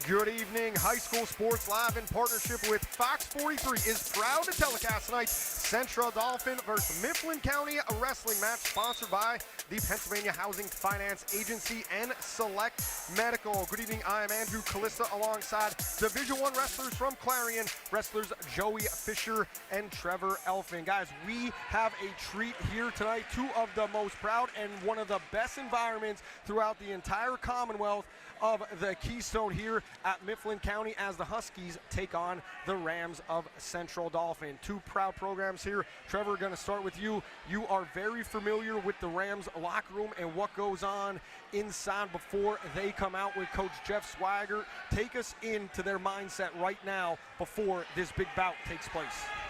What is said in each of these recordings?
Good evening. High School Sports Live in partnership with Fox 43 is proud to telecast tonight's Central Dauphin versus Mifflin County wrestling match sponsored by the Pennsylvania Housing Finance Agency and Select Medical. Good evening. I am Andrew Calista alongside Division I wrestlers from Clarion, wrestlers Joey Fisher and Trevor Elfin. Guys, we have a treat here tonight. Two of the most proud and one of the best environments throughout the entire Commonwealth of the Keystone here at Mifflin County as the Huskies take on the Rams of Central Dauphin. Two proud programs here. Trevor, going to start with you. You are very familiar with the Rams locker room and what goes on inside before they come out with Coach Jeff Swagger. Take us into their mindset right now before this big bout takes place.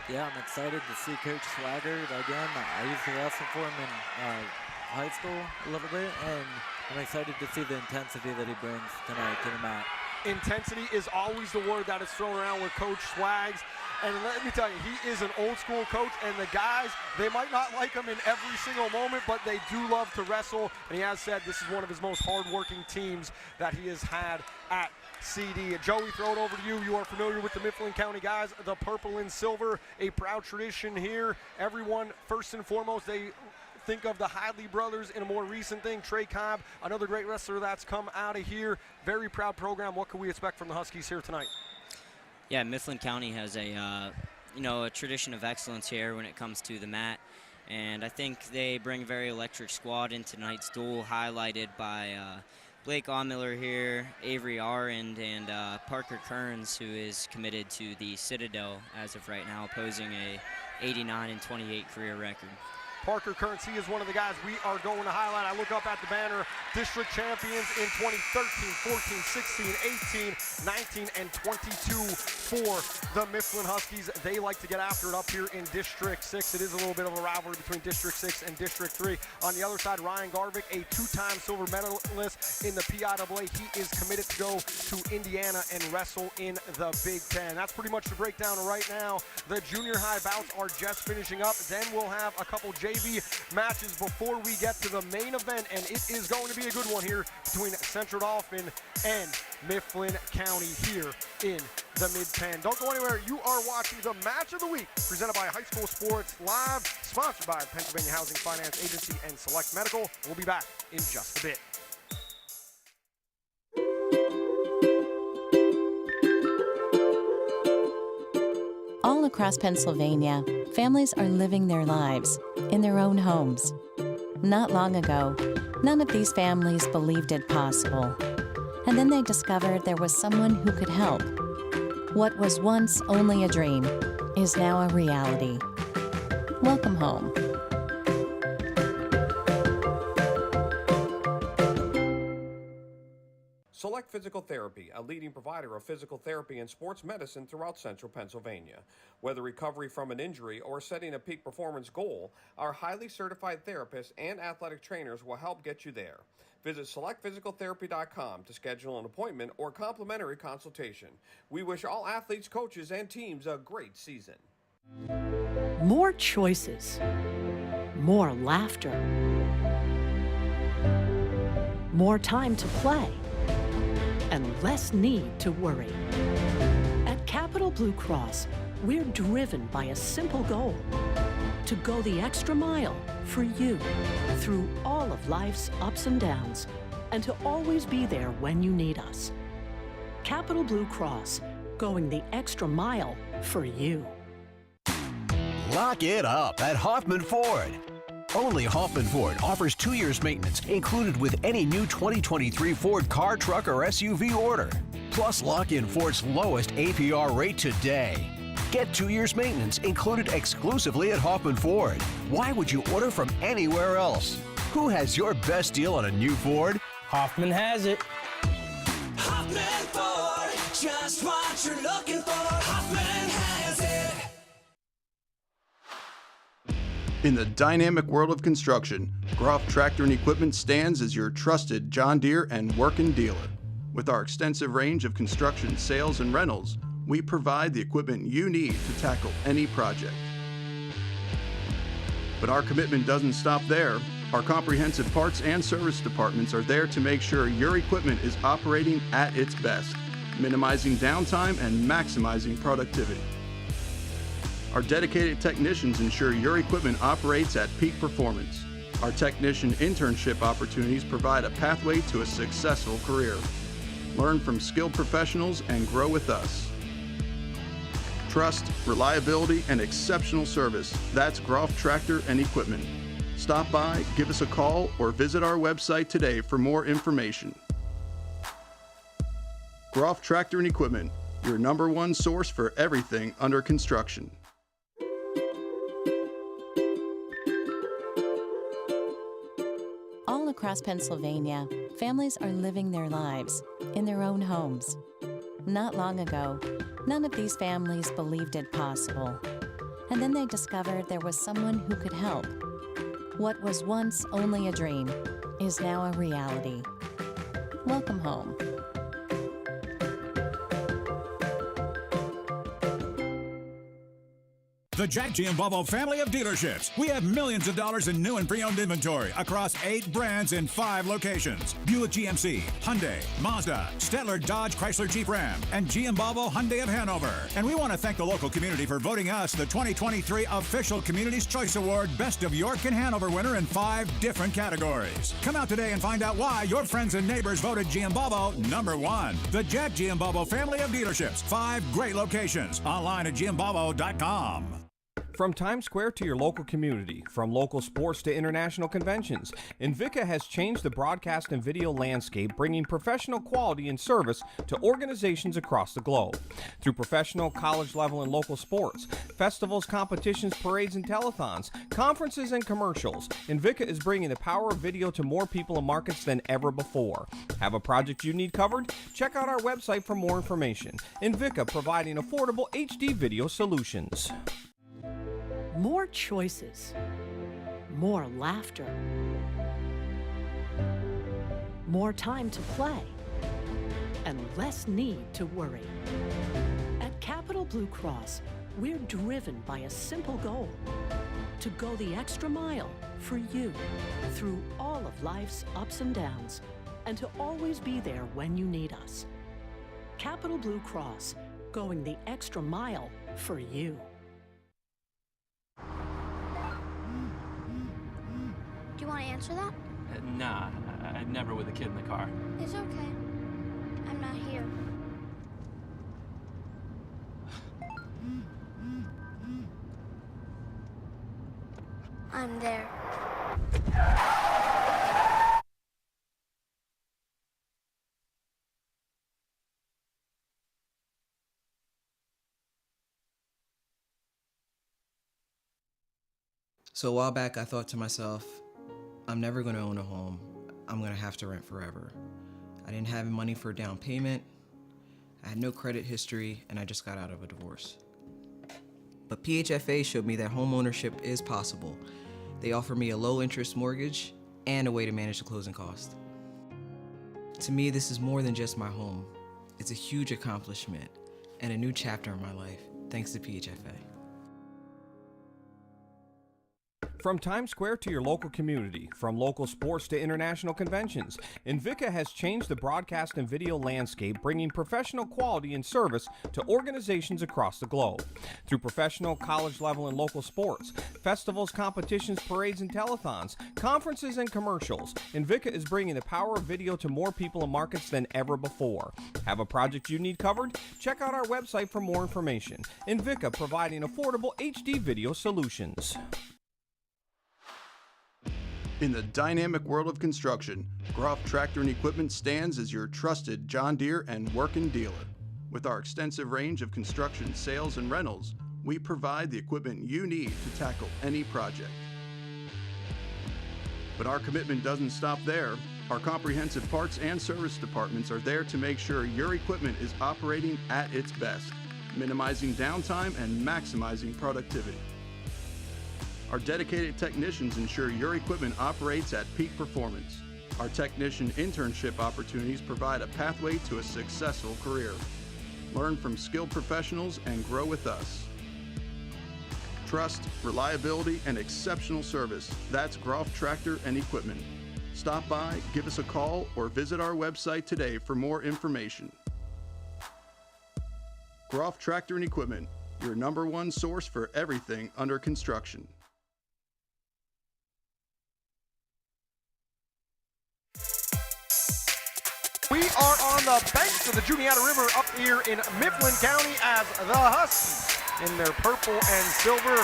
Yeah, I'm excited to see Coach Swagger again. I used to wrestle for him in high school a little bit, and I'm excited to see the intensity that he brings tonight to the mat. Intensity is always the word that is thrown around with Coach Swags. And let me tell you, he is an old school coach, and the guys, they might not like him in every single moment, but they do love to wrestle. And he has said this is one of his most hard-working teams that he has had at CD. Joey, throw it over to you. You are familiar with the Mifflin County guys, the purple and silver, a proud tradition here. Everyone, first and foremost, they think of the Hadley brothers in a more recent thing. Trey Cobb, another great wrestler that's come out of here. Very proud program. What can we expect from the Huskies here tonight? Yeah, Mifflin County has a tradition of excellence here when it comes to the mat, and I think they bring a very electric squad in tonight's duel, highlighted by Blake Aumiller here, Avery Arend, and Parker Kearns, who is committed to the Citadel as of right now, opposing a 89-28 career record. Parker Kearns, he is one of the guys we are going to highlight. I look up at the banner, district champions in 2013, 14, 16, 18, 19, and 22 for the Mifflin Huskies. They like to get after it up here in District 6. It is a little bit of a rivalry between District 6 and District 3. On the other side, Ryan Garvick, a two-time silver medalist in the PIAA. He is committed to go to Indiana and wrestle in the Big Ten. That's pretty much the breakdown right now. The junior high bouts are just finishing up. Then we'll have a couple JV matches before we get to the main event, and it is going to be a good one here between Central Dauphin and Mifflin County here in the Mid-10. Don't go anywhere. You are watching the Match of the Week presented by High School Sports Live, sponsored by Pennsylvania Housing Finance Agency and Select Medical. We'll be back in just a bit. All across Pennsylvania, families are living their lives in their own homes. Not long ago, none of these families believed it possible. And then they discovered there was someone who could help. What was once only a dream is now a reality. Welcome home. Select Physical Therapy, a leading provider of physical therapy and sports medicine throughout central Pennsylvania. Whether recovery from an injury or setting a peak performance goal, our highly certified therapists and athletic trainers will help get you there. Visit selectphysicaltherapy.com to schedule an appointment or complimentary consultation. We wish all athletes, coaches, and teams a great season. More choices, more laughter, more time to play, and less need to worry. At Capital Blue Cross, we're driven by a simple goal: to go the extra mile for you through all of life's ups and downs, and to always be there when you need us. Capital Blue Cross, going the extra mile for you. Lock it up at Hoffman Ford. Only Hoffman Ford offers 2 years maintenance included with any new 2023 Ford car, truck, or SUV order. Plus, lock in Ford's lowest APR rate today. Get 2 years maintenance included exclusively at Hoffman Ford. Why would you order from anywhere else? Who has your best deal on a new Ford? Hoffman has it. Hoffman Ford, just what you're looking for. Hoffman has it. In the dynamic world of construction, Groff Tractor and Equipment stands as your trusted John Deere and Workin' dealer. With our extensive range of construction sales and rentals, we provide the equipment you need to tackle any project. But our commitment doesn't stop there. Our comprehensive parts and service departments are there to make sure your equipment is operating at its best. minimizing downtime and maximizing productivity. Our dedicated technicians ensure your equipment operates at peak performance. Our technician internship opportunities provide a pathway to a successful career. Learn from skilled professionals and grow with us. Trust, reliability, and exceptional service. That's Groff Tractor and Equipment. Stop by, give us a call, or visit our website today for more information. Groff Tractor and Equipment, your #1 source for everything under construction. All across Pennsylvania, families are living their lives in their own homes. Not long ago, none of these families believed it possible. And then they discovered there was someone who could help. What was once only a dream is now a reality. Welcome home. The Jack Giambalvo family of dealerships. We have millions of dollars in new and pre-owned inventory across 8 brands in 5 locations. Buick GMC, Hyundai, Mazda, Stettler Dodge Chrysler Jeep Ram, and Giambalvo Hyundai of Hanover. And we want to thank the local community for voting us the 2023 Official Community's Choice Award Best of York and Hanover winner in 5 different categories. Come out today and find out why your friends and neighbors voted Giambalvo #1. The Jack Giambalvo family of dealerships. 5 great locations. Online at giambalvo.com. From Times Square to your local community, from local sports to international conventions, Invika has changed the broadcast and video landscape, bringing professional quality and service to organizations across the globe. Through professional, college level, and local sports, festivals, competitions, parades, and telethons, conferences, and commercials, Invika is bringing the power of video to more people and markets than ever before. Have a project you need covered? Check out our website for more information. Invika, providing affordable HD video solutions. More choices, more laughter, more time to play, and less need to worry. At Capital Blue Cross, we're driven by a simple goal: to go the extra mile for you through all of life's ups and downs, and to always be there when you need us. Capital Blue Cross, going the extra mile for you. Do you want to answer that? Nah, I'd never with a kid in the car. It's okay. I'm not here. I'm there. So a while back, I thought to myself, I'm never going to own a home. I'm going to have to rent forever. I didn't have money for a down payment. I had no credit history, and I just got out of a divorce. But PHFA showed me that home ownership is possible. They offer me a low-interest mortgage and a way to manage the closing cost. To me, this is more than just my home. It's a huge accomplishment and a new chapter in my life, thanks to PHFA. From Times Square to your local community, from local sports to international conventions, Invika has changed the broadcast and video landscape, bringing professional quality and service to organizations across the globe. Through professional, college level, and local sports, festivals, competitions, parades, and telethons, conferences, and commercials, Invika is bringing the power of video to more people and markets than ever before. Have a project you need covered? Check out our website for more information. Invika, providing affordable HD video solutions. In the dynamic world of construction, Groff Tractor and Equipment stands as your trusted John Deere and working dealer. With our extensive range of construction sales and rentals, we provide the equipment you need to tackle any project. But our commitment doesn't stop there. Our comprehensive parts and service departments are there to make sure your equipment is operating at its best, minimizing downtime and maximizing productivity. Our dedicated technicians ensure your equipment operates at peak performance. Our technician internship opportunities provide a pathway to a successful career. Learn from skilled professionals and grow with us. Trust, reliability, and exceptional service. That's Groff Tractor and Equipment. Stop by, give us a call, or visit our website today for more information. Groff Tractor and Equipment, your #1 source for everything under construction. We are on the banks of the Juniata River up here in Mifflin County as the Huskies in their purple and silver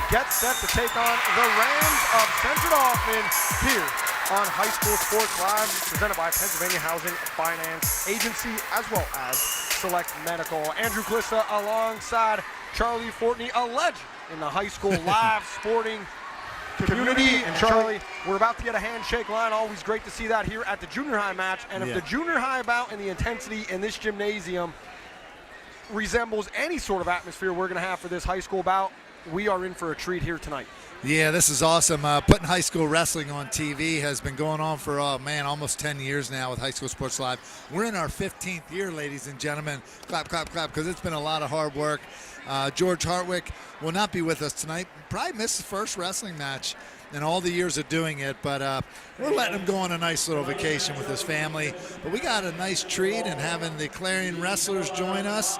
get set to take on the Rams of Central Dauphin here on High School Sports Live, presented by Pennsylvania Housing Finance Agency as well as Select Medical. Andrew Klista alongside Charlie Fortney, a legend in the high school live sporting community. And Charlie, we're about to get a handshake line. Always great to see that here at the junior high match. And if the junior high bout and the intensity in this gymnasium resembles any sort of atmosphere we're going to have for this high school bout, we are in for a treat here tonight. Yeah, this is awesome. Putting high school wrestling on TV has been going on for, almost 10 years now with High School Sports Live. We're in our 15th year, ladies and gentlemen. Clap, clap, clap, because it's been a lot of hard work. George Hartwick will not be with us tonight. Probably missed the first wrestling match in all the years of doing it, but we're letting him go on a nice little vacation with his family. But we got a nice treat in having the Clarion Wrestlers join us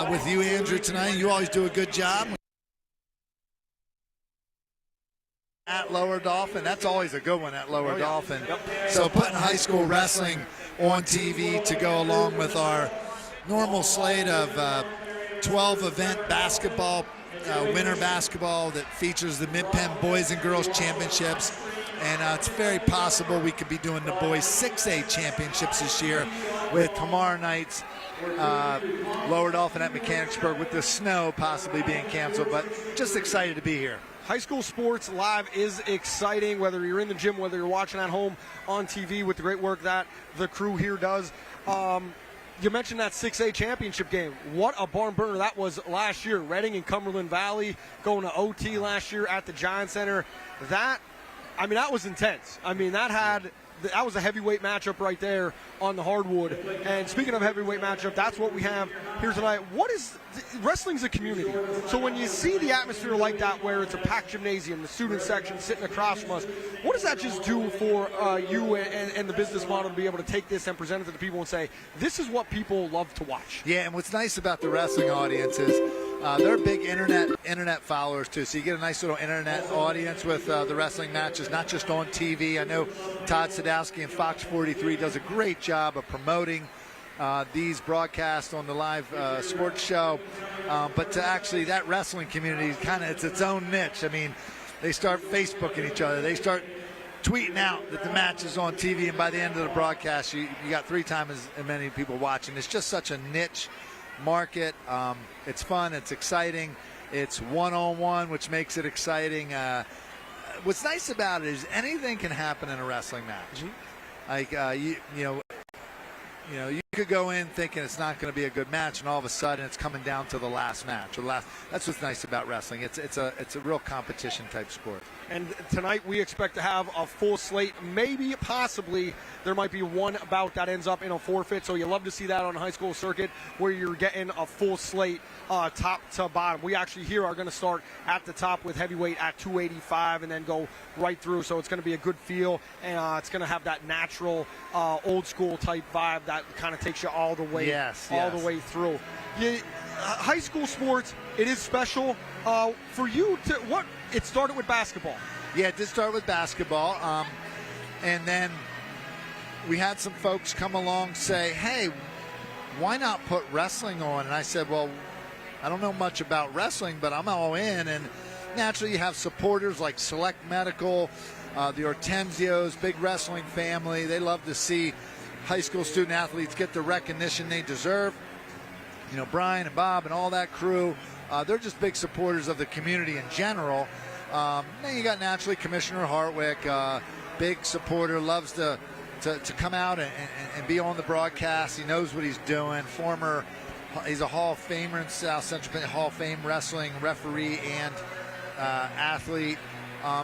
with you, Andrew, tonight. You always do a good job. At Lower Dauphin, that's always a good one at Lower Dauphin. So putting high school wrestling on TV to go along with our normal slate of 12-event basketball, winter basketball that features the Mid-Penn Boys and Girls Championships. And it's very possible we could be doing the Boys 6A Championships this year with tomorrow night's Lower Dauphin at Mechanicsburg, with the snow possibly being canceled, but just excited to be here. High School Sports Live is exciting, whether you're in the gym, whether you're watching at home on TV with the great work that the crew here does. You mentioned that 6A championship game. What a barn burner that was last year. Reading and Cumberland Valley going to OT last year at the Giant Center. That was intense. That was a heavyweight matchup right there on the hardwood. And speaking of heavyweight matchup, that's what we have here tonight. Wrestling's a community. So when you see the atmosphere like that, where it's a packed gymnasium, the student section sitting across from us, what does that just do for you and the business model to be able to take this and present it to the people and say, this is what people love to watch? Yeah, and what's nice about the wrestling audience is they're big internet followers too. So you get a nice little internet audience with the wrestling matches, not just on TV. I know Todd Sadowski and Fox 43 does a great job of promoting these broadcasts on the live sports show. But to actually, that wrestling community, it's its own niche. I mean, they start Facebooking each other. They start tweeting out that the match is on TV, and by the end of the broadcast, you got 3 times as many people watching. It's just such a niche market. It's fun. It's exciting. It's one-on-one, which makes it exciting. What's nice about it is anything can happen in a wrestling match. Like you could go in thinking it's not going to be a good match, and all of a sudden it's coming down to the last match. That's what's nice about wrestling. It's a real competition type sport. And tonight we expect to have a full slate. Maybe, possibly, there might be one bout that ends up in a forfeit. So you love to see that on a high school circuit where you're getting a full slate top to bottom. We actually here are going to start at the top with heavyweight at 285 and then go right through. So it's going to be a good feel, and it's going to have that natural old school type vibe that kind of takes you all the way, the way through. High school sports, it is special for you to what? It started with basketball. Yeah, it did start with basketball, and then we had some folks come along say, "Hey, why not put wrestling on?" And I said, "Well, I don't know much about wrestling, but I'm all in." And naturally, you have supporters like Select Medical, the Hortensios, big wrestling family. They love to see high school student athletes get the recognition they deserve. You know, Brian and Bob and all that crew, they're just big supporters of the community in general. Then you got naturally Commissioner Hartwick, big supporter, loves to come out and be on the broadcast. He knows what he's doing. He's a Hall of Famer in South Central Penn, Hall of Fame wrestling referee and athlete.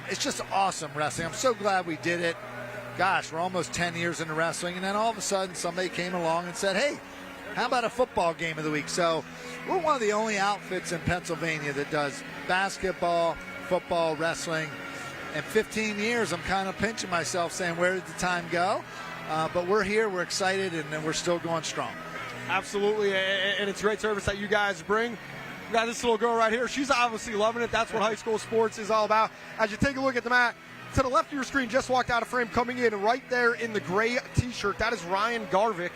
It's just awesome wrestling. I'm so glad we did it. Gosh, we're almost 10 years into wrestling, and then all of a sudden somebody came along and said, "Hey, how about a football game of the week?" So we're one of the only outfits in Pennsylvania that does basketball, football, wrestling. In 15 years, I'm kind of pinching myself saying, where did the time go? But we're here, we're excited, and we're still going strong. Absolutely, and it's great service that you guys bring. We got this little girl right here. She's obviously loving it. That's what high school sports is all about. As you take a look at the mat, to the left of your screen, just walked out of frame, coming in right there in the gray T-shirt. That is Ryan Garvik.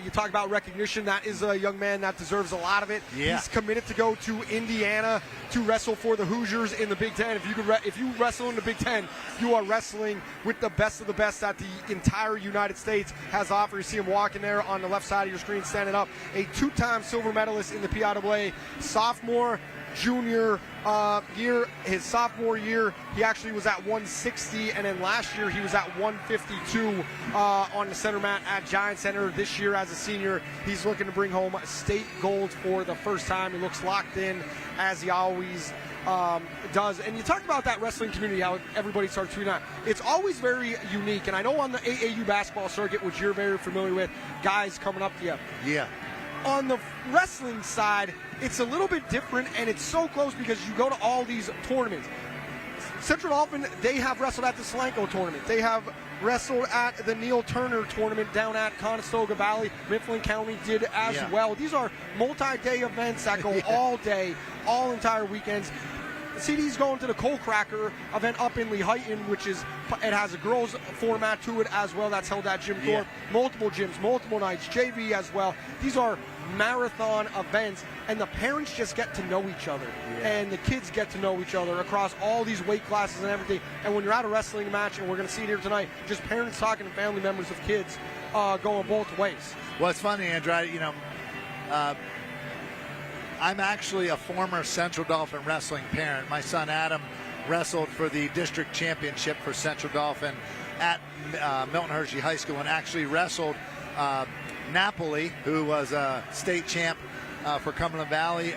You talk about recognition. That is a young man that deserves a lot of it. Yeah. He's committed to go to Indiana to wrestle for the Hoosiers in the Big Ten. If you wrestle in the Big Ten, you are wrestling with the best of the best that the entire United States has offered. You see him walking there on the left side of your screen, standing up. A two-time silver medalist in the PIAA, sophomore, junior year. His sophomore year, he actually was at 160, and then last year he was at 152 on the center mat at Giant Center. This year, as a senior, he's looking to bring home state gold for the first time. He looks locked in, as he always does. And you talked about that wrestling community, how everybody starts tweeting out. It's always very unique, and I know on the AAU basketball circuit, which you're very familiar with, guys coming up to you. Yeah. On the wrestling side, it's a little bit different, and it's so close because you go to all these tournaments. Central Dauphin, they have wrestled at the Solanco tournament. They have wrestled at the Neil Turner tournament down at Conestoga Valley. Mifflin County did as well. These are multi-day events that go all day, all entire weekends. CD's going to the Coal Cracker event up in Lehighton, which is, it has a girls format to it as well. That's held at Jim Thorpe. Multiple gyms, multiple nights, JV as well. These are marathon events, and the parents just get to know each other, and the kids get to know each other across all these weight classes and everything. And when you're at a wrestling match, and we're going to see it here tonight, just parents talking to family members of kids going both ways. Well, it's funny, Andrew. I'm actually a former Central Dauphin wrestling parent. My son Adam wrestled for the district championship for Central Dauphin at Milton Hershey High School, and actually wrestled Napoli, who was a state champ for Cumberland Valley.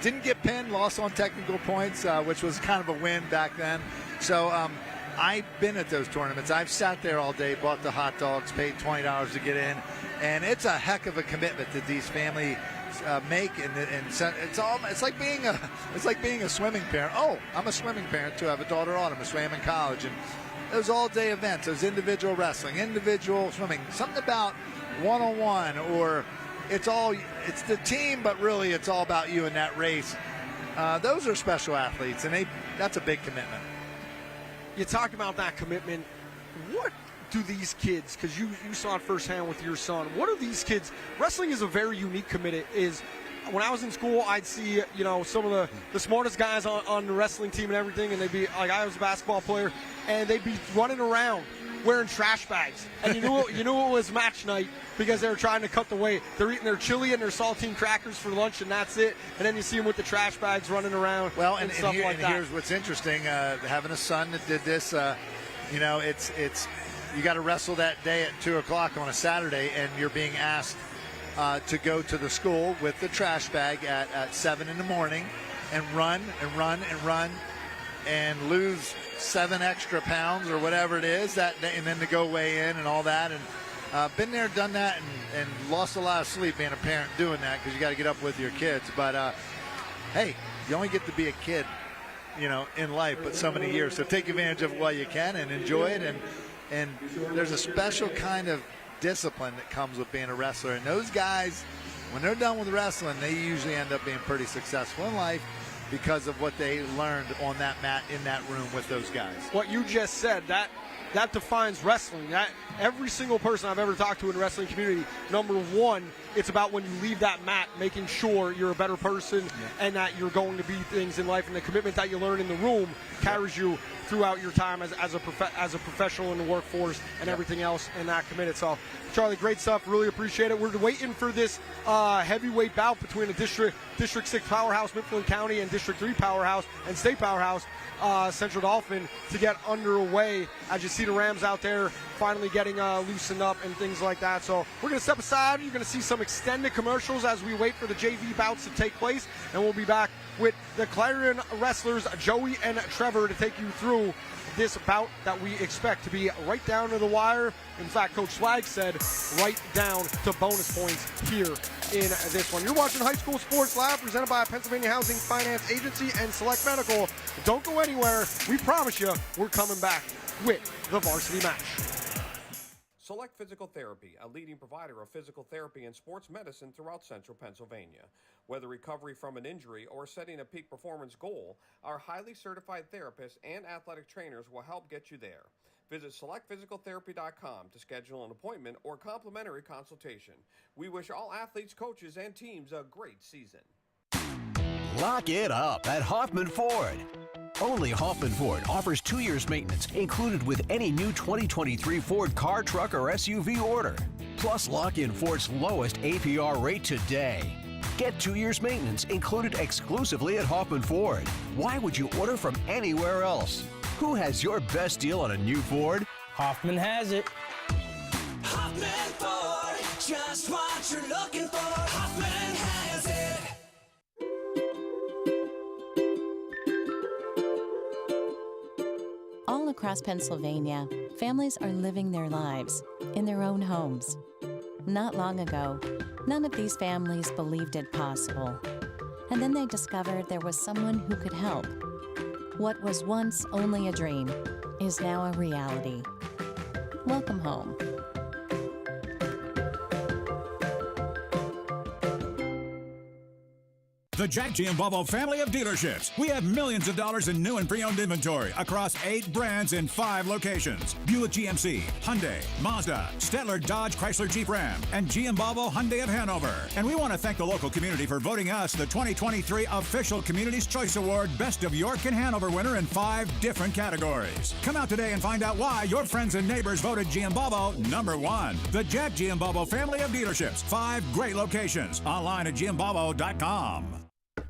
Didn't get pinned, lost on technical points, which was kind of a win back then. So I've been at those tournaments. I've sat there all day, bought the hot dogs, paid $20 to get in, and it's a heck of a commitment that these families make, and it's like being a swimming parent. Oh, I'm a swimming parent too. I have a daughter Autumn who swam in college, and those all-day events, those individual wrestling, individual swimming, something about one-on-one, or it's the team, but really it's all about you in that race. Those are special athletes, and that's a big commitment. You talk about that commitment. What do these kids, because you saw it firsthand with your son, what are these kids? Wrestling is a very unique commitment. When I was in school, I'd see, some of the smartest guys on the wrestling team and everything, and they'd be, like, I was a basketball player, and they'd be running around wearing trash bags. And you knew it was match night because they were trying to cut the weight. They're eating their chili and their saltine crackers for lunch, and that's it. And then you see them with the trash bags running around and stuff like that. Here's what's interesting, having a son that did this, it's you got to wrestle that day at 2 o'clock on a Saturday, and you're being asked to go to the school with the trash bag at 7 in the morning and run and lose 7 extra pounds or whatever it is that day, and then to go weigh in and all that. And been there, done that, and lost a lot of sleep being a parent doing that, because you got to get up with your kids. But hey, you only get to be a kid, in life, but so many years. So take advantage of it while you can and enjoy it. And there's a special kind of discipline that comes with being a wrestler. And those guys, when they're done with wrestling, they usually end up being pretty successful in life because of what they learned on that mat in that room with those guys. What you just said, that defines wrestling. That every single person I've ever talked to in the wrestling community, number one, it's about when you leave that mat, making sure you're a better person and that you're going to be things in life, and the commitment that you learn in the room carries you throughout your time as a professional in the workforce and everything else, and that committed. So, Charlie, great stuff. Really appreciate it. We're waiting for this heavyweight bout between the District 6 powerhouse, Mifflin County, and District 3 powerhouse and state powerhouse, Central Dauphin, to get underway. As you see the Rams out there finally getting loosened up and things like that. So we're going to step aside. You're going to see some extended commercials as we wait for the JV bouts to take place, and we'll be back with the Clarion wrestlers Joey and Trevor to take you through this bout that we expect to be right down to the wire. In fact, Coach Swag said right down to bonus points here in this one. You're watching High School Sports Live, presented by Pennsylvania Housing Finance Agency and Select Medical. Don't go anywhere. We promise you we're coming back with the varsity match. Select Physical Therapy, a leading provider of physical therapy and sports medicine throughout central Pennsylvania. Whether recovery from an injury or setting a peak performance goal, our highly certified therapists and athletic trainers will help get you there. Visit selectphysicaltherapy.com to schedule an appointment or complimentary consultation. We wish all athletes, coaches, and teams a great season. Lock it up at Hoffman Ford. Only Hoffman Ford offers 2 years maintenance included with any new 2023 Ford car, truck, or SUV order. Plus, lock in Ford's lowest APR rate today. Get 2 years maintenance included exclusively at Hoffman Ford. Why would you order from anywhere else? Who has your best deal on a new Ford? Hoffman has it. Hoffman Ford, just what you're looking for. Hoffman has it. All across Pennsylvania, families are living their lives in their own homes. Not long ago, none of these families believed it possible. And then they discovered there was someone who could help. What was once only a dream is now a reality. Welcome home. The Jack Giambalvo family of dealerships. We have millions of dollars in new and pre-owned inventory across 8 brands in 5 locations. Buick GMC, Hyundai, Mazda, Stettler Dodge Chrysler Jeep Ram, and Giambalvo Hyundai of Hanover. And we want to thank the local community for voting us the 2023 Official Community's Choice Award Best of York and Hanover winner in 5 different categories. Come out today and find out why your friends and neighbors voted Giambalvo #1. The Jack Giambalvo family of dealerships. 5 great locations. Online at giambalvo.com.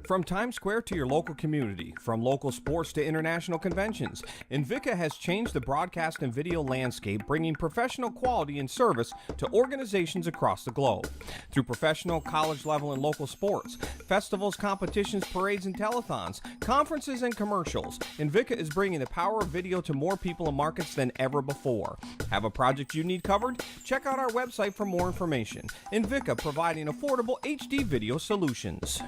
From Times Square to your local community, from local sports to international conventions, Invicta has changed the broadcast and video landscape, bringing professional quality and service to organizations across the globe. Through professional, college level, and local sports, festivals, competitions, parades, and telethons, conferences, and commercials, Invicta is bringing the power of video to more people and markets than ever before. Have a project you need covered? Check out our website for more information. Invicta, providing affordable HD video solutions.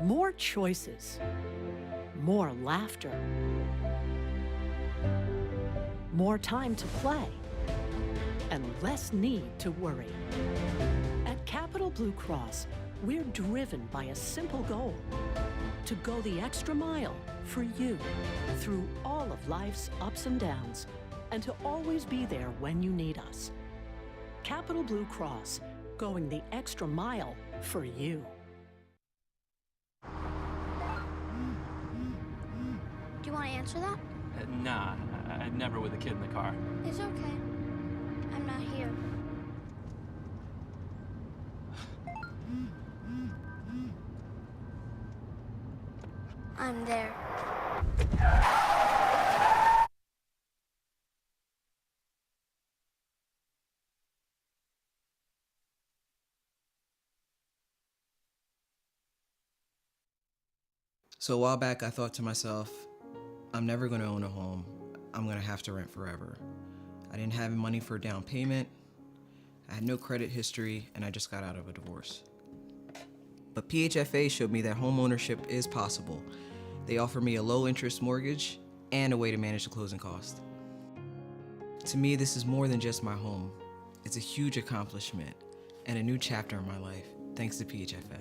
More choices, more laughter, more time to play, and less need to worry. At Capital Blue Cross, we're driven by a simple goal: to go the extra mile for you through all of life's ups and downs, and to always be there when you need us. Capital Blue Cross, going the extra mile for you. Do you want to answer that? Nah, I'd never with a kid in the car. It's okay. I'm not here. I'm there. So a while back, I thought to myself, I'm never going to own a home. I'm going to have to rent forever. I didn't have money for a down payment. I had no credit history, and I just got out of a divorce. But PHFA showed me that home ownership is possible. They offer me a low-interest mortgage and a way to manage the closing cost. To me, this is more than just my home. It's a huge accomplishment and a new chapter in my life, thanks to PHFA.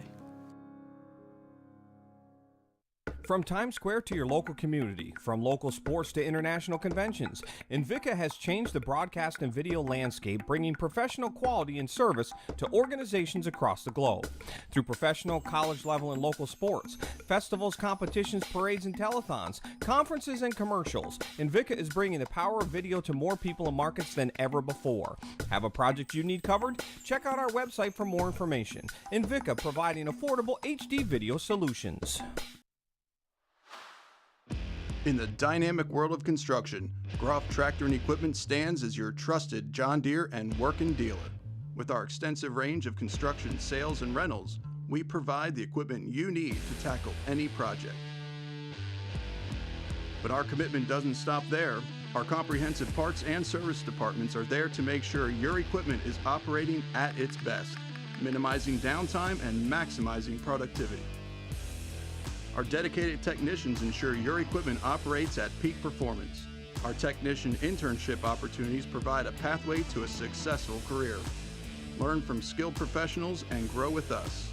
From Times Square to your local community, from local sports to international conventions, Invicta has changed the broadcast and video landscape, bringing professional quality and service to organizations across the globe. Through professional, college level, and local sports, festivals, competitions, parades, and telethons, conferences, and commercials, Invicta is bringing the power of video to more people and markets than ever before. Have a project you need covered? Check out our website for more information. Invicta, providing affordable HD video solutions. In the dynamic world of construction, Groff Tractor and Equipment stands as your trusted John Deere and working dealer. With our extensive range of construction sales and rentals, we provide the equipment you need to tackle any project. But our commitment doesn't stop there. Our comprehensive parts and service departments are there to make sure your equipment is operating at its best, minimizing downtime and maximizing productivity. Our dedicated technicians ensure your equipment operates at peak performance. Our technician internship opportunities provide a pathway to a successful career. Learn from skilled professionals and grow with us.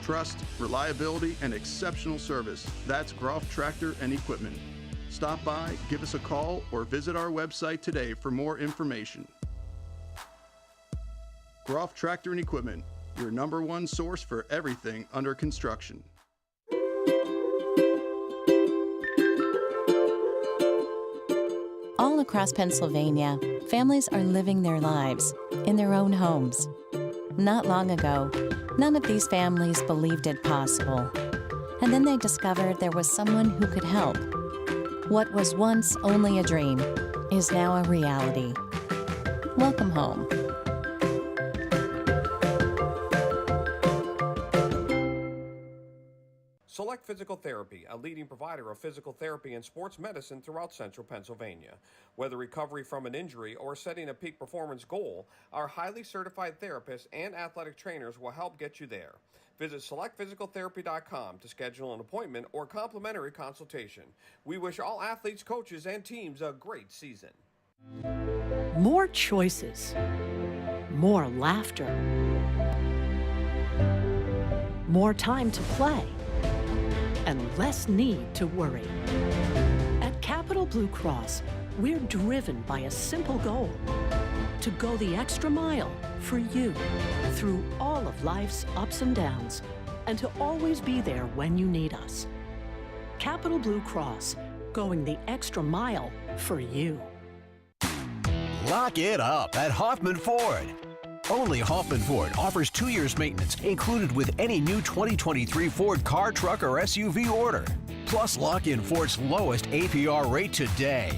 Trust, reliability, and exceptional service. That's Groff Tractor and Equipment. Stop by, give us a call, or visit our website today for more information. Groff Tractor and Equipment, your #1 source for everything under construction. All across Pennsylvania, families are living their lives in their own homes. Not long ago, none of these families believed it possible. And then they discovered there was someone who could help. What was once only a dream is now a reality. Welcome home. Select Physical Therapy, a leading provider of physical therapy and sports medicine throughout central Pennsylvania. Whether recovery from an injury or setting a peak performance goal, our highly certified therapists and athletic trainers will help get you there. Visit selectphysicaltherapy.com to schedule an appointment or complimentary consultation. We wish all athletes, coaches, and teams a great season. More choices, more laughter, more time to play, and less need to worry. At Capital Blue Cross, we're driven by a simple goal: to go the extra mile for you through all of life's ups and downs, and to always be there when you need us. Capital Blue Cross, going the extra mile for you. Lock it up at Hoffman Ford. Only Hoffman Ford offers 2 years maintenance included with any new 2023 Ford car, truck, or SUV order. Plus, lock in Ford's lowest APR rate today.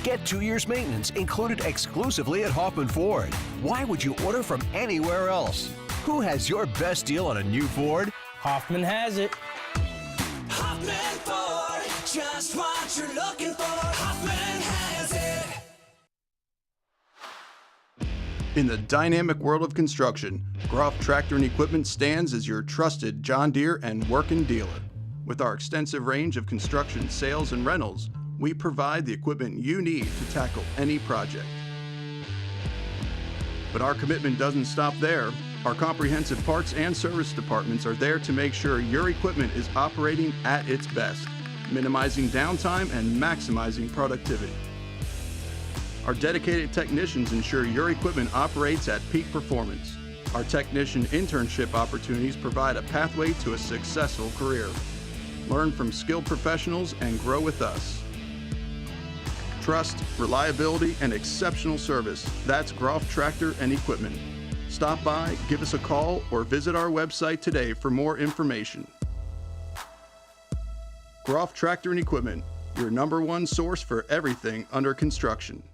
Get 2 years maintenance included exclusively at Hoffman Ford. Why would you order from anywhere else? Who has your best deal on a new Ford? Hoffman has it. Hoffman Ford, just what you're looking for. Hoffman has it. In the dynamic world of construction, Groff Tractor and Equipment stands as your trusted John Deere and working dealer. With our extensive range of construction sales and rentals, we provide the equipment you need to tackle any project. But our commitment doesn't stop there. Our comprehensive parts and service departments are there to make sure your equipment is operating at its best, minimizing downtime and maximizing productivity. Our dedicated technicians ensure your equipment operates at peak performance. Our technician internship opportunities provide a pathway to a successful career. Learn from skilled professionals and grow with us. Trust, reliability, and exceptional service. That's Groff Tractor and Equipment. Stop by, give us a call, or visit our website today for more information. Groff Tractor and Equipment, your #1 source for everything under construction.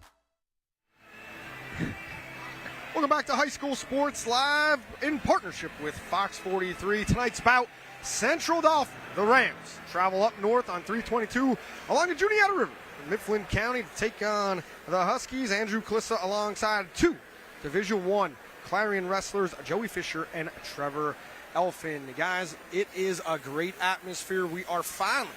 Welcome back to High School Sports Live in partnership with Fox 43. Tonight's bout, Central Dauphin, the Rams, travel up north on 322 along the Juniata River in Mifflin County to take on the Huskies. Andrew Klissa alongside 2 Division I Clarion wrestlers, Joey Fisher and Trevor Elfin. Guys, it is a great atmosphere. We are finally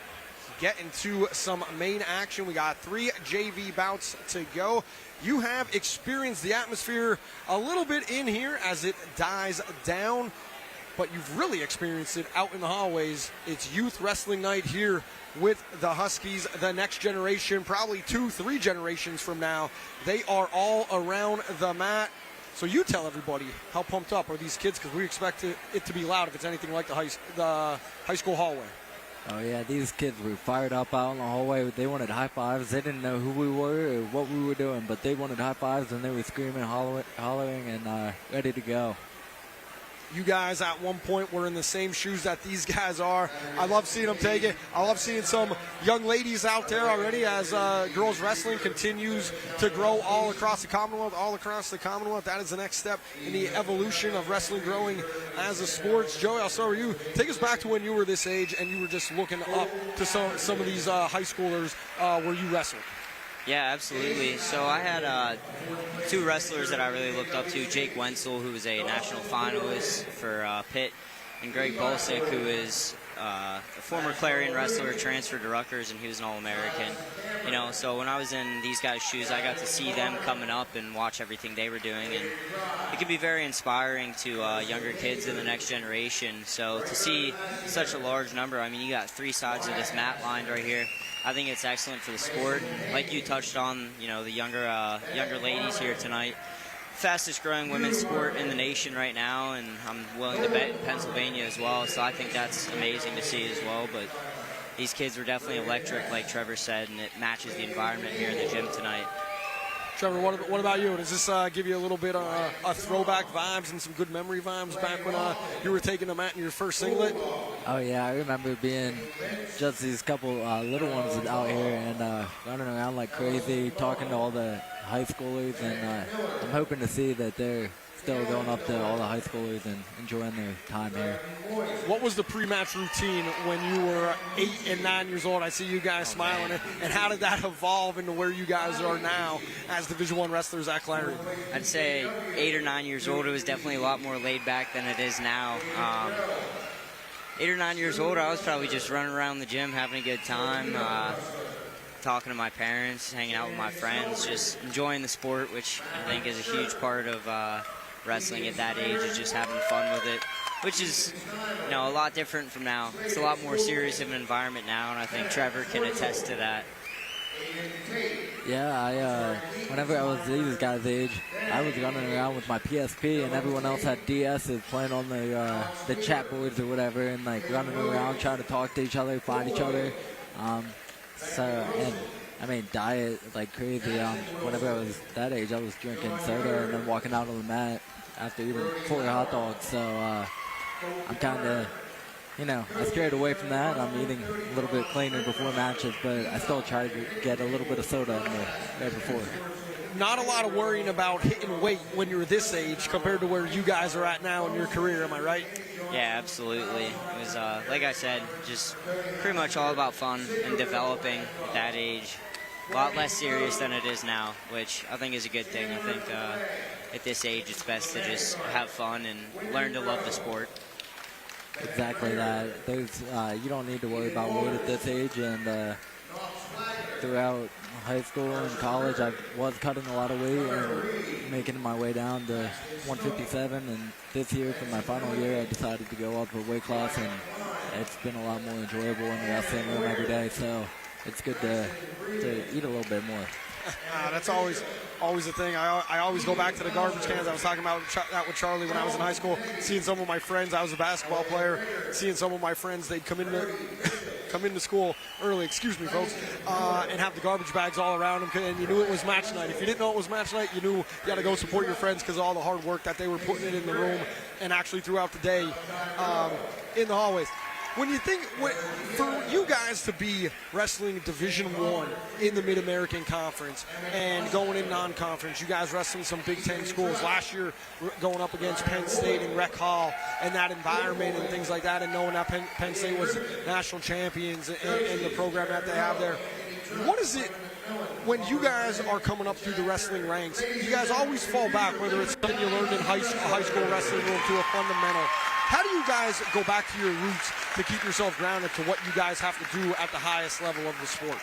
getting to some main action. We got 3 JV bouts to go. You have experienced the atmosphere a little bit in here as it dies down, but you've really experienced it out in the hallways. It's youth wrestling night here with the Huskies. The next generation, probably 2-3 generations from now, they are all around the mat. So you tell everybody, how pumped up are these kids? Because we expect it to be loud if it's anything like the high school hallway. Oh, yeah, these kids were fired up out in the hallway. They wanted high fives. They didn't know who we were or what we were doing, but they wanted high fives, and they were screaming, hollering, and ready to go. You guys at one point were in the same shoes that these guys are. I love seeing them take it. I love seeing some young ladies out there already as girls wrestling continues to grow all across the Commonwealth. That is the next step in the evolution of wrestling growing as a sport. Joey, I'll start with you. Take us back to when you were this age and you were just looking up to some of these high schoolers where you wrestled. Yeah, absolutely. So I had 2 wrestlers that I really looked up to. Jake Wenzel, who was a national finalist for Pitt, and Greg Bolsick, who is a former Clarion wrestler, transferred to Rutgers, and he was an All-American. You know, so when I was in these guys' shoes, I got to see them coming up and watch everything they were doing, and it can be very inspiring to younger kids in the next generation. So to see such a large number, I mean, you got 3 sides of this mat lined right here. I think it's excellent for the sport. Like you touched on, you know, the younger ladies here tonight. Fastest growing women's sport in the nation right now, and I'm willing to bet in Pennsylvania as well, so I think that's amazing to see as well. But these kids were definitely electric, like Trevor said, and it matches the environment here in the gym tonight. Trevor, what about you? Does this give you a little bit of a throwback vibes and some good memory vibes back when you were taking them out in your first singlet? Oh, yeah, I remember being just these couple little ones out here and running around like crazy, talking to all the high schoolers, and I'm hoping to see that they're still going up to all the high schoolers and enjoying their time here. What was the pre-match routine when you were 8 and 9 years old? I see you guys smiling, and how did that evolve into where you guys are now as Division I wrestlers at Clarion? I'd say 8 or 9 years old, it was definitely a lot more laid back than it is now. 8 or 9 years old, I was probably just running around the gym, having a good time, talking to my parents, hanging out with my friends, just enjoying the sport, which I think is a huge part of wrestling at that age, is just having fun with it, which is, you know, a lot different from now. It's a lot more serious of an environment now, and I think Trevor can attest to that. Yeah, whenever I was these guys' age, I was running around with my PSP, and everyone else had DSs playing on the chat boards or whatever, and like running around trying to talk to each other, find each other. I mean, diet like crazy. Whenever I was that age, I was drinking soda and then walking out on the mat after eating 4 hot dogs. So I'm kind of, you know, I strayed away from that. I'm eating a little bit cleaner before matches, but I still try to get a little bit of soda in there right before. Not a lot of worrying about hitting weight when you're this age compared to where you guys are at now in your career, am I right? Yeah, absolutely. It was, like I said, just pretty much all about fun and developing at that age. A lot less serious than it is now, which I think is a good thing. I think at this age it's best to just have fun and learn to love the sport. Exactly that. You don't need to worry about weight at this age, and throughout high school and college I was cutting a lot of weight and making my way down to 157, and this year for my final year I decided to go up a weight class, and it's been a lot more enjoyable in the wrestling room every day, so it's good to eat a little bit more. That's always the thing. I always go back to the garbage cans. I was talking about that with Charlie when I was in high school, seeing some of my friends. I was a basketball player, seeing some of my friends, they'd come into school early, excuse me, folks, and have the garbage bags all around them, and you knew it was match night. If you didn't know it was match night, you knew you got to go support your friends because of all the hard work that they were putting in the room and actually throughout the day in the hallways. When you think, for you guys to be wrestling Division I in the Mid-American Conference and going in non-conference, you guys wrestling some Big Ten schools. Last year, going up against Penn State and Rec Hall and that environment and things like that, and knowing that Penn State was national champions in the program that they have there. What is it, when you guys are coming up through the wrestling ranks, you guys always fall back, whether it's something you learned in high school wrestling room to a fundamental. How do you guys go back to your roots to keep yourself grounded to what you guys have to do at the highest level of the sport?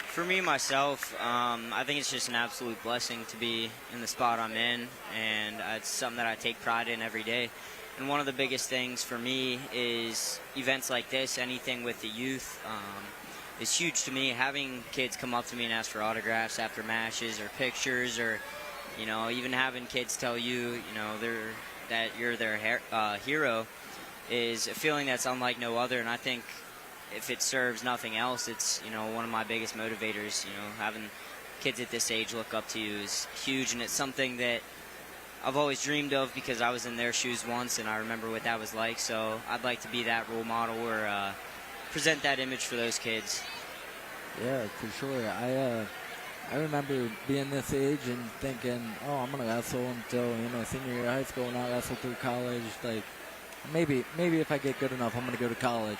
For me, myself, I think it's just an absolute blessing to be in the spot I'm in, and it's something that I take pride in every day. And one of the biggest things for me is events like this, anything with the youth, is huge to me. Having kids come up to me and ask for autographs after matches or pictures, or, you know, even having kids tell you, you know, that you're their hero, is a feeling that's unlike no other. And I think if it serves nothing else, it's, you know, one of my biggest motivators. You know, having kids at this age look up to you is huge, and it's something that I've always dreamed of because I was in their shoes once and I remember what that was like. So I'd like to be that role model or present that image for those kids. Yeah, for sure. I remember being this age and thinking, oh, I'm going to wrestle until, you know, senior year of high school and not wrestle through college. Like, maybe if I get good enough, I'm going to go to college.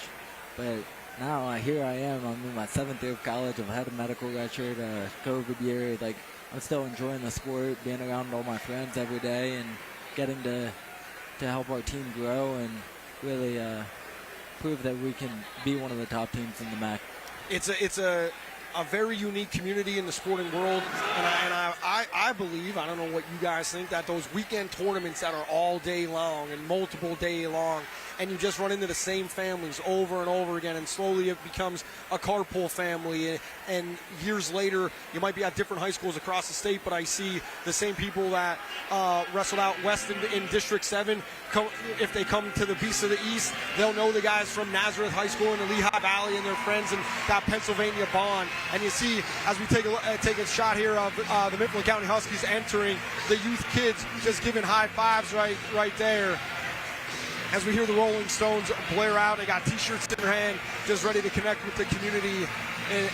But now here I am. I'm in my 7th year of college. I've had a medical record, COVID year. Like, I'm still enjoying the sport, being around all my friends every day and getting to help our team grow. And really prove that we can be one of the top teams in the MAC. It's a very unique community in the sporting world, and I believe, I don't know what you guys think, that those weekend tournaments that are all day long and multiple day long, and you just run into the same families over and over again, and slowly it becomes a carpool family, and years later you might be at different high schools across the state, but I see the same people that wrestled out west in District 7, if they come to the Beast of the East, they'll know the guys from Nazareth High School in the Lehigh Valley and their friends, and that Pennsylvania bond. And you see, as we take a shot here of the Mifflin County Huskies entering, the youth kids just giving high fives right there. As we hear the Rolling Stones blare out, they got T-shirts in their hand, just ready to connect with the community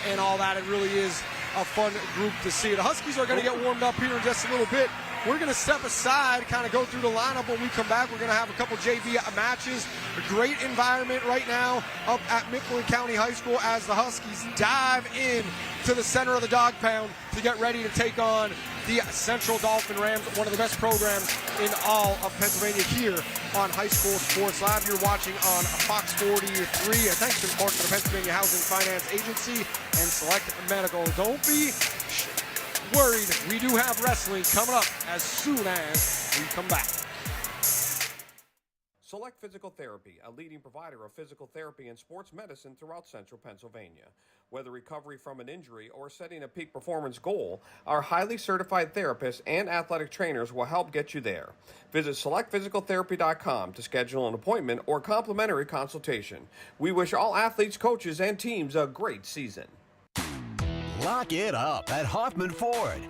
and all that. It really is a fun group to see. The Huskies are going to get warmed up here in just a little bit. We're going to step aside, kind of go through the lineup. When we come back, we're going to have a couple JV matches. A great environment right now up at Mifflin County High School as the Huskies dive in to the center of the dog pound to get ready to take on the Central Dauphin Rams, one of the best programs in all of Pennsylvania here on High School Sports Live. You're watching on Fox 43. Thanks in part to the Pennsylvania Housing Finance Agency and Select Medical. Don't be worried. We do have wrestling coming up as soon as we come back. Select Physical Therapy, a leading provider of physical therapy and sports medicine throughout central Pennsylvania. Whether recovery from an injury or setting a peak performance goal, our highly certified therapists and athletic trainers will help get you there. Visit selectphysicaltherapy.com to schedule an appointment or complimentary consultation. We wish all athletes, coaches, and teams a great season. Lock it up at Hoffman Ford.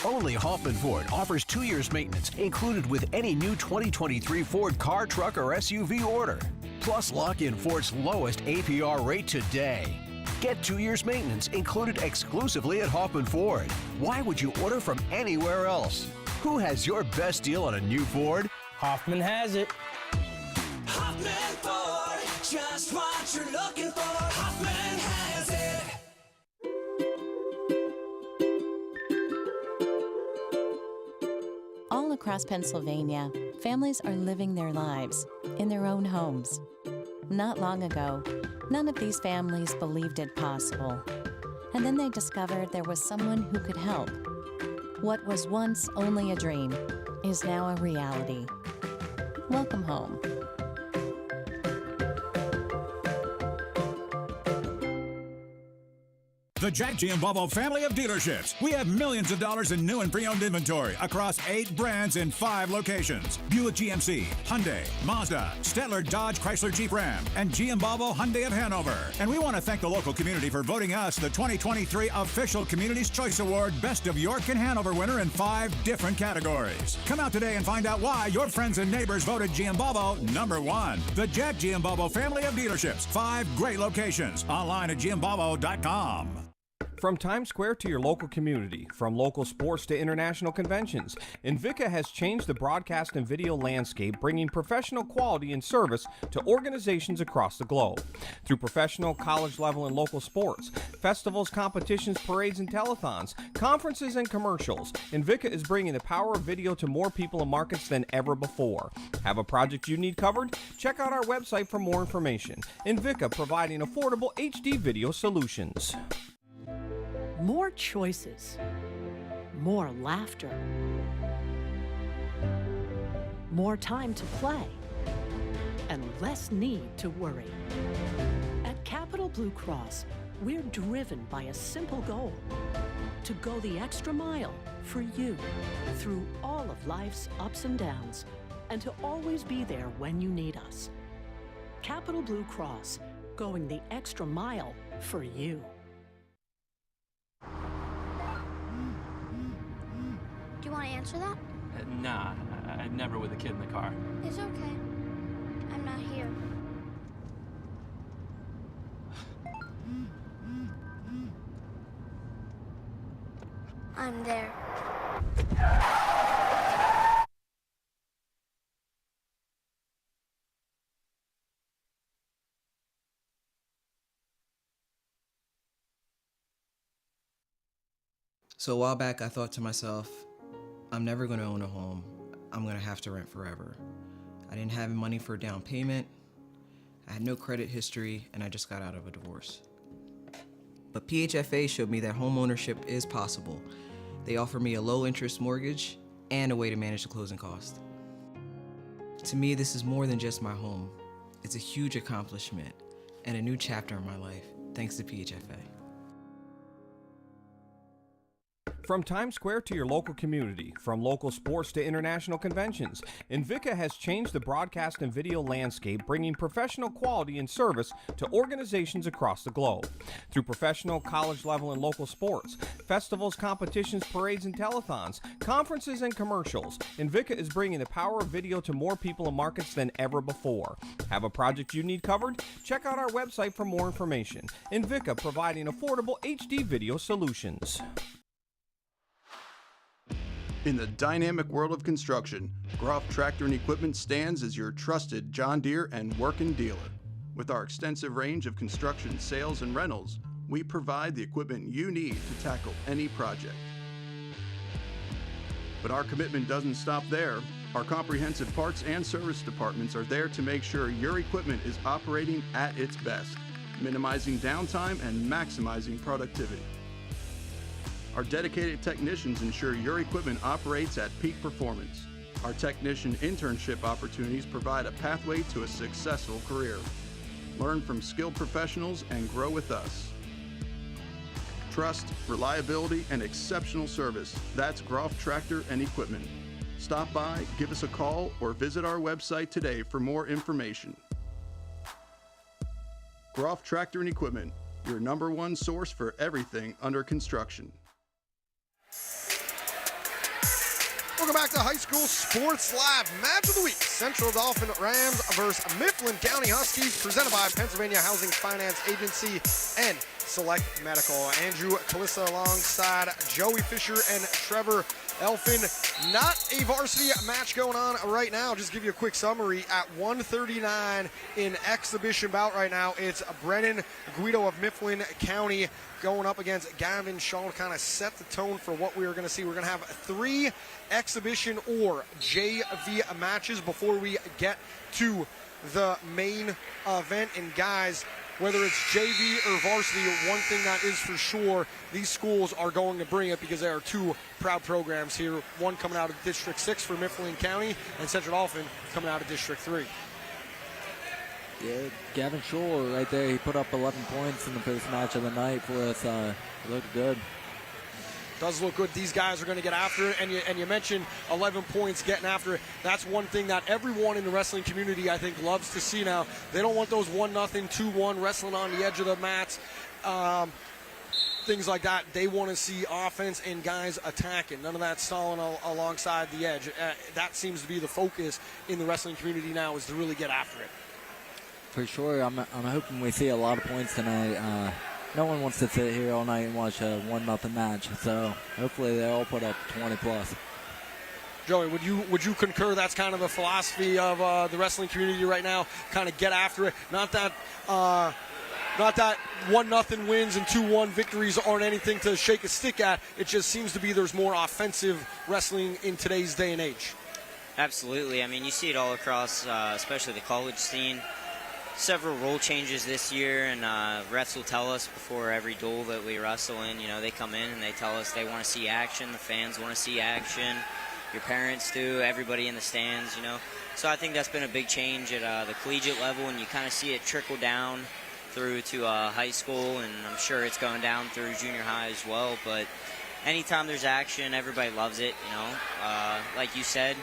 Only Hoffman Ford offers 2 years maintenance included with any new 2023 Ford car, truck, or SUV order. Plus, lock in Ford's lowest APR rate today. Get 2 years maintenance included exclusively at Hoffman Ford. Why would you order from anywhere else? Who has your best deal on a new Ford? Hoffman has it. Hoffman Ford, just what you're looking for. Hoffman has it. All across Pennsylvania, families are living their lives in their own homes. Not long ago, none of these families believed it possible. And then they discovered there was someone who could help. What was once only a dream is now a reality. Welcome home. The Jack Giambalvo family of dealerships. We have millions of dollars in new and pre-owned inventory across 8 brands in 5 locations. Buick GMC, Hyundai, Mazda, Stettler Dodge Chrysler Jeep Ram, and Giambalvo Hyundai of Hanover. And we want to thank the local community for voting us the 2023 Official Community's Choice Award Best of York and Hanover winner in 5 different categories. Come out today and find out why your friends and neighbors voted Giambalvo #1. The Jack Giambalvo family of dealerships. 5 great locations. Online at giambalvo.com. From Times Square to your local community, from local sports to international conventions, Invicta has changed the broadcast and video landscape, bringing professional quality and service to organizations across the globe. Through professional, college level, and local sports, festivals, competitions, parades, and telethons, conferences, and commercials, Invicta is bringing the power of video to more people and markets than ever before. Have a project you need covered? Check out our website for more information. Invicta, providing affordable HD video solutions. More choices, more laughter, more time to play, and less need to worry. At Capital Blue Cross, we're driven by a simple goal: to go the extra mile for you through all of life's ups and downs, and to always be there when you need us. Capital Blue Cross, going the extra mile for you. Do you want to answer that? Nah, I'd never with a kid in the car. It's okay. I'm not here. I'm there. So a while back, I thought to myself, I'm never going to own a home. I'm going to have to rent forever. I didn't have money for a down payment. I had no credit history, and I just got out of a divorce. But PHFA showed me that home ownership is possible. They offer me a low-interest mortgage and a way to manage the closing cost. To me, this is more than just my home. It's a huge accomplishment and a new chapter in my life, thanks to PHFA. From Times Square to your local community, from local sports to international conventions, Invicta has changed the broadcast and video landscape, bringing professional quality and service to organizations across the globe. Through professional, college level, and local sports, festivals, competitions, parades, and telethons, conferences, and commercials, Invicta is bringing the power of video to more people and markets than ever before. Have a project you need covered? Check out our website for more information. Invicta, providing affordable HD video solutions. In the dynamic world of construction, Groff Tractor and Equipment stands as your trusted John Deere and working dealer. With our extensive range of construction sales and rentals, we provide the equipment you need to tackle any project. But our commitment doesn't stop there. Our comprehensive parts and service departments are there to make sure your equipment is operating at its best, minimizing downtime and maximizing productivity. Our dedicated technicians ensure your equipment operates at peak performance. Our technician internship opportunities provide a pathway to a successful career. Learn from skilled professionals and grow with us. Trust, reliability, and exceptional service. That's Groff Tractor and Equipment. Stop by, give us a call, or visit our website today for more information. Groff Tractor and Equipment, your #1 source for everything under construction. Welcome back to High School Sports Live. Match of the week, Central Dauphin Rams versus Mifflin County Huskies, presented by Pennsylvania Housing Finance Agency and Select Medical. Andrew Kalissa alongside Joey Fisher and Trevor Elfin. Not a varsity match going on right now. Just give you a quick summary. At 1:39 in exhibition bout right now, it's Brennan Guido of Mifflin County going up against Gavin Shaw to kind of set the tone for what we are going to see. We're going to have 3 exhibition or JV matches before we get to the main event. And guys, whether it's JV or varsity, one thing that is for sure, these schools are going to bring it because there are 2 proud programs here. One coming out of District 6 for Mifflin County, and Central Dauphin coming out of District 3. Yeah, Gavin Shaw right there, he put up 11 points in the first match of the night for us. Looked good. Does look good. These guys are going to get after it, and you mentioned 11 points getting after it. That's one thing that everyone in the wrestling community, I think, loves to see now. They don't want those 1-0, 2-1 wrestling on the edge of the mats, things like that. They want to see offense and guys attacking. None of that stalling alongside the edge. That seems to be the focus in the wrestling community now, is to really get after it. For sure, I'm hoping we see a lot of points tonight. No one wants to sit here all night and watch a 1-0 match, so hopefully they all put up 20+. Joey, would you concur that's kind of the philosophy of the wrestling community right now? Kind of get after it. Not that 1-0 wins and 2-1 victories aren't anything to shake a stick at. It just seems to be there's more offensive wrestling in today's day and age. Absolutely. I mean, you see it all across, especially the college scene. Several rule changes this year, and refs will tell us before every duel that we wrestle in. You know, they come in and they tell us they want to see action. The fans want to see action. Your parents do. Everybody in the stands, you know. So I think that's been a big change at the collegiate level, and you kind of see it trickle down through to high school, and I'm sure it's going down through junior high as well. But anytime there's action, everybody loves it, you know. Like you said,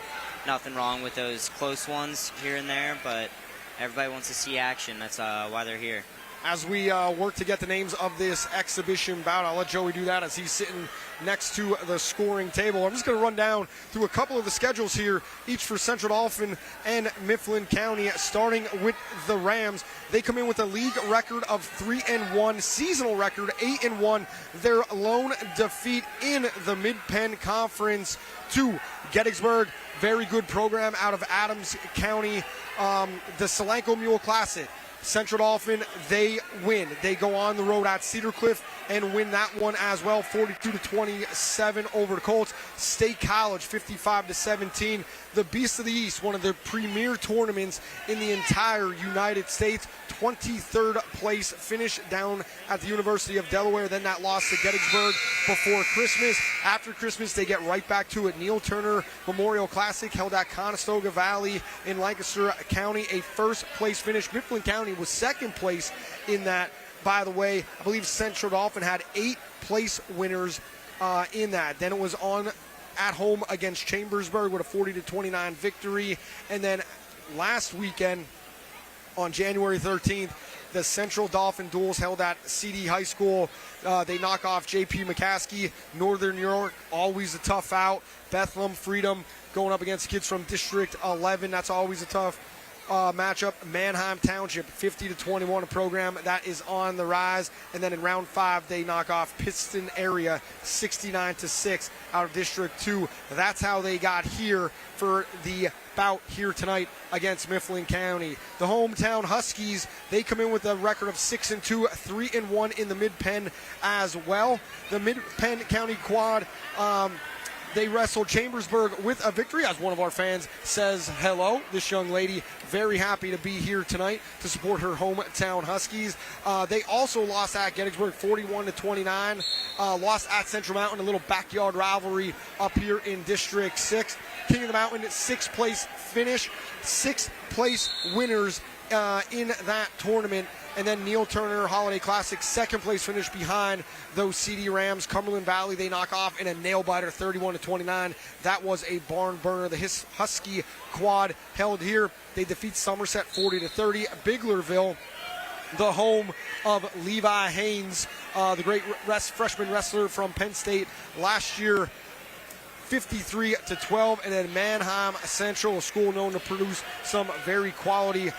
nothing wrong with those close ones here and there, but everybody wants to see action. That's why they're here. As we work to get the names of this exhibition bout, I'll let Joey do that as he's sitting next to the scoring table. I'm just going to run down through a couple of the schedules here, each for Central Dauphin and Mifflin County, starting with the Rams. They come in with a league record of 3-1, seasonal record 8-1. Their lone defeat in the Mid-Penn Conference to Gettysburg. Very good program out of Adams County. The Solanco Mule Classic Central Dauphin, they win. They go on the road at Cedar Cliff and win that one as well, 42-27 over the Colts. State College, 55-17. The Beast of the East, one of the premier tournaments in the entire United States. 23rd place finish down at the University of Delaware. Then that loss to Gettysburg before Christmas. After Christmas, they get right back to it. Neil Turner Memorial Classic held at Conestoga Valley in Lancaster County. A first place finish. Mifflin County was second place in that. By the way, I believe Central Dauphin had 8 place winners in that. Then it was on at home against Chambersburg with a 40-29 victory. And then last weekend on January 13th, the Central Dauphin duels held at CD High School. They knock off J.P. McCaskey. Northern New York, always a tough out. Bethlehem Freedom going up against kids from District 11. That's always a tough matchup. Manheim Township, 50-21, a program that is on the rise. And then in round 5, they knock off Pittston Area, 69-6 out of District 2. That's how they got here for the bout here tonight against Mifflin County. The hometown Huskies, they come in with a record of 6-2, 3-1 in the Mid-Penn as well. The Mid-Penn County Quad, they wrestled Chambersburg with a victory, as one of our fans says hello. This young lady, very happy to be here tonight to support her hometown Huskies. They also lost at Gettysburg 41-29. Lost at Central Mountain, a little backyard rivalry up here in District 6. King of the Mountain, 6th place finish, 6th place winners in that tournament. And then Neil Turner Holiday Classic, 2nd place finish behind those CD Rams. Cumberland Valley, they knock off in a nail-biter, 31-29. That was a barn burner. The Husky Quad held here. They defeat Somerset 40-30. Biglerville, the home of Levi Haynes, the great freshman wrestler from Penn State last year, 53-12. And then Manheim Central, a school known to produce some very quality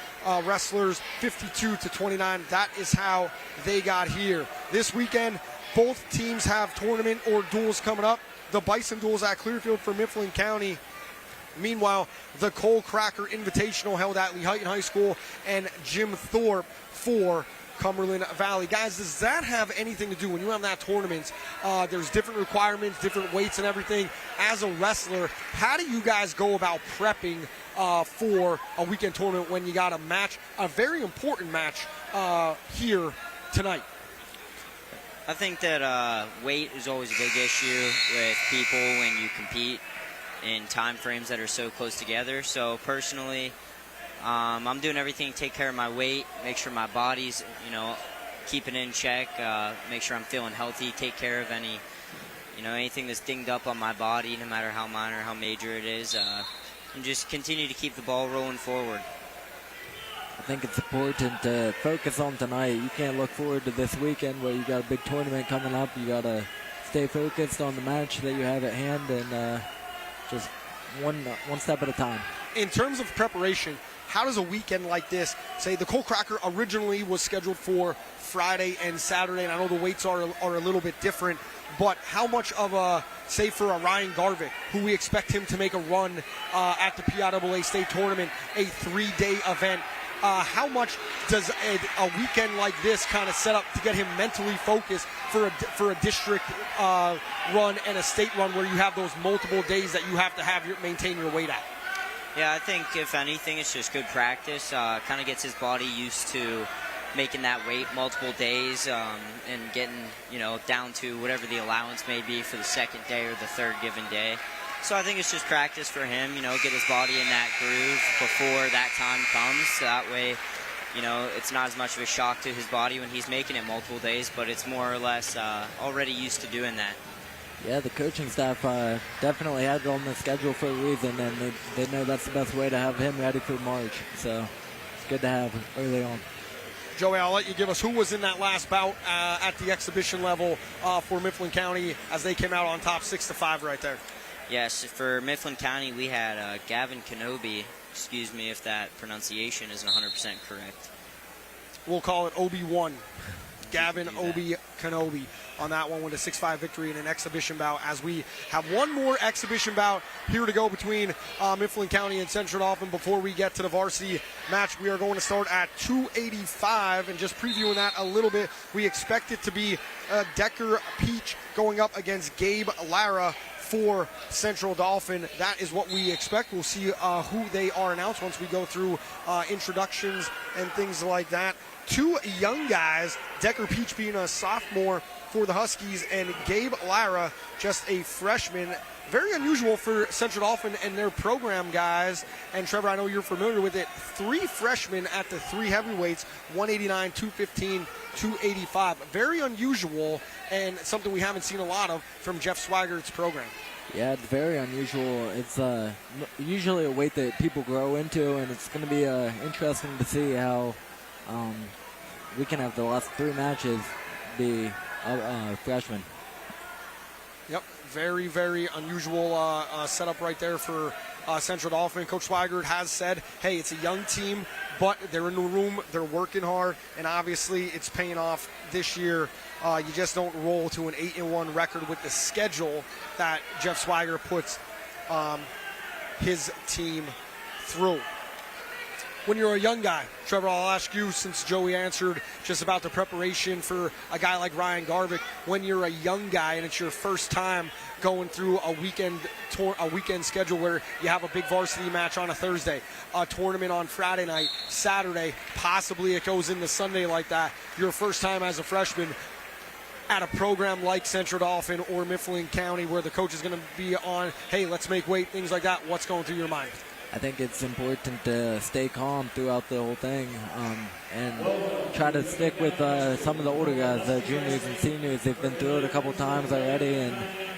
wrestlers, 52-29. That is how they got here. This weekend, both teams have tournament or duels coming up. The Bison duels at Clearfield for Mifflin County. Meanwhile, the Cole Cracker Invitational held at Lehighton High School and Jim Thorpe for Cumberland Valley. Guys, does that have anything to do when you have that tournament? There's different requirements, different weights and everything. As a wrestler, how do you guys go about prepping for a weekend tournament when you got a match, a very important match here tonight? I think that weight is always a big issue with people when you compete in time frames that are so close together. So personally, I'm doing everything to take care of my weight, make sure my body's, keeping it in check, make sure I'm feeling healthy, take care of anything that's dinged up on my body, no matter how minor, how major it is, and just continue to keep the ball rolling forward. I think it's important to focus on tonight. You can't look forward to this weekend where you got a big tournament coming up. You got to stay focused on the match that you have at hand and just one step at a time. In terms of preparation, how does a weekend like this, say the Cole Cracker originally was scheduled for Friday and Saturday, and I know the weights are a little bit different, but how much of a, say for a Ryan Garvik, who we expect him to make a run at the PIAA state tournament, a 3-day event, how much does a weekend like this kind of set up to get him mentally focused for a district run and a state run where you have those multiple days that you have to maintain your weight at? Yeah, I think if anything, it's just good practice. Kind of gets his body used to making that weight multiple days and getting, down to whatever the allowance may be for the second day or the third given day. So I think it's just practice for him, get his body in that groove before that time comes. So that way, it's not as much of a shock to his body when he's making it multiple days, but it's more or less already used to doing that. Yeah, the coaching staff definitely had it on the schedule for a reason, and they know that's the best way to have him ready for March. So it's good to have early on. Joey, I'll let you give us who was in that last bout at the exhibition level for Mifflin County as they came out on top 6-5 right there. Yes, for Mifflin County, we had Gavin Kenobi. Excuse me if that pronunciation isn't 100% correct. We'll call it Obi-1. Gavin Obi Kenobi. on that one with a 6-5 victory in an exhibition bout, as we have one more exhibition bout here to go between Mifflin County and Central Dauphin before we get to the varsity match. We are going to start at 285, and just previewing that a little bit, we expect it to be Decker Peach going up against Gabe Lara for Central Dauphin. That is what we expect. We'll see who they are announced once we go through introductions and things like that. Two young guys, Decker Peach being a sophomore for the Huskies, and Gabe Lara, just a freshman. Very unusual for Central Dauphin and their program guys. And Trevor, I know you're familiar with it. 3 freshmen at the 3 heavyweights, 189, 215, 285. Very unusual, and something we haven't seen a lot of from Jeff Swiggert's program. Yeah, it's very unusual. It's usually a weight that people grow into, and it's going to be interesting to see how we can have the last 3 matches be freshmen. Yep, very, very unusual setup right there for Central Dauphin. Coach Swigert has said, hey, it's a young team, but they're in the room, they're working hard, and obviously it's paying off this year. You just don't roll to an 8-1 record with the schedule that Jeff Swigert puts his team through. When you're a young guy, Trevor, I'll ask you, since Joey answered just about the preparation for a guy like Ryan Garvick, when you're a young guy and it's your first time going through a weekend schedule where you have a big varsity match on a Thursday, a tournament on Friday night, Saturday, possibly it goes into Sunday like that, your first time as a freshman at a program like Central Dauphin or Mifflin County where the coach is going to be on, hey, let's make weight, things like that, what's going through your mind? I think it's important to stay calm throughout the whole thing and try to stick with some of the older guys, the juniors and seniors. They've been through it a couple times already, and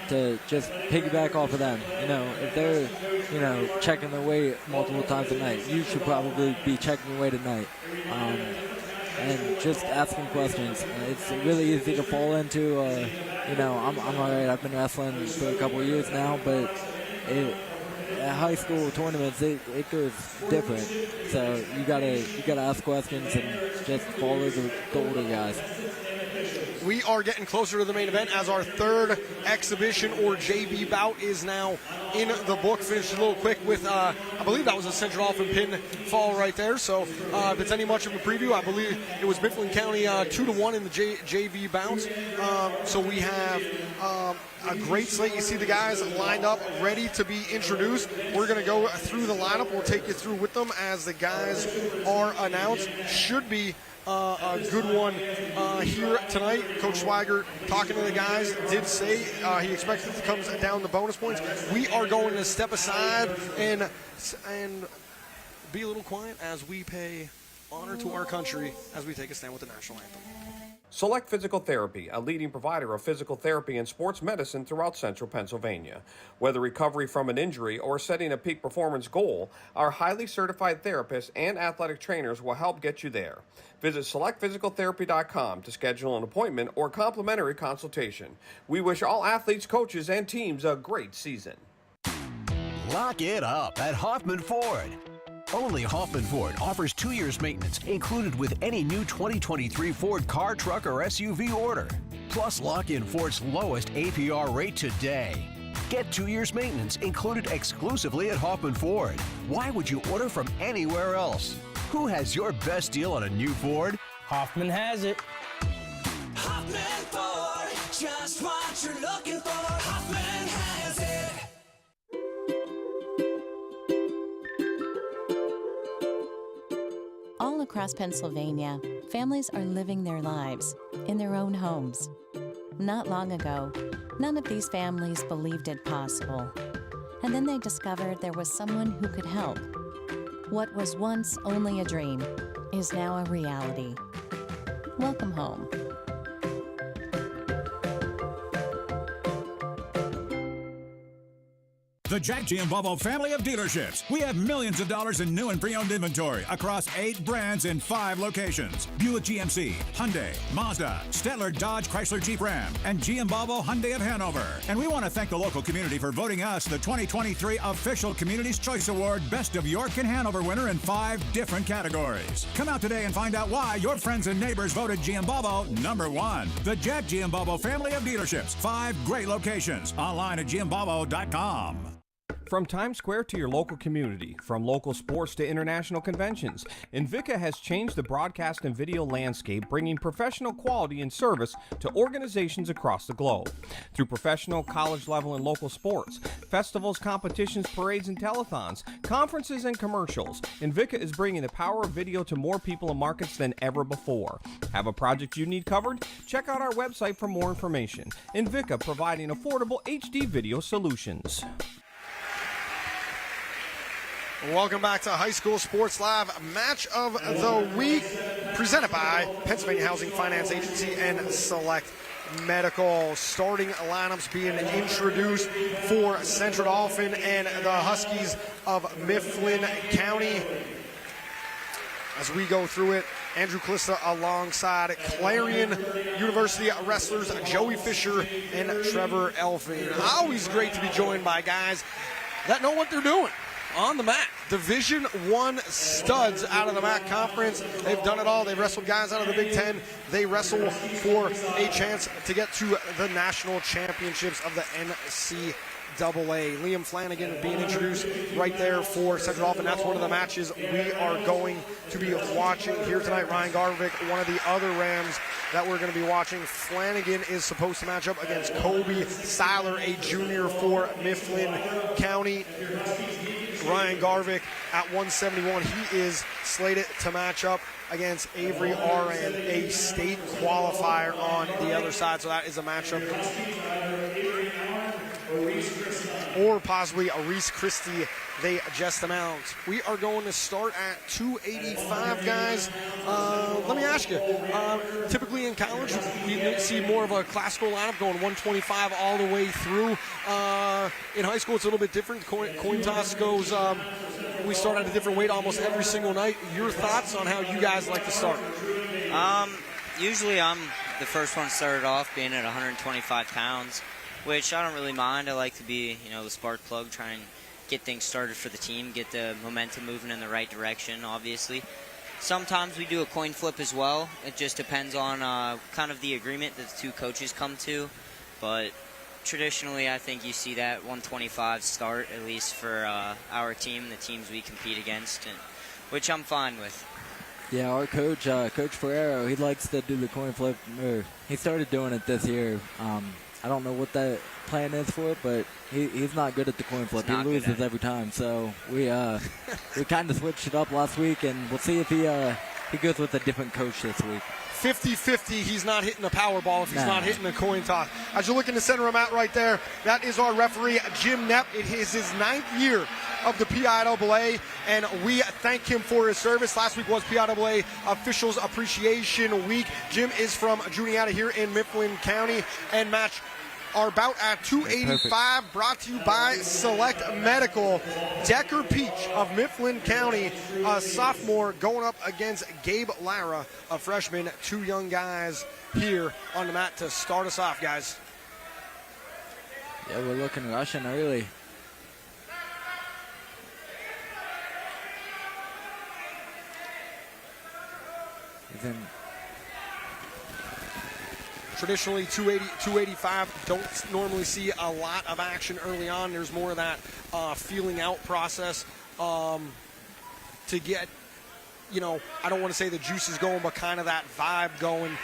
to just piggyback off of them. You know, if they're, checking their weight multiple times a night, you should probably be checking your weight at night. And just asking questions. It's really easy to fall into, I'm all right, I've been wrestling for a couple of years now, but at high school tournaments, it goes different. So you gotta ask questions and just follow the older guys. We are getting closer to the main event as our third exhibition or JV bout is now in the book. Finished a little quick with, I believe that was a Central Dauphin pin fall right there. So if it's any much of a preview, I believe it was Mifflin County 2-1 in the JV bounce. So we have a great slate. You see the guys lined up, ready to be introduced. We're going to go through the lineup. We'll take you through with them as the guys are announced. Should be a good one here tonight. Coach Swigert, talking to the guys, did say he expects it to come down to bonus points. We are going to step aside and be a little quiet as we pay honor to our country as we take a stand with the national anthem. Select Physical Therapy, a leading provider of physical therapy and sports medicine throughout central Pennsylvania. Whether recovery from an injury or setting a peak performance goal, our highly certified therapists and athletic trainers will help get you there. Visit selectphysicaltherapy.com to schedule an appointment or complimentary consultation. We wish all athletes, coaches, and teams a great season. Lock it up at Hoffman Ford. Only Hoffman Ford offers 2 years maintenance included with any new 2023 Ford car, truck, or SUV order. Plus, lock in Ford's lowest APR rate today. Get 2 years maintenance included exclusively at Hoffman Ford. Why would you order from anywhere else? Who has your best deal on a new Ford? Hoffman has it. Hoffman Ford, just what you're looking for. Hoffman has it. All across Pennsylvania, families are living their lives in their own homes. Not long ago, none of these families believed it possible. And then they discovered there was someone who could help. What was once only a dream is now a reality. Welcome home. The Jack G and Bobo family of dealerships. We have millions of dollars in new and pre-owned inventory across 8 brands in 5 locations. Buick GMC, Hyundai, Mazda, Stettler Dodge Chrysler Jeep Ram, and G and Bobo Hyundai of Hanover. And we want to thank the local community for voting us the 2023 official Community's Choice Award Best of York and Hanover winner in 5 different categories. Come out today and find out why your friends and neighbors voted G and Bobo #1. The Jack G and Bobo family of dealerships. 5 great locations. Online at gmbobo.com. From Times Square to your local community, from local sports to international conventions, Invicta has changed the broadcast and video landscape, bringing professional quality and service to organizations across the globe. Through professional, college level, and local sports, festivals, competitions, parades, and telethons, conferences, and commercials, Invicta is bringing the power of video to more people and markets than ever before. Have a project you need covered? Check out our website for more information. Invicta, providing affordable HD video solutions. Welcome back to High School Sports Live Match of the Week, presented by Pennsylvania Housing Finance Agency and Select Medical. Starting lineups being introduced for Central Dauphin and the Huskies of Mifflin County. As we go through it, Andrew Calista alongside Clarion University wrestlers Joey Fisher and Trevor Elfing. Always great to be joined by guys that know what they're doing on the mat. Division I studs out of the MAC conference. They've done it all. They've wrestled guys out of the Big Ten. They wrestle for a chance to get to the national championships of the NCAA. Liam Flanagan being introduced right there for Central Dauphin. That's one of the matches we are going to be watching here tonight. Ryan Garvik, one of the other Rams that we're going to be watching. Flanagan is supposed to match up against Kobe Seiler, a junior for Mifflin County. Ryan Garvik at 171. He is slated to match up against Avery Aran, a state qualifier on the other side. So that is a matchup. Or possibly a Reese Christie. They adjust them out. We are going to start at 285, guys. Let me ask you, typically in college, we see more of a classical lineup going 125 all the way through. In high school, it's a little bit different. Coin toss goes, we start at a different weight almost every single night. Your thoughts on how you guys like to start? Usually I'm the first one started off being at 125 pounds, which I don't really mind. I like to be, the spark plug, try and get things started for the team, get the momentum moving in the right direction, obviously. Sometimes we do a coin flip as well. It just depends on kind of the agreement that the two coaches come to. But traditionally, I think you see that 125 start, at least for our team, the teams we compete against, which I'm fine with. Yeah, our coach, Coach Ferrero, he likes to do the coin flip. He started doing it this year. I don't know what that plan is for it, but he's not good at the coin flip. He loses every time. So we kind of switched it up last week, and we'll see if he goes with a different coach this week. 50-50, he's not hitting a power ball if he's not hitting a coin toss. As you look in the center of mat right there, that is our referee, Jim Knepp. It is his 9th year of the PIAA, and we thank him for his service. Last week was PIAA Officials Appreciation Week. Jim is from Juniata here in Mifflin County, and match our bout at 285, brought to you by Select Medical. Decker Peach of Mifflin County, a sophomore, going up against Gabe Lara, a freshman. 2 young guys here on the mat to start us off, guys. Yeah, we're looking Russian early. Traditionally, 280, 285, don't normally see a lot of action early on. There's more of that feeling out process to get, I don't want to say the juice is going, but kind of that vibe going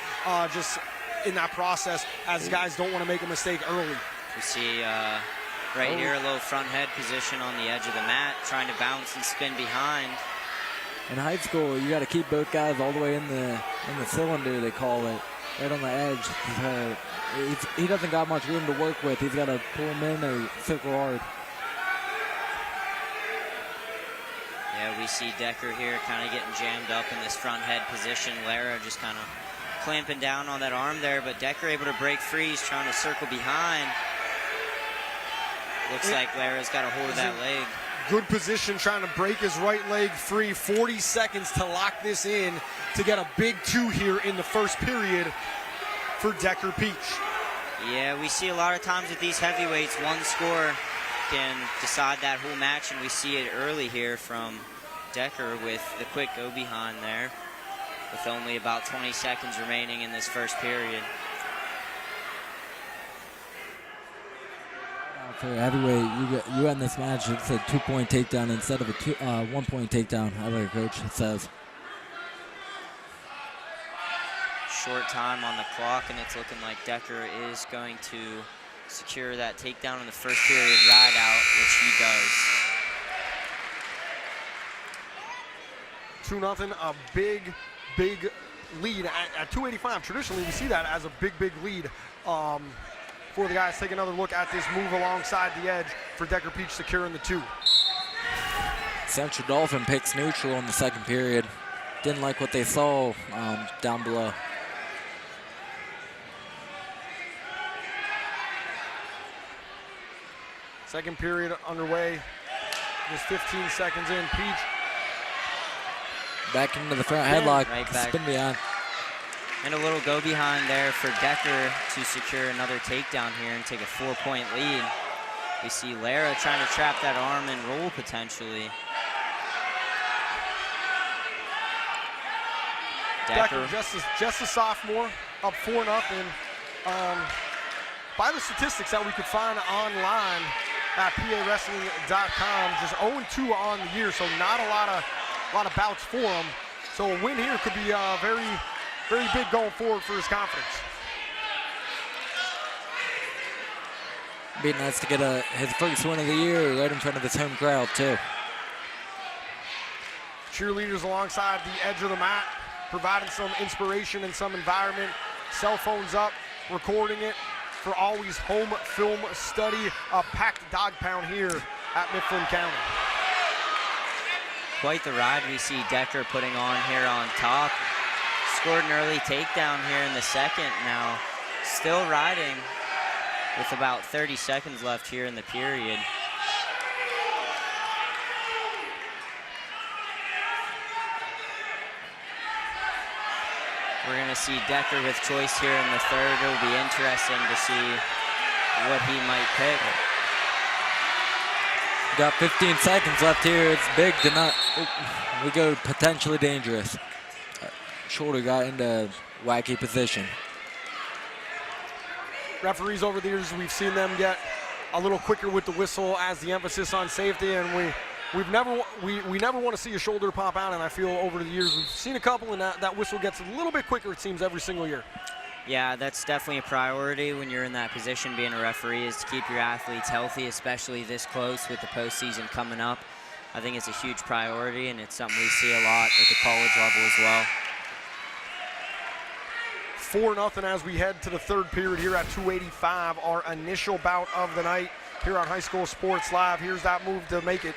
just in that process, as guys don't want to make a mistake early. We see right here a little front head position on the edge of the mat, trying to bounce and spin behind. In high school, you got to keep both guys all the way in the cylinder, they call it. Right on the edge. He doesn't got much room to work with. He's got to pull him in or circle hard. Yeah, we see Decker here kind of getting jammed up in this front head position. Lara just kind of clamping down on that arm there, but Decker able to break free. He's trying to circle behind. Looks like Lara's got a hold of that leg. Good position, trying to break his right leg free. 40 seconds to lock this in to get a big 2 here in the first period for Decker Peach. Yeah, we see a lot of times with these heavyweights, one score can decide that whole match, and we see it early here from Decker with the quick go behind there with only about 20 seconds remaining in this first period. For heavyweight, you end this match, it's a 2-point takedown instead of a 1-point takedown, I like coach says. Short time on the clock, and it's looking like Decker is going to secure that takedown in the first period ride out, which he does. 2-0, a big lead at 285. Traditionally, we see that as a big lead for the guys. Take another look at this move alongside the edge for Decker Peach securing the 2. Central Dauphin picks neutral in the second period. Didn't like what they saw down below. Second period underway. Just 15 seconds in. Peach back into the front headlock, right back. Spin beyond. And a little go behind there for Decker to secure another takedown here and take a 4-point lead. We see Lara trying to trap that arm and roll potentially. Decker just a sophomore, up 4-0. By the statistics that we could find online at PAWrestling.com, just 0-2 on the year, so not a lot of bouts for him. So a win here could be very big going forward for his confidence. Be nice to get his first win of the year right in front of his home crowd too. Cheerleaders alongside the edge of the mat, providing some inspiration and some environment. Cell phones up, recording it for always home film study. A packed dog pound here at Mifflin County. Quite the ride we see Decker putting on here on top. Scored an early takedown here in the second. Now still riding with about 30 seconds left here in the period. We're going to see Decker with choice here in the third. It'll be interesting to see what he might pick. Got 15 seconds left here. It's big to not. We go potentially dangerous. Shoulder got into wacky position. Referees over the years, we've seen them get a little quicker with the whistle as the emphasis on safety, and we never want to see a shoulder pop out, and I feel over the years we've seen a couple, and that whistle gets a little bit quicker, it seems, every single year. Yeah, that's definitely a priority when you're in that position being a referee, is to keep your athletes healthy, especially this close with the postseason coming up. I think it's a huge priority, and it's something we see a lot at the college level as well. 4-0 as we head to the third period here at 285, our initial bout of the night here on High School Sports Live. Here's that move to make it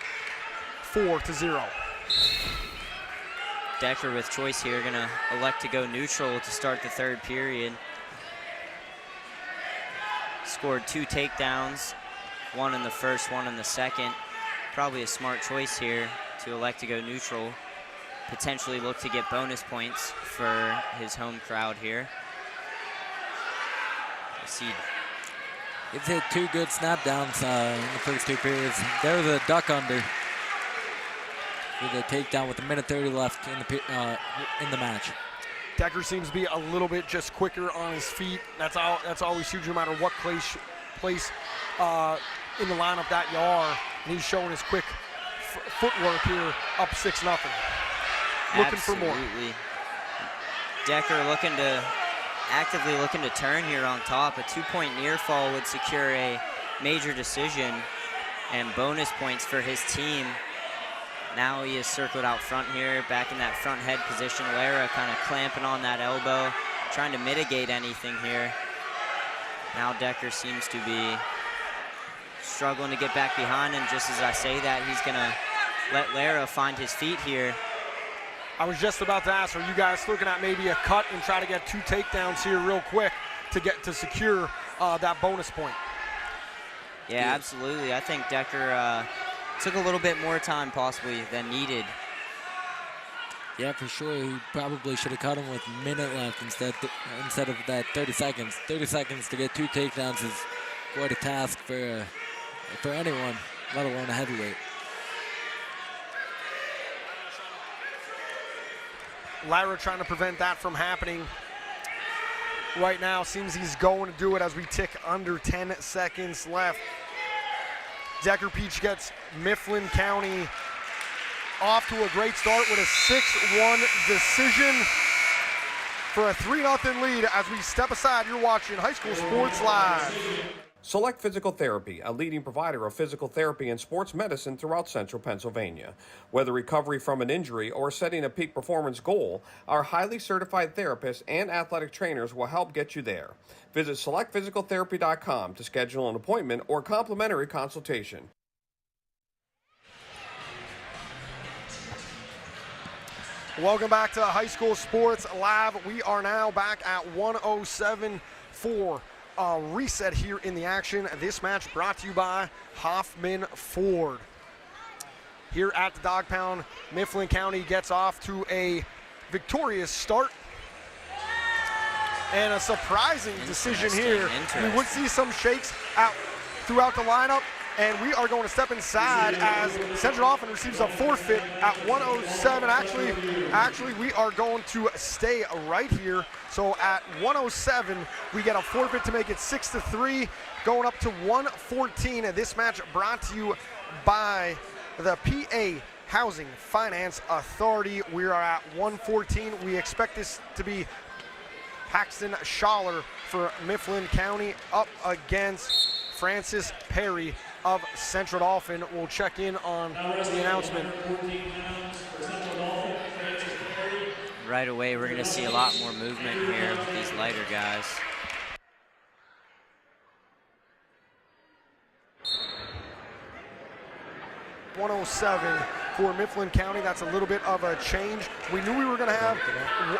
4-0. Decker with choice here, gonna elect to go neutral to start the third period. Scored 2 takedowns, one in the first, one in the second. Probably a smart choice here to elect to go neutral. Potentially look to get bonus points for his home crowd here. See, He's hit 2 good snap downs in the first 2 periods. There was a duck under with a takedown with 1:30 left in the match. Decker seems to be a little bit just quicker on his feet. That's always huge no matter what place in the lineup that you are. And he's showing his quick footwork here, up 6-0. Looking for more. Decker actively looking to turn here on top. A 2-point near fall would secure a major decision and bonus points for his team. Now he is circled out front here, back in that front head position. Lara kind of clamping on that elbow, trying to mitigate anything here. Now Decker seems to be struggling to get back behind, and just as I say that, he's gonna let Lara find his feet here. I was just about to ask, are you guys looking at maybe a cut and try to get 2 takedowns here real quick to secure that bonus point? Yeah, absolutely. I think Decker took a little bit more time possibly than needed. Yeah, for sure. He probably should have cut him with a minute left instead of that 30 seconds. 30 seconds to get 2 takedowns is quite a task for anyone, let alone a heavyweight. Lara trying to prevent that from happening. Right now, seems he's going to do it as we tick under 10 seconds left. Decker Peach gets Mifflin County off to a great start with a 6-1 decision for a 3-0 lead. As we step aside, you're watching High School Sports Live. Select Physical Therapy, a leading provider of physical therapy and sports medicine throughout central Pennsylvania. Whether recovery from an injury or setting a peak performance goal, our highly certified therapists and athletic trainers will help get you there. Visit selectphysicaltherapy.com to schedule an appointment or complimentary consultation. Welcome back to High School Sports Live. We are now back at 107 for a reset here in the action. This match brought to you by Hoffman Ford. Here at the Dog Pound, Mifflin County gets off to a victorious start. And a surprising decision here. We would see some shakes out throughout the lineup. And we are going to step inside as Central Dauphin receives a forfeit at 107. Actually, we are going to stay right here. So at 107, we get a forfeit to make it 6-3, going up to 114. This match brought to you by the PA Housing Finance Authority. We are at 114. We expect this to be Paxton Schaller for Mifflin County up against Francis Perry of Central Dauphin. We'll check in on the announcement. Right away, we're going to see a lot more movement here with these lighter guys. .107 for Mifflin County. That's a little bit of a change. We knew we were going to have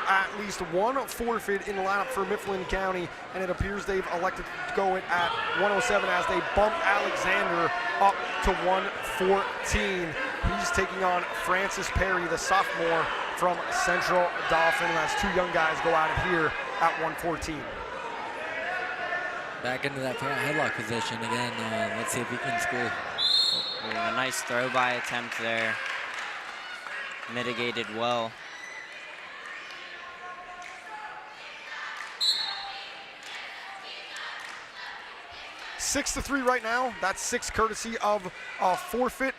at least one forfeit in the lineup for Mifflin County, and it appears they've elected to go it at 107 as they bump Alexander up to 114. He's taking on Francis Perry, the sophomore from Central Dauphin, as 2 young guys go at it here at 114. Back into that front headlock position again. Let's see if he can score. A nice throw-by attempt there. Mitigated well. Six to 3 right now. That's 6 courtesy of a forfeit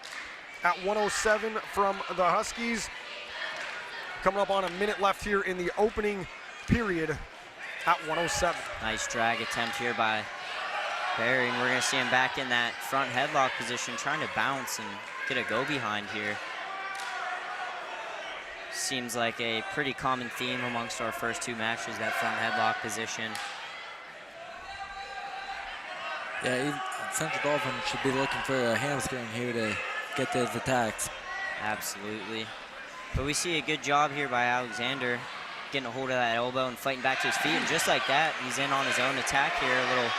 at 107 from the Huskies. Coming up on a minute left here in the opening period at 107. Nice drag attempt here by Perry, and we're going to see him back in that front headlock position, trying to bounce and get a go behind here. Seems like a pretty common theme amongst our first 2 matches, that front headlock position. Yeah, Central Dauphin should be looking for a hamstring here to get those attacks. Absolutely. But we see a good job here by Alexander, getting a hold of that elbow and fighting back to his feet. And just like that, he's in on his own attack here. A little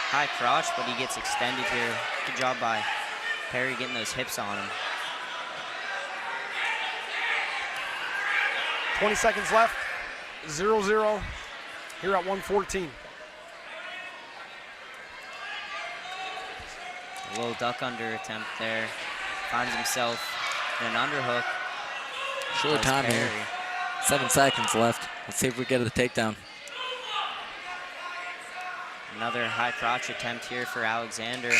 high crotch, but he gets extended here. Good job by Perry getting those hips on him. 20 seconds left, 0-0 here at 114. A little duck under attempt there. Finds himself in an underhook. Short time here. 7 seconds left. Let's see if we get a takedown. Another high crotch attempt here for Alexander.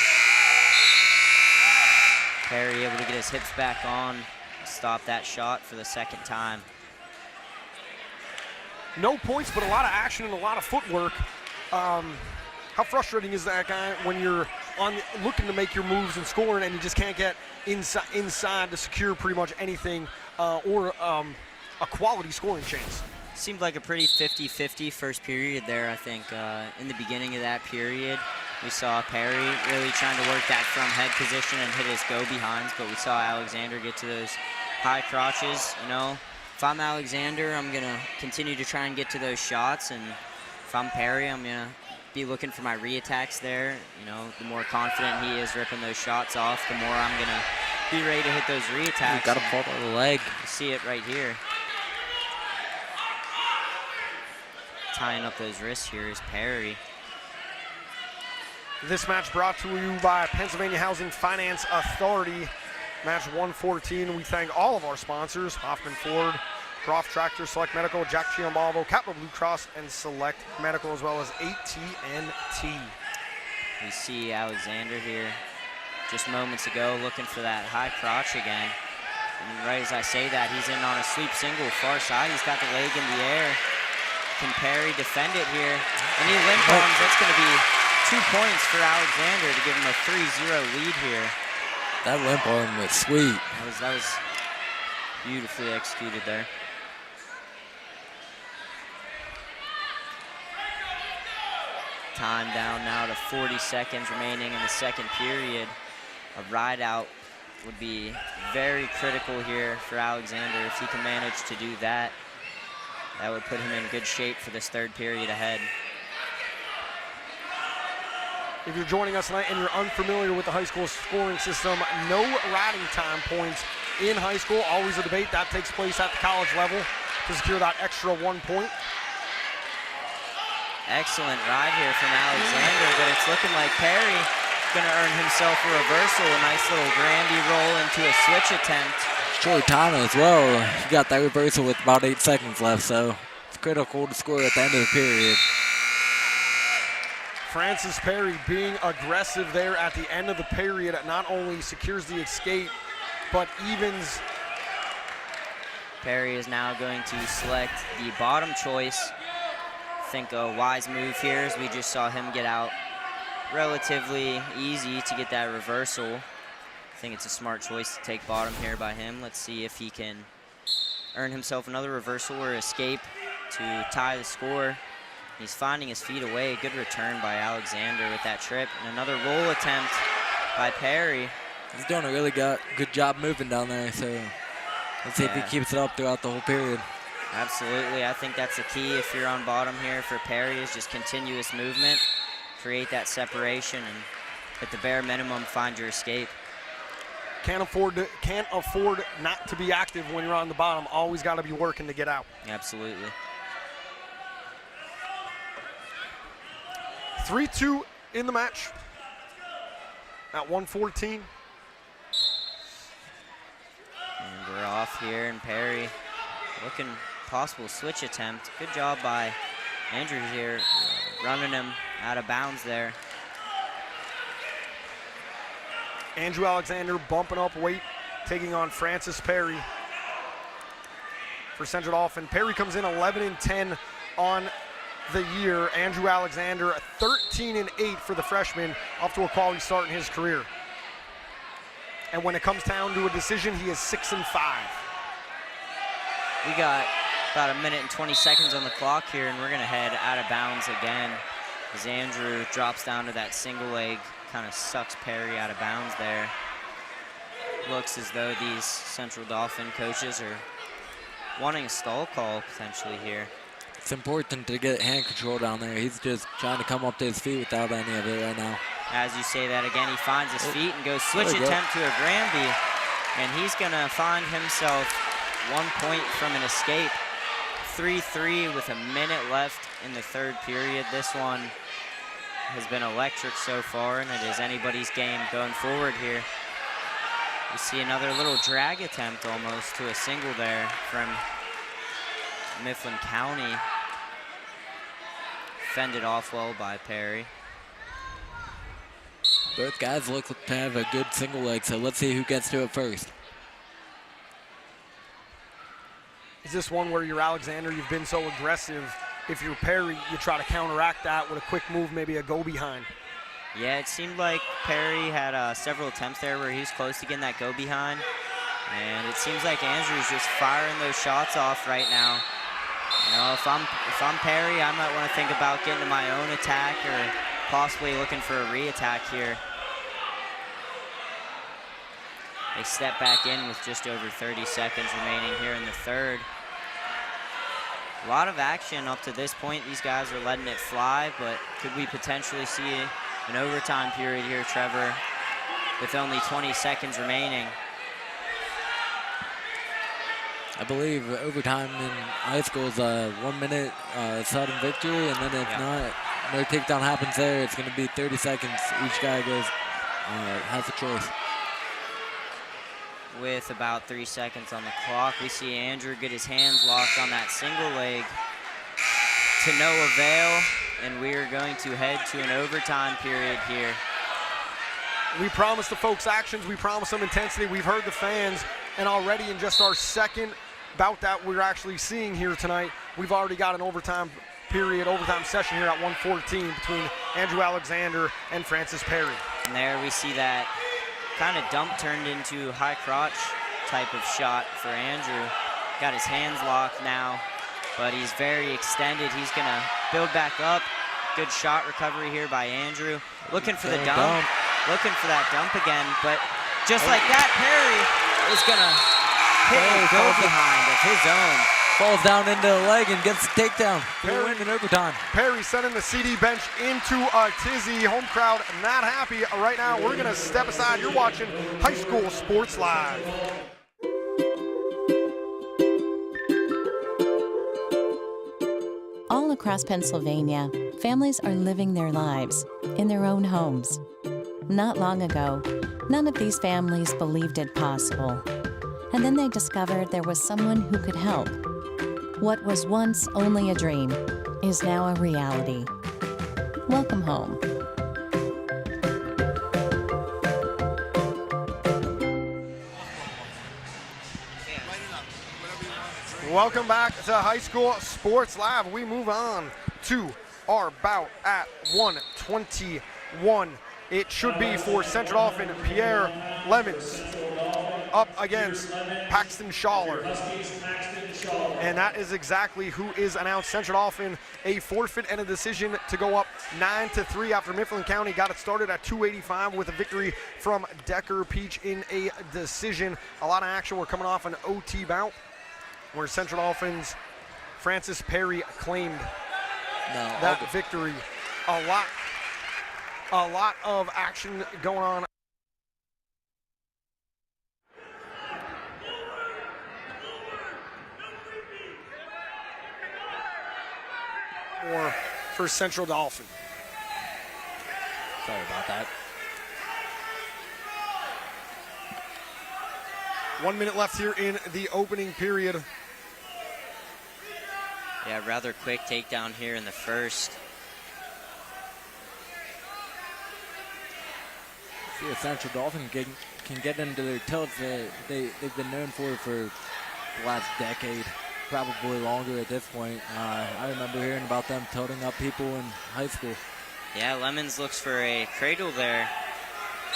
Perry able to get his hips back on, stop that shot for the 2nd time. No points, but a lot of action and a lot of footwork. How frustrating is that, guy, when you're looking to make your moves and scoring and you just can't get inside to secure pretty much anything or a quality scoring chance? Seemed like a pretty 50-50 first period there, I think. In the beginning of that period, we saw Perry really trying to work that front head position and hit his go-behinds, but we saw Alexander get to those high crotches. You know, if I'm Alexander, I'm going to continue to try and get to those shots, and if I'm Perry, I'm going to be looking for my re-attacks there. You know, the more confident he is ripping those shots off, the more I'm going to be ready to hit those re-attacks. Got to fall to the leg. You see it right here. Tying up those wrists here is Perry. This match brought to you by Pennsylvania Housing Finance Authority. Match 114. We thank all of our sponsors, Hoffman Ford, Groff Tractor, Select Medical, Jack Giambalvo, Capital Blue Cross, and Select Medical, as well as AT&T. We see Alexander here just moments ago looking for that high crotch again. And right as I say that, he's in on a sweep single, far side. He's got the leg in the air. Can Perry defend it here? And he limp arms. That's going to be 2 points for Alexander to give him a 3-0 lead here. That limp arm was sweet. That was beautifully executed there. Time down now to 40 seconds remaining in the second period. A ride out would be very critical here for Alexander. If he can manage to do that, that would put him in good shape for this third period ahead. If you're joining us tonight and you're unfamiliar with the high school scoring system, no riding time points in high school. Always a debate. That takes place at the college level to secure that extra 1 point. Excellent ride here from Alexander, but it's looking like Perry going to earn himself a reversal. A nice little Grandy roll into a switch attempt. Short time as well. He got that reversal with about 8 seconds left, so it's critical to score at the end of the period. Francis Perry being aggressive there at the end of the period not only secures the escape, but evens. Perry is now going to select the bottom choice. I think a wise move here, as we just saw him get out relatively easy to get that reversal. I think it's a smart choice to take bottom here by him. Let's see if he can earn himself another reversal or escape to tie the score. He's finding his feet away. Good return by Alexander with that trip. And another roll attempt by Perry. He's doing a really good job moving down there, so let's see if he keeps it up throughout the whole period. Absolutely. I think that's the key if you're on bottom here for Perry, is just continuous movement. Create that separation and at the bare minimum find your escape. Can't afford not to be active when you're on the bottom. Always got to be working to get out. Absolutely. 3-2 in the match at 114. And we're off here, and Perry looking possible switch attempt. Good job by Andrews here, running him out of bounds there. Andrew Alexander bumping up weight, taking on Francis Perry for Central Dauphin. Perry comes in 11-10 on the year. Andrew Alexander 13-8 for the freshman, off to a quality start in his career. And when it comes down to a decision, he is 6-5. We got about 1 minute and 20 seconds on the clock here, and we're gonna head out of bounds again as Andrew drops down to that single leg, kind of sucks Perry out of bounds there. Looks as though these Central Dauphin coaches are wanting a stall call potentially here. It's important to get hand control down there. He's just trying to come up to his feet without any of it right now. As you say that again, he finds his feet and goes switch attempt to a Granby, and he's gonna find himself 1 point from an escape. 3-3 with a minute left in the third period. This one has been electric so far, and it is anybody's game going forward here. You see another little drag attempt almost to a single there from Mifflin County. Fended off well by Perry. Both guys look to have a good single leg, so let's see who gets to it first. Is this one where you're Alexander, you've been so aggressive? If you're Perry, you try to counteract that with a quick move, maybe a go behind. Yeah, it seemed like Perry had several attempts there where he was close to getting that go behind. And it seems like Andrew's just firing those shots off right now. You know, if I'm Perry, I might want to think about getting to my own attack or possibly looking for a re-attack here. They step back in with just over 30 seconds remaining here in the third. A lot of action up to this point. These guys are letting it fly, but could we potentially see an overtime period here, Trevor, with only 20 seconds remaining? I believe overtime in high school is a 1 minute sudden victory, and then if not, no takedown happens there, it's going to be 30 seconds. Each guy goes, has a choice. With about 3 seconds on the clock, we see Andrew get his hands locked on that single leg to no avail, and we are going to head to an overtime period here. We promised the folks actions, we promised them intensity. We've heard the fans, and already in just our second bout that we're actually seeing here tonight, we've already got an overtime period, overtime session here at 1:14 between Andrew Alexander and Francis Perry. And there we see that kind of dump turned into high crotch type of shot for Andrew. Got his hands locked now, but he's very extended. He's gonna build back up. Good shot recovery here by Andrew. Looking for the dump. Looking for that dump again, but just like that, Perry is gonna hit a go behind of his own. Falls down into the leg and gets the takedown. Perry win in overtime. Perry sending the CD bench into a tizzy. Home crowd not happy right now. We're gonna step aside. You're watching High School Sports Live. All across Pennsylvania, families are living their lives in their own homes. Not long ago, none of these families believed it possible. And then they discovered there was someone who could help. What was once only a dream is now a reality. Welcome home. Welcome back to High School Sports Live. We move on to our bout at 1:21. It should be for Central Dauphin, Pierre Lemons up against Paxton Schaller. And that is exactly who is announced. Central Dauphin, a forfeit and a decision to go up 9-3 after Mifflin County got it started at 285 with a victory from Decker Peach in a decision. A lot of action. We're coming off an OT bout where Central Dauphin's Francis Perry claimed that victory. A lot of action going on. More for Central Dauphin. Sorry about that. 1 minute left here in the opening period. Yeah, rather quick takedown here in the first. See if Central Dauphin can get into their tilts that they've been known for the last decade, probably longer at this point. I remember hearing about them tilting up people in high school. Yeah, Lemons looks for a cradle there,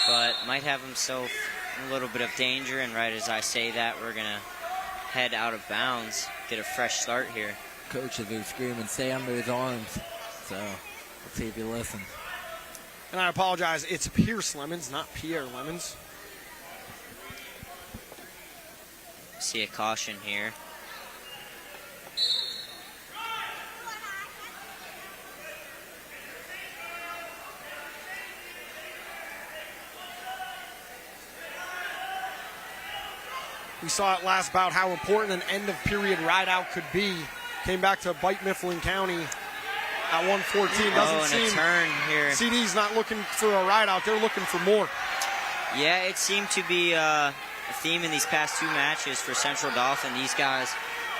but might have himself in a little bit of danger, and right as I say that, we're going to head out of bounds, get a fresh start here. Coaches are screaming, stay under his arms, so let's see if he listens. And I apologize, it's Pierce Lemons, not Pierre Lemons. See a caution here. We saw it last bout how important an end of period ride out could be. Came back to bite Mifflin County at 1:14. Doesn't seem a turn here. CD's not looking for a ride out. They're looking for more. Yeah, it seemed to be a theme in these past two matches for Central Dauphin. These guys,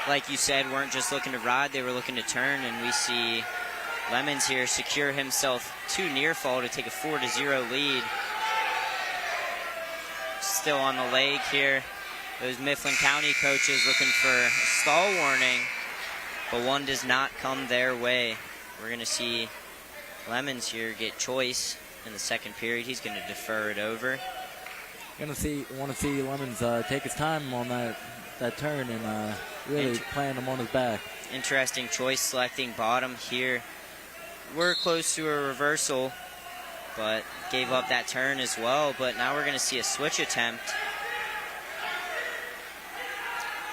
like you said, weren't just looking to ride, they were looking to turn, and we see Lemons here secure himself to near fall to take a 4-0 lead. Still on the leg here. Those Mifflin County coaches looking for a stall warning, but one does not come their way. We're going to see Lemons here get choice in the second period. He's going to defer it over. Want to see Lemons take his time on that turn and really plant him on his back. Interesting choice selecting bottom here. We're close to a reversal, but gave up that turn as well. But now we're going to see a switch attempt.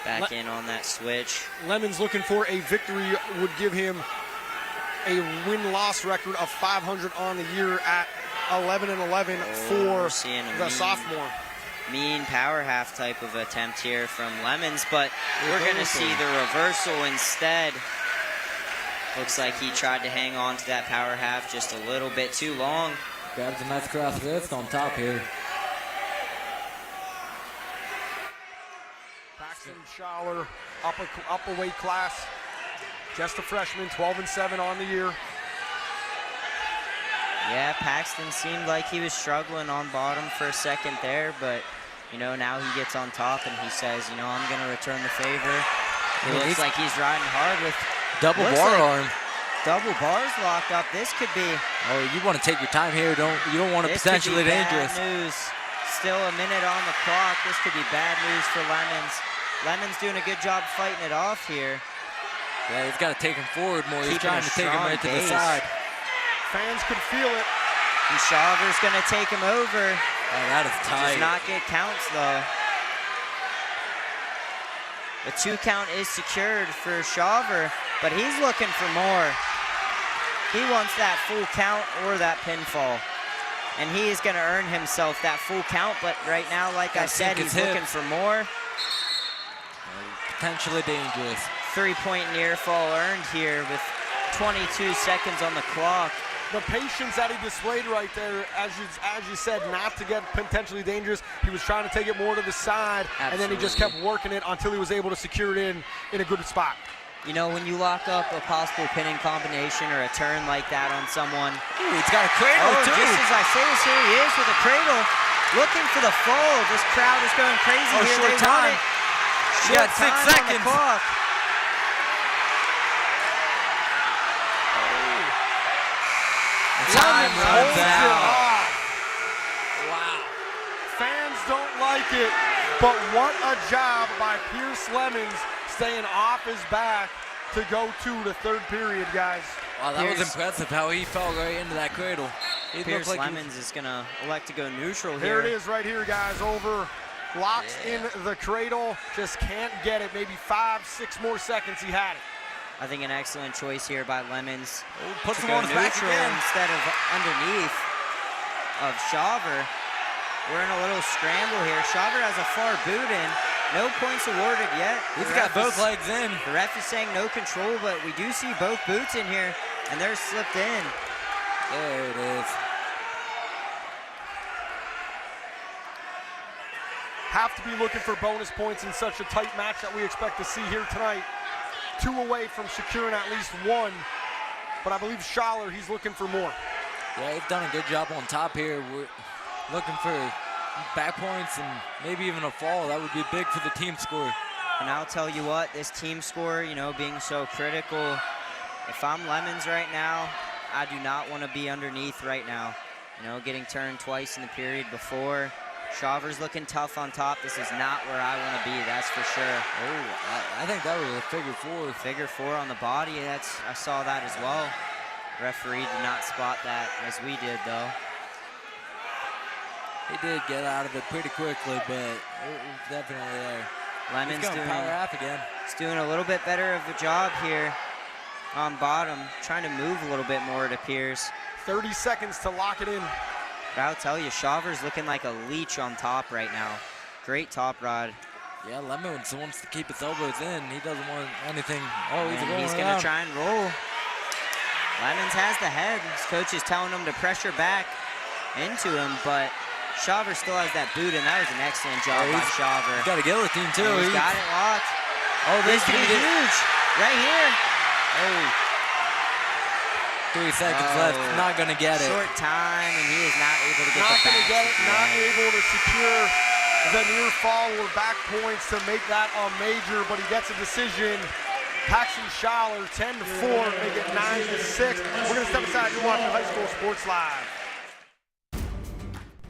back in on that switch. Lemons looking for a victory would give him a win-loss record of 500 on the year at 11-11 for the sophomore. Mean power half type of attempt here from Lemons, but we're going to see the reversal instead. Looks like he tried to hang on to that power half just a little bit too long. Grabs a nice cross wrist on top here. Paxton Schaller, up a weight class. Just a freshman, 12-7 on the year. Yeah, Paxton seemed like he was struggling on bottom for a second there, but now he gets on top and he says, I'm going to return the favor. It looks like he's riding hard with double bar arm. Double bars locked up. This could be. Oh, you want to take your time here. You don't want to potentially dangerous. Bad news. Still a minute on the clock. This could be bad news for Lemons. Lemons doing a good job fighting it off here. Yeah, he's got to take him forward more. He's trying to take him right to the side. Fans could feel it. And Shaver's going to take him over. Oh, that is tight. Does not get counts, though. The 2 count is secured for Shaver, but he's looking for more. He wants that full count or that pinfall. And he is going to earn himself that full count, but right now, like I said, he's looking for more. Potentially dangerous. 3-point near fall earned here with 22 seconds on the clock. The patience that he displayed right there, as you said, not to get potentially dangerous. He was trying to take it more to the side, and then he just kept working it until he was able to secure it in a good spot. When you lock up a possible pinning combination or a turn like that on someone. Ooh, he's got a cradle too. Just as I say this, here he is with a cradle, looking for the fold. This crowd is going crazy here. Short time. He got 6 seconds. Time runs out. Wow. Fans don't like it, but what a job by Pierce Lemons staying off his back to go to the third period, guys. Wow, that was impressive how he fell right into that cradle. Pierce Lemons is going to elect to go neutral here. Here it is right here, guys, over. Locks in the cradle, just can't get it. Maybe 5-6 more seconds he had it. I think an excellent choice here by Lemons puts to him go on his back neutral again. instead of underneath of Shaver. We're in a little scramble here. Shaver has a far boot in. No points awarded yet. He's got both legs in. The ref is saying no control, but we do see both boots in here, and they're slipped in. There it is. Have to be looking for bonus points in such a tight match that we expect to see here tonight. 2 away from securing at least 1, but I believe Schaller, he's looking for more. Yeah, he's done a good job on top here. We're looking for back points and maybe even a fall. That would be big for the team score. And I'll tell you what, this team score, being so critical, if I'm Lemons right now, I do not want to be underneath right now. Getting turned twice in the period before. Shaver's looking tough on top. This is not where I want to be, that's for sure. Oh, I think that was a figure 4. Figure 4 on the body. I saw that as well. Referee did not spot that as we did, though. He did get out of it pretty quickly, but it was definitely there. Lemons doing power half again. He's doing a little bit better of a job here on bottom, trying to move a little bit more, it appears. 30 seconds to lock it in. But I'll tell you, Shaver's looking like a leech on top right now. Great top rod. Yeah, Lemons wants to keep his elbows in. He doesn't want anything. He's going to try and roll. Lemons has the head. His coach is telling him to pressure back into him, but Shaver still has that boot, and that was an excellent job by Shaver. He's got a guillotine, too. He's got it locked. Oh, this could be huge. Right here. Oh. 3 seconds left, not going to get it. Short time, and he is not able to get not the back. Not going to get it, not able to secure the near fall or back points to make that a major, but he gets a decision. Paxton Schaller, 10-4, make it 9-6. We're going to step aside. You're watching High School Sports Live.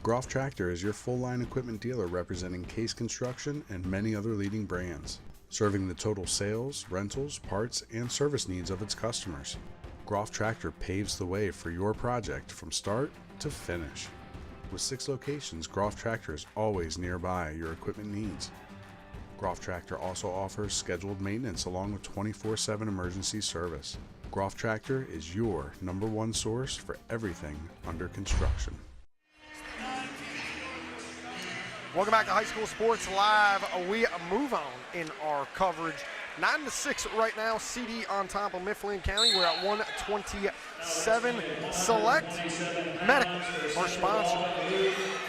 Groff Tractor is your full-line equipment dealer representing Case Construction and many other leading brands, serving the total sales, rentals, parts, and service needs of its customers. Groff Tractor paves the way for your project from start to finish. With 6 locations, Groff Tractor is always nearby your equipment needs. Groff Tractor also offers scheduled maintenance along with 24/7 emergency service. Groff Tractor is your #1 source for everything under construction. Welcome back to High School Sports Live. We move on in our coverage. 9-6 right now. CD on top of Mifflin County. We're at 127. Select Medical, our sponsor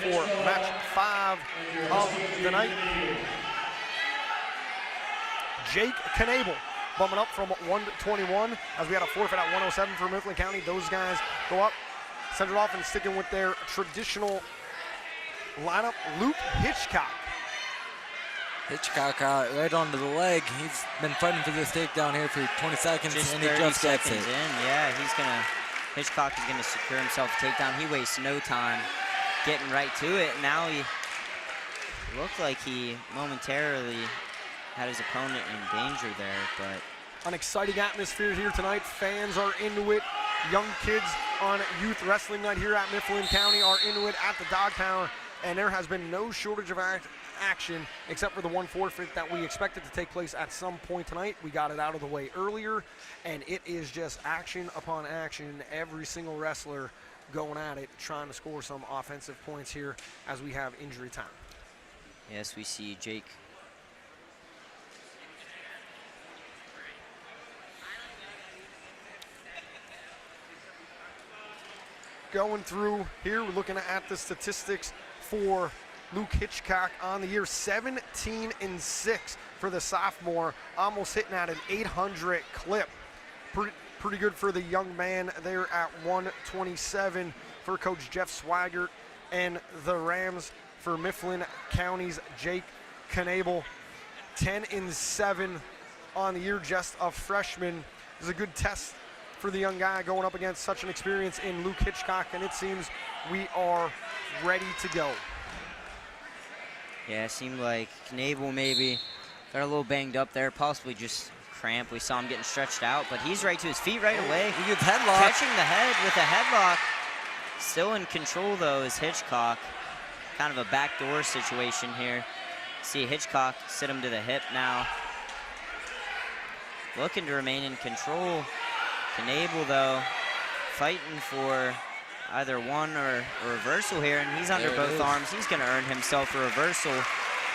for match 5 of the night. Jake Knable bumping up from 121 as we had a forfeit at 107 for Mifflin County. Those guys go up. Central Dolphins sticking with their traditional lineup. Luke Hitchcock. Hitchcock right onto the leg. He's been fighting for this takedown here for 20 seconds, and he 30 just gets seconds it. in. Yeah, Hitchcock is gonna secure himself a takedown. He wastes no time getting right to it. Now he looked like he momentarily had his opponent in danger there, but An exciting atmosphere here tonight. Fans are into it. Young kids on youth wrestling night here at Mifflin County are into it at the Dog Pound, and there has been no shortage of action except for the one forfeit that we expected to take place at some point tonight. We got it out of the way earlier, and it is just action upon action. Every single wrestler going at it, trying to score some offensive points here as we have injury time. yes, we see Jake going through here, we're looking at the statistics for Luke Hitchcock on the year. 17-6 for the sophomore, almost hitting at an 800 clip. Pretty good for the young man there at 127 for Coach Jeff Swigert, and the Rams for Mifflin County's Jake Knable. 10-7 on the year, just a freshman. Is a good test for the young guy going up against such an experience in Luke Hitchcock, and it seems we are ready to go. Yeah, it seemed like Knable maybe got a little banged up there, possibly just cramp. We saw him getting stretched out, but he's right to his feet right away. He gets headlock. Catching the head with a headlock. Still in control, though, is Hitchcock. Kind of a backdoor situation here. See Hitchcock sit him to the hip now. Looking to remain in control. Knable, though, fighting for either one or a reversal here, and he's under both arms. He's going to earn himself a reversal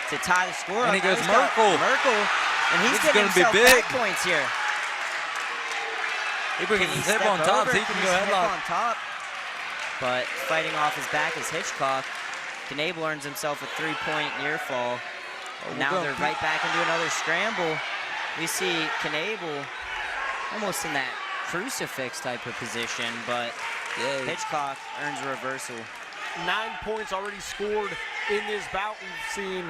to tie the score. And he goes Merkel, and he's getting himself big back points here. He brings his hip on top, so he can go headlock. On top, but fighting off his back is Hitchcock. Knable earns himself a 3-point near fall. Now they're right back into another scramble. We see Knable almost in that crucifix type of position, but Hitchcock earns a reversal. 9 points already scored in this bout. We've seen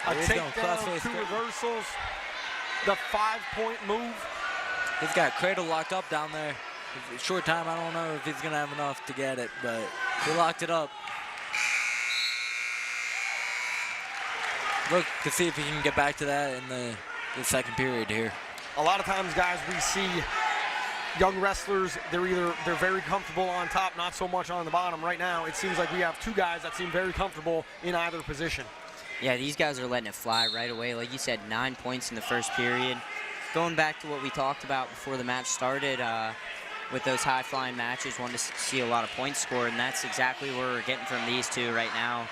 a takedown, 2 reversals, the 5-point move. He's got Cradle locked up down there. Short time, I don't know if he's going to have enough to get it, but he locked it up. Look to see if he can get back to that in the second period here. A lot of times, guys, we see young wrestlers, they're very comfortable on top, not so much on the bottom. Right now, it seems like we have 2 guys that seem very comfortable in either position. Yeah, these guys are letting it fly right away. Like you said, 9 points in the first period. Going back to what we talked about before the match started, with those high-flying matches, wanted to see a lot of points scored, and that's exactly what we're getting from these two right now.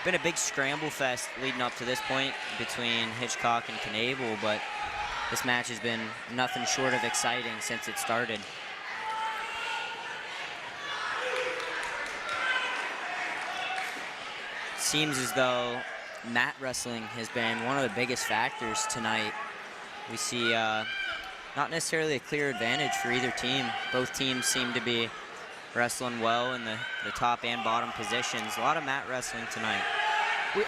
Been a big scramble fest leading up to this point between Hitchcock and Knable, but this match has been nothing short of exciting since it started. Seems as though mat wrestling has been one of the biggest factors tonight. We see not necessarily a clear advantage for either team. Both teams seem to be wrestling well in the top and bottom positions. A lot of mat wrestling tonight.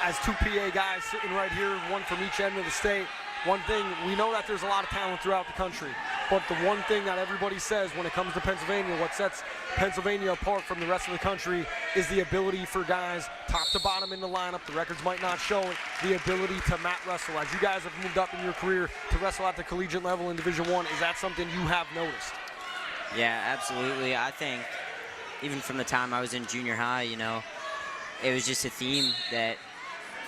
As 2 PA guys sitting right here, one from each end of the state, one thing, we know that there's a lot of talent throughout the country, but the one thing that everybody says when it comes to Pennsylvania, what sets Pennsylvania apart from the rest of the country is the ability for guys top to bottom in the lineup. The records might not show it, the ability to mat wrestle. As you guys have moved up in your career to wrestle at the collegiate level in Division I, is that something you have noticed? Yeah, absolutely. I think even from the time I was in junior high, you know, it was just a theme that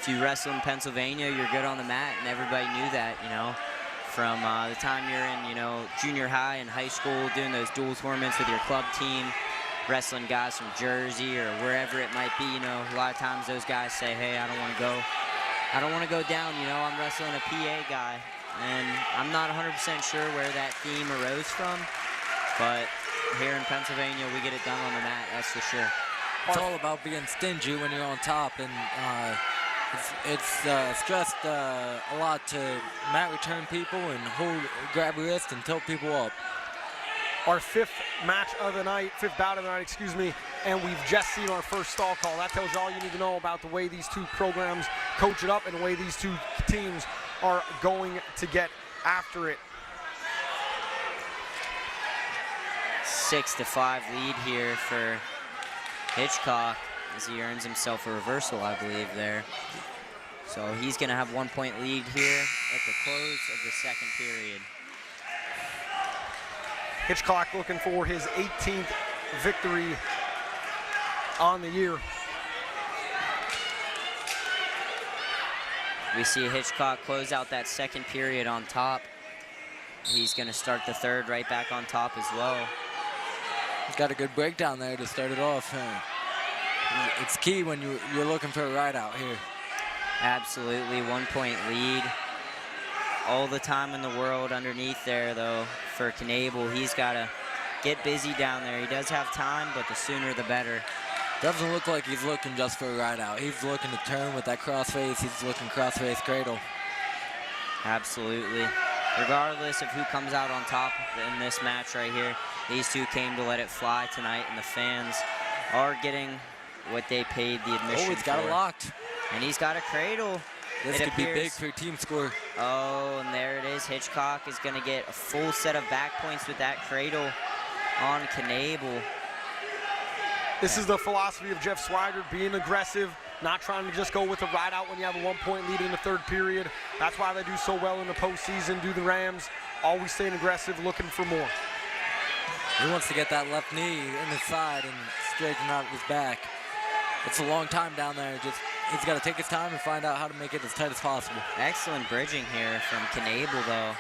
if you wrestle in Pennsylvania, you're good on the mat, and everybody knew that, you know. From the time you're in, you know, junior high and high school, doing those dual tournaments with your club team, wrestling guys from Jersey or wherever it might be, you know, a lot of times those guys say, hey, I don't want to go down, you know, I'm wrestling a PA guy. And I'm not 100% sure where that theme arose from, but here in Pennsylvania, we get it done on the mat, that's for sure. It's all about being stingy when you're on top, and it's stressed a lot to mat return people and grab wrist and tilt people up. Our fifth bout of the night, excuse me, and we've just seen our first stall call. That tells you all you need to know about the way these two programs coach it up and the way these two teams are going to get after it. 6-5 lead here for Hitchcock as he earns himself a reversal, I believe, there. So he's going to have 1 point lead here at the close of the second period. Hitchcock looking for his 18th victory on the year. We see Hitchcock close out that second period on top. He's going to start the third right back on top as well. He's got a good breakdown there to start it off. It's key when you're looking for a ride out here. Absolutely, 1 point lead. All the time in the world underneath there, though, for Knable. He's got to get busy down there. He does have time, but the sooner the better. Doesn't look like he's looking just for a ride out. He's looking to turn with that crossface. He's looking crossface cradle. Absolutely. Regardless of who comes out on top in this match right here, these two came to let it fly tonight, and the fans are getting what they paid the admission for. Oh, he's got it locked. And he's got a cradle. This could be big for team score. Oh, and there it is. Hitchcock is going to get a full set of back points with that cradle on Knable. This is the philosophy of Jeff Swigert, being aggressive, not trying to just go with a ride out when you have a 1 point lead in the third period. That's why they do so well in the postseason, do the Rams. Always staying aggressive, looking for more. He wants to get that left knee in his side and straighten out his back. It's a long time down there. He's got to take his time and find out how to make it as tight as possible. Excellent bridging here from Knable, though.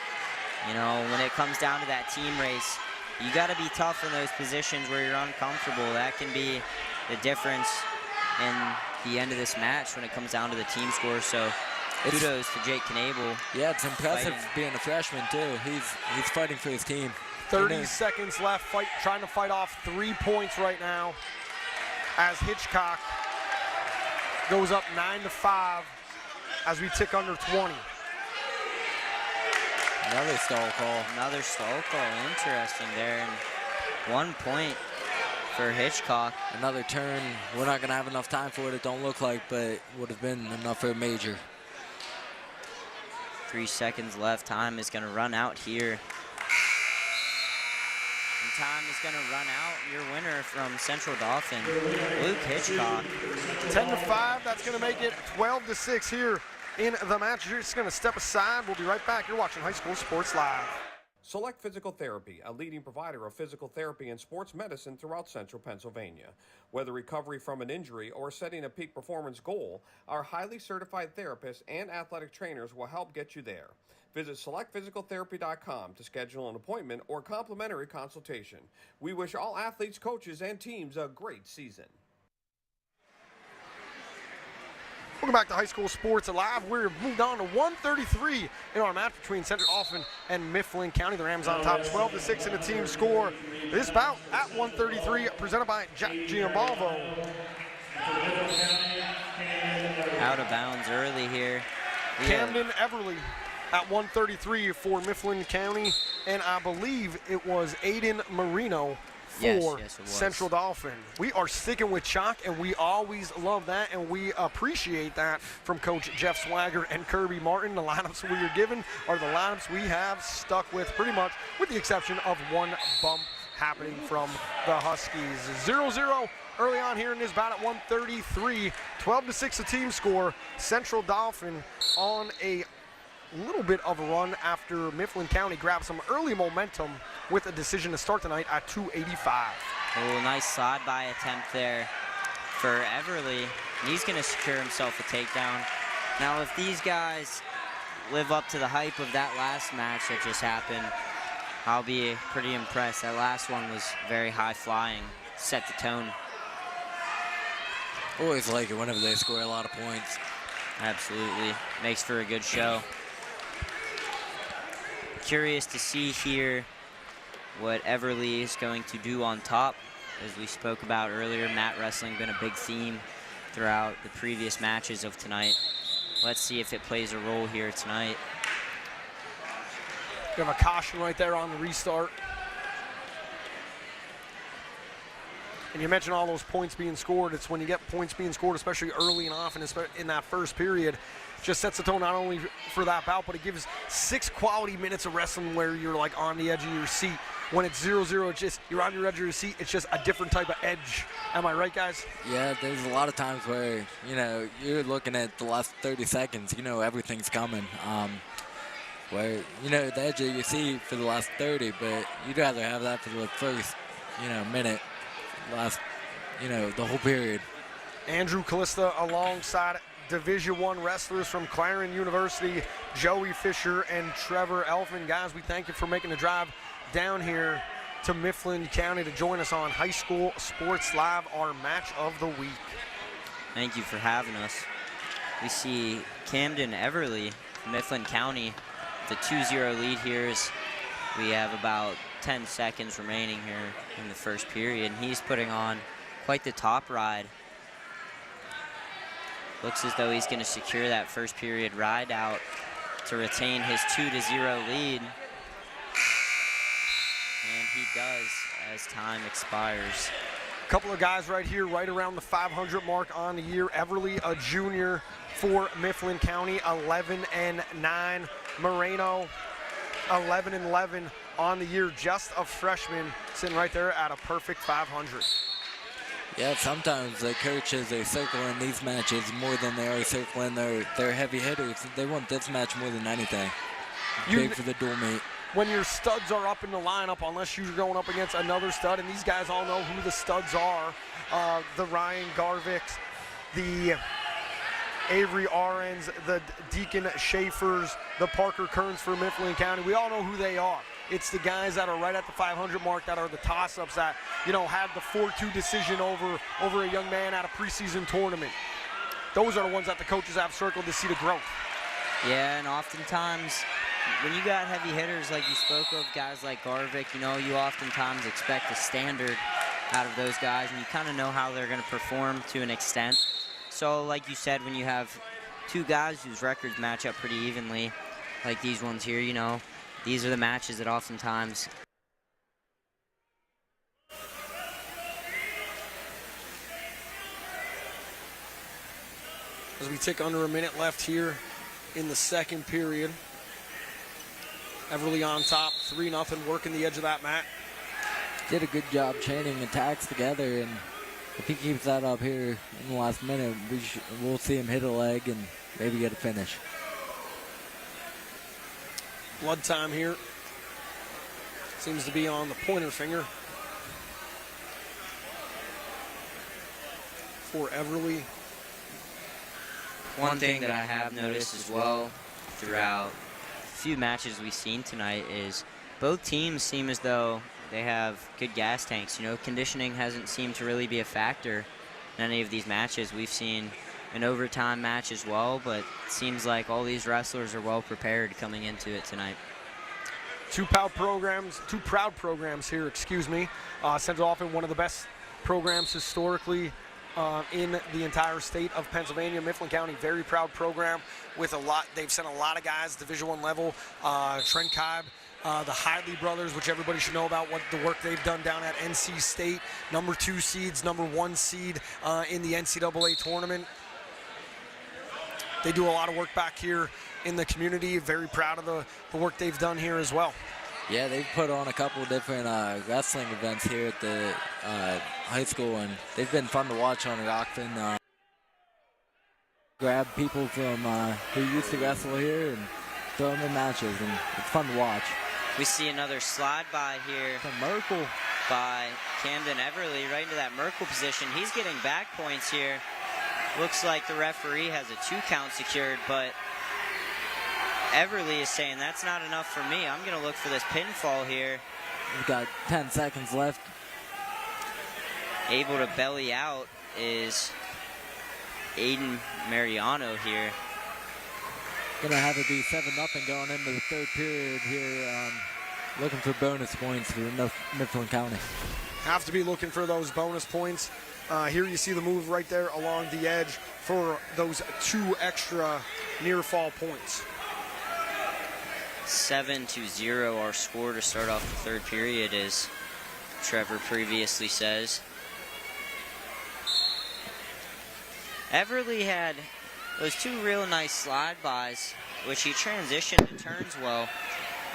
You know, when it comes down to that team race, you got to be tough in those positions where you're uncomfortable. That can be the difference in the end of this match when it comes down to the team score. So kudos to Jake Knable. Yeah, it's impressive being a freshman, too. He's fighting for his team. 30 seconds left, trying to fight off 3 points right now as Hitchcock goes up 9-5 as we tick under 20. Another stall call. Another stall call. Interesting there. And 1 point for Hitchcock. Another turn. We're not going to have enough time for it, it don't look like, but would have been enough for a major. 3 seconds left. Time is going to run out here. And time is going to run out. Your winner from Central Dauphin, Luke Hitchcock. 10-5. That's going to make it 12-6 here in the match. You're just going to step aside. We'll be right back. You're watching High School Sports Live. Select Physical Therapy, a leading provider of physical therapy and sports medicine throughout central Pennsylvania. Whether recovery from an injury or setting a peak performance goal, our highly certified therapists and athletic trainers will help get you there. Visit selectphysicaltherapy.com to schedule an appointment or complimentary consultation. We wish all athletes, coaches, and teams a great season. Welcome back to High School Sports Live. We're moved on to 1:33 in our match between Central Dauphin and Mifflin County. The Rams on top, 12-6 in the team score. This bout at 1:33, presented by Jack Giambalvo. Out of bounds early here. Camden Everly at 1:33 for Mifflin County, and I believe it was Aiden Marino for yes, it was. Central Dauphin. We are sticking with chalk, and we always love that, and we appreciate that from Coach Jeff Swigert and Kirby Martin. The lineups we are given are the lineups we have stuck with pretty much, with the exception of one bump happening from the Huskies. 0-0 early on here in this bout at 1:33. 12-6 the team score. Central Dauphin on a little bit of a run after Mifflin County grabbed some early momentum with a decision to start tonight at 285. Oh, nice slide-by attempt there for Everly. He's going to secure himself a takedown. Now, if these guys live up to the hype of that last match that just happened, I'll be pretty impressed. That last one was very high-flying, set the tone. Always like it whenever they score a lot of points. Absolutely. Makes for a good show. Curious to see here what Everly is going to do on top. As we spoke about earlier, mat wrestling been a big theme throughout the previous matches of tonight. Let's see if it plays a role here tonight. You have a caution right there on the restart. And you mentioned all those points being scored. It's when you get points being scored, especially early and often in that first period, just sets the tone not only for that bout, but it gives 6 quality minutes of wrestling where you're like on the edge of your seat. When it's 0-0, it's just you're on your edge of your seat. It's just a different type of edge. Am I right, guys? Yeah, there's a lot of times where, you know, you're looking at the last 30 seconds, you know everything's coming. Where, you know, the edge of your seat for the last 30, but you'd rather have that for the first, you know, minute, last, you know, the whole period. Andrew Callista alongside Division I wrestlers from Clarion University, Joey Fisher and Trevor Elfin. Guys, we thank you for making the drive down here to Mifflin County to join us on High School Sports Live, our match of the week. Thank you for having us. We see Camden Everly, Mifflin County, the 2-0 lead here. We have about 10 seconds remaining here in the first period, and he's putting on quite the top ride. Looks as though he's going to secure that first period ride out to retain his 2-0 lead. And he does as time expires. A couple of guys right here, right around the 500 mark on the year. Everly, a junior for Mifflin County, 11-9. Moreno, 11-11 on the year, just a freshman, sitting right there at a perfect 500. Yeah, sometimes the coaches are circling these matches more than they are circling their heavy hitters. They want this match more than anything. Big for the dual meet. When your studs are up in the lineup, unless you're going up against another stud, and these guys all know who the studs are, the Ryan Garvicks, the Avery Arens, the Deacon Schaefers, the Parker Kearns for Mifflin County. We all know who they are. It's the guys that are right at the 500 mark that are the toss-ups that, you know, have the 4-2 decision over a young man at a preseason tournament. Those are the ones that the coaches have circled to see the growth. Yeah, and oftentimes when you got heavy hitters like you spoke of, guys like Garvik, you know, you oftentimes expect a standard out of those guys, and you kind of know how they're going to perform to an extent. So like you said, when you have two guys whose records match up pretty evenly, like these ones here, you know, these are the matches that oftentimes as we tick under a minute left here in the second period. Everly on top, 3-0, working the edge of that mat. Did a good job chaining attacks together, and if he keeps that up here in the last minute, we'll see him hit a leg and maybe get a finish. Blood time here. Seems to be on the pointer finger for Everly. One thing that I have noticed as well throughout a few matches we've seen tonight is both teams seem as though they have good gas tanks. You know, conditioning hasn't seemed to really be a factor in any of these matches. We've seen an overtime match as well, but it seems like all these wrestlers are well prepared coming into it tonight. Two proud programs here, excuse me. Central Dauphin, one of the best programs historically in the entire state of Pennsylvania. Mifflin County, very proud program with a lot. They've sent a lot of guys Division I level. Trent Cobb, the Hidley brothers, which everybody should know about what the work they've done down at NC State. Number 2 seeds, number 1 seed in the NCAA tournament. They do a lot of work back here in the community. Very proud of the work they've done here as well. Yeah, they've put on a couple of different wrestling events here at the high school, and they've been fun to watch on DAUPHIN. Grab people from who used to wrestle here and throw them in matches, and it's fun to watch. We see another slide by here Merkel by Camden Everly right into that Merkel position. He's getting back points here. Looks like the referee has a 2 count secured, but Everly is saying that's not enough for me. I'm going to look for this pinfall here. We've got 10 seconds left. Able to belly out is Aiden Mariano here. Gonna have it be 7-0 going into the third period here. Looking for bonus points for Mifflin County. Have to be looking for those bonus points. Here you see the move right there along the edge for those 2 extra near fall points. 7-0 our score to start off the third period, as Trevor previously says. Everly had those 2 real nice slide bys, which he transitioned and turns well.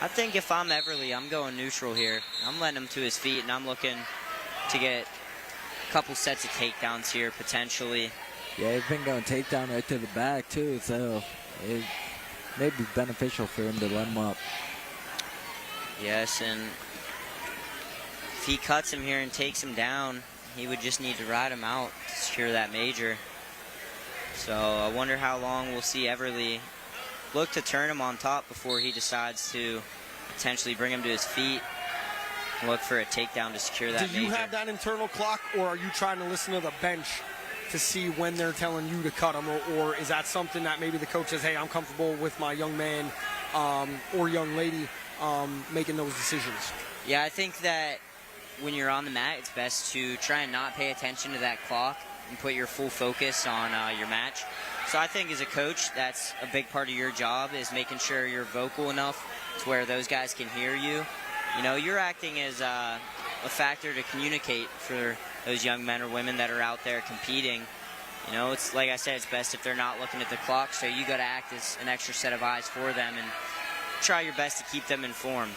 I think if I'm Everly, I'm going neutral here. I'm letting him to his feet, and I'm looking to get a couple sets of takedowns here, potentially. Yeah, he's been going takedown right to the back, too, so it may be beneficial for him to let him up. Yes, and if he cuts him here and takes him down, he would just need to ride him out to secure that major. So I wonder how long we'll see Everly look to turn him on top before he decides to potentially bring him to his feet and look for a takedown to secure that major. Do you have that internal clock, or are you trying to listen to the bench to see when they're telling you to cut him, or is that something that maybe the coach says, hey, I'm comfortable with my young man or young lady making those decisions? Yeah, I think that when you're on the mat, it's best to try and not pay attention to that clock and put your full focus on your match. So I think as a coach, that's a big part of your job, is making sure you're vocal enough to where those guys can hear you. You know, you're acting as a factor to communicate for those young men or women that are out there competing. You know, it's like I said, it's best if they're not looking at the clock, so you got to act as an extra set of eyes for them and try your best to keep them informed.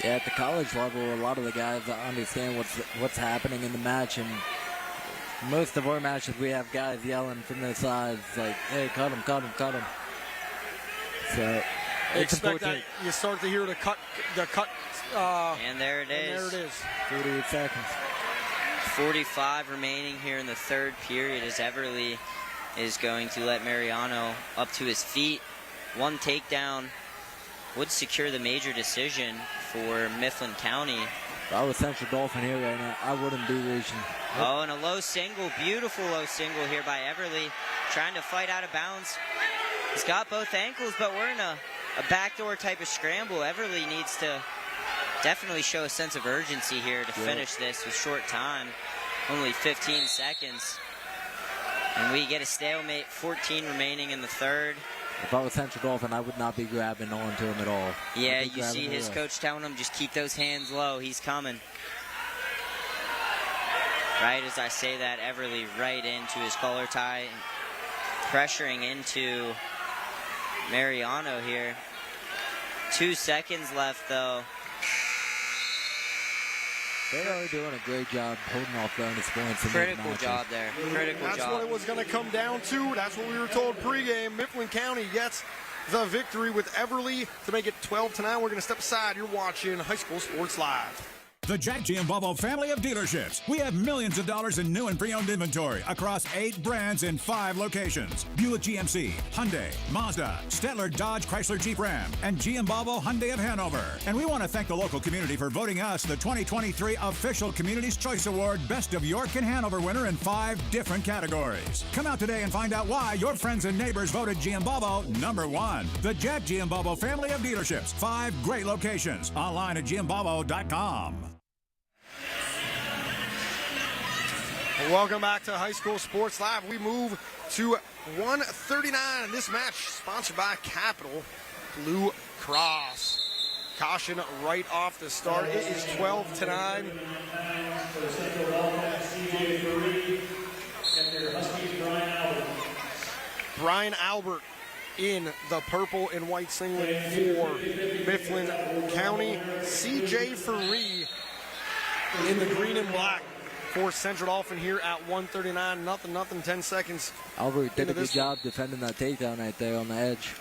Yeah, at the college level, a lot of the guys understand what's happening in the match, and most of our matches, we have guys yelling from the sides like, hey, cut him, cut him, cut him. So it's expect that you start to hear the cut. And there it is. And there it is. 48 seconds. 45 remaining here in the third period, as Everly is going to let Mariano up to his feet. 1 takedown would secure the major decision for Mifflin County. If I was Central Dauphin here right now, I wouldn't be reaching. Oh, and a low single, beautiful low single here by Everly, trying to fight out of bounds. He's got both ankles, but we're in a backdoor type of scramble. Everly needs to definitely show a sense of urgency here to finish this with short time. Only 15 seconds. And we get a stalemate, 14 remaining in the third. If I was Central Dauphin, I would not be grabbing onto him at all. Yeah, you see his coach telling him, just keep those hands low. He's coming. Right as I say that, Everly right into his collar tie, pressuring into Mariano here. 2 seconds left, though. They are doing a great job holding off bonus points. Critical job there. Critical job. That's what it was going to come down to. That's what we were told pregame. Mifflin County gets the victory with Everly to make it 12-9. We're going to step aside. You're watching High School Sports Live. The Jack G and Bobo family of dealerships. We have millions of dollars in new and pre-owned inventory across 8 brands in 5 locations. Buick GMC, Hyundai, Mazda, Stettler Dodge Chrysler Jeep Ram, and G and Bobo Hyundai of Hanover. And we want to thank the local community for voting us the 2023 Official Community's Choice Award Best of York and Hanover winner in 5 different categories. Come out today and find out why your friends and neighbors voted G and Bobo #1. The Jack G and Bobo family of dealerships. 5 great locations. Online at gmbobo.com. Welcome back to High School Sports Live. We move to 139. This match sponsored by Capital Blue Cross. Caution right off the start. It is 12-9. Brian Albert in the purple and white singlet for Mifflin County. CJ Faree in the green and black for Central Dauphin here at 139. Nothing, 10 seconds. Albert did a good job defending that takedown right there on the edge.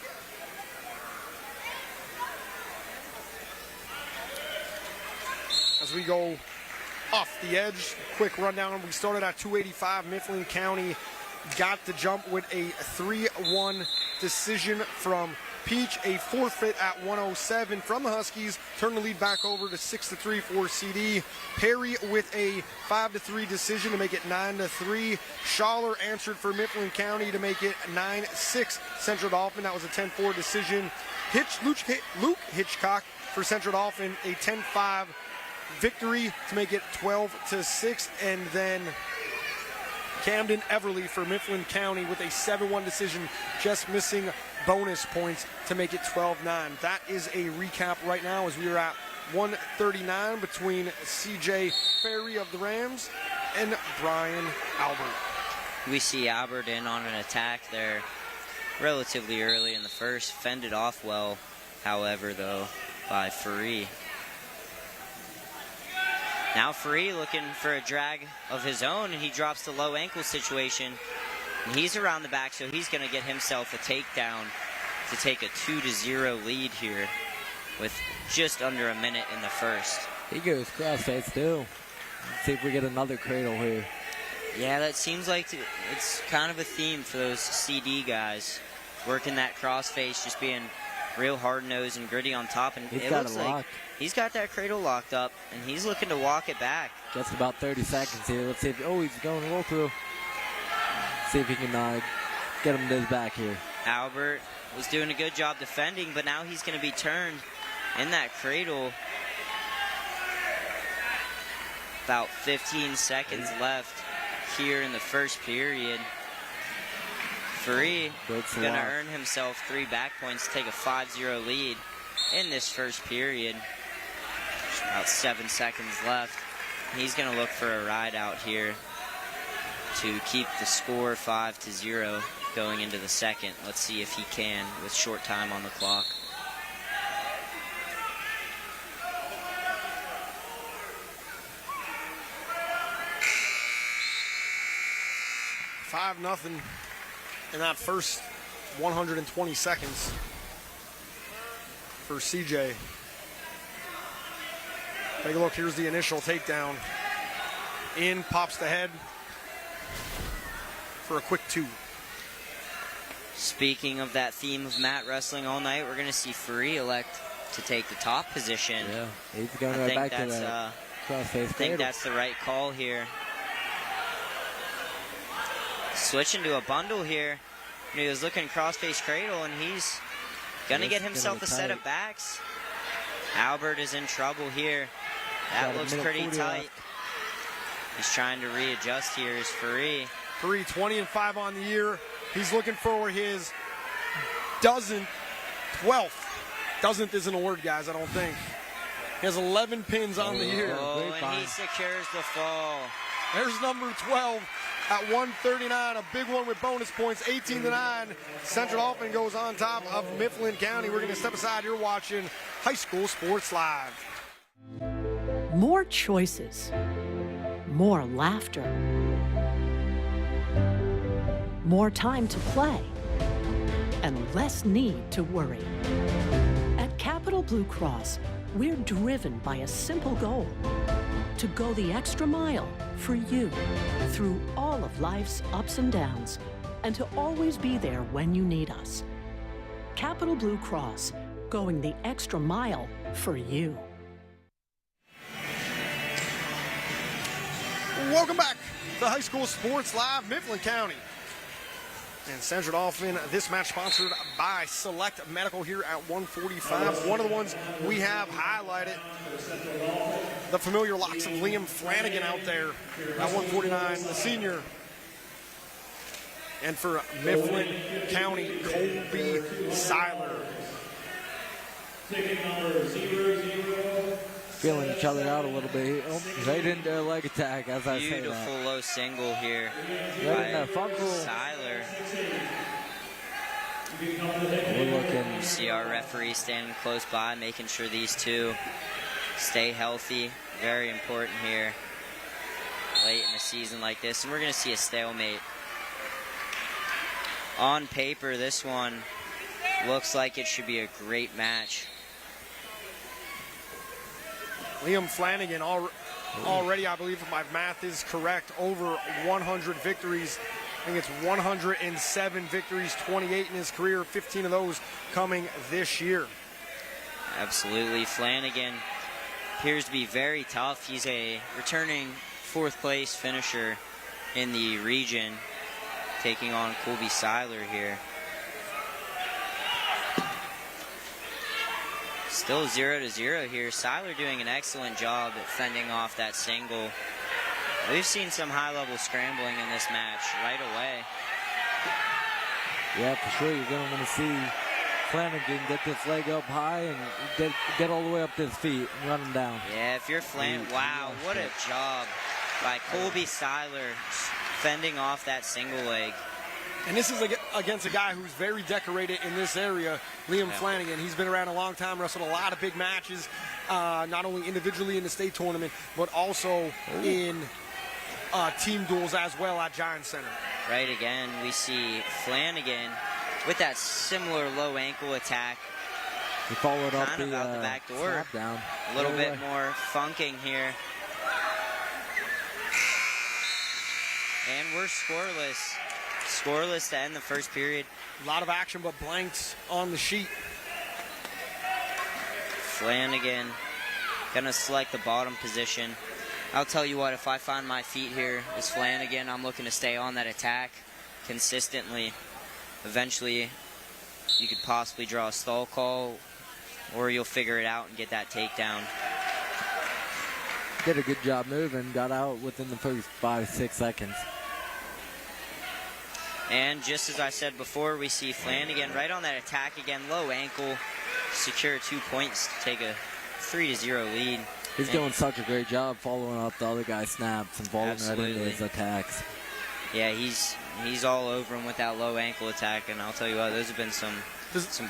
As we go off the edge, quick rundown. We started at 285. Mifflin County got the jump with a 3-1 decision from Peach. A forfeit at 107 from the Huskies. Turn the lead back over to 6-3 for CD. Perry with a 5-3 decision to make it 9-3. Schaller answered for Mifflin County to make it 9-6 Central Dauphin. That was a 10-4 decision. Luke Hitchcock for Central Dauphin, a 10-5 victory to make it 12-6. And then Camden Everly for Mifflin County with a 7-1 decision, just missing bonus points to make it 12-9. That is a recap right now as we are at 139 between CJ Ferry of the Rams and Brian Albert. We see Albert in on an attack there relatively early in the first. Fended off well, however, though, by Ferry. Now Ferry looking for a drag of his own, and he drops the low ankle situation. And he's around the back, so he's going to get himself a takedown to take a 2-0 lead here with just under a minute in the first. He goes crossface too. Let's see if we get another cradle here. Yeah, that seems like it's kind of a theme for those CD guys. Working that crossface, just being real hard-nosed and gritty on top. And He's it got looks it like locked. He's got that cradle locked up, and he's looking to walk it back. Just about 30 seconds here. Let's see if, oh, he's going roll through. See if he can get him to his back here. Albert was doing a good job defending, but now he's going to be turned in that cradle. About 15 seconds left here in the first period. Ferry going to earn himself 3 back points to take a 5-0 lead in this first period. About 7 seconds left. He's going to look for a ride out here to keep the score 5-0 going into the second. Let's see if he can with short time on the clock. $5-0 in that first 120 seconds for CJ. Take a look, here's the initial takedown. In, pops the head for a quick 2. Speaking of that theme of mat wrestling all night, we're going to see Ferry elect to take the top position. Yeah, he's going right back to that crossface. I think that's the right call here. Switching to a bundle here. He was looking crossface cradle, and he's going to get himself a set of backs. Albert is in trouble here. That looks pretty tight. He's trying to readjust here is Ferry. Ferry 20-5 on the year. He's looking for his dozenth, 12th. Dozenth isn't a word, guys, I don't think. He has 11 pins on the year. Oh, and he secures the fall. There's number 12 at 139, a big one with bonus points, 18-9. Central Dauphin goes on top of Mifflin County. We're going to step aside. You're watching High School Sports Live. More choices, more laughter, more time to play, and less need to worry. At Capital Blue Cross, we're driven by a simple goal: to go the extra mile for you through all of life's ups and downs, and to always be there when you need us. Capital Blue Cross, going the extra mile for you. Welcome back to High School Sports Live, Mifflin County and Central Dauphin. This match sponsored by Select Medical here at 145. One of the ones we have highlighted, the familiar locks of Liam Flanagan out there at 149, the senior. And for Mifflin County, Colby Seiler. Feeling each other out a little bit. Oh, right into a leg attack, as I say that. Beautiful low single here Right in by that front roll. Seiler. We're looking. You see our referee standing close by, making sure these two stay healthy. Very important here late in a season like this. And we're going to see a stalemate. On paper, this one looks like it should be a great match. Liam Flanagan already, I believe if my math is correct, over 100 victories I think it's 107 victories, 28 in his career, 15 of those coming this year. Absolutely. Flanagan appears to be very tough. He's a returning 4th place finisher in the region, taking on Colby Seiler here. Still 0-0 here. Seiler doing an excellent job at fending off that single. We've seen some high-level scrambling in this match right away. Yeah, for sure. You're going to want to see Flanagan get this leg up high and get all the way up to his feet and run him down. Yeah, if you're Flanagan, wow, what a job by Colby Seiler fending off that single leg. And this is against a guy who's very decorated in this area, Liam Flanagan. He's been around a long time, wrestled a lot of big matches, not only individually in the state tournament, but also in team duels as well at Giant Center. Right, again, we see Flanagan with that similar low ankle attack. He followed up kind of out the back door. Down. A little bit more funking here. And we're scoreless. Scoreless to end the first period. A lot of action, but blanks on the sheet. Flanagan gonna select the bottom position. I'll tell you what, if I find my feet here as Flanagan, I'm looking to stay on that attack consistently. Eventually, you could possibly draw a stall call, or you'll figure it out and get that takedown. Did a good job moving, got out within the first 5-6 seconds. And just as I said before, we see Flanagan right on that attack again, low ankle, secure 2 points to take a 3-0 lead. He's doing such a great job following up the other guy's snaps and falling right into his attacks. Yeah, he's all over him with that low ankle attack, and I'll tell you what, those have been some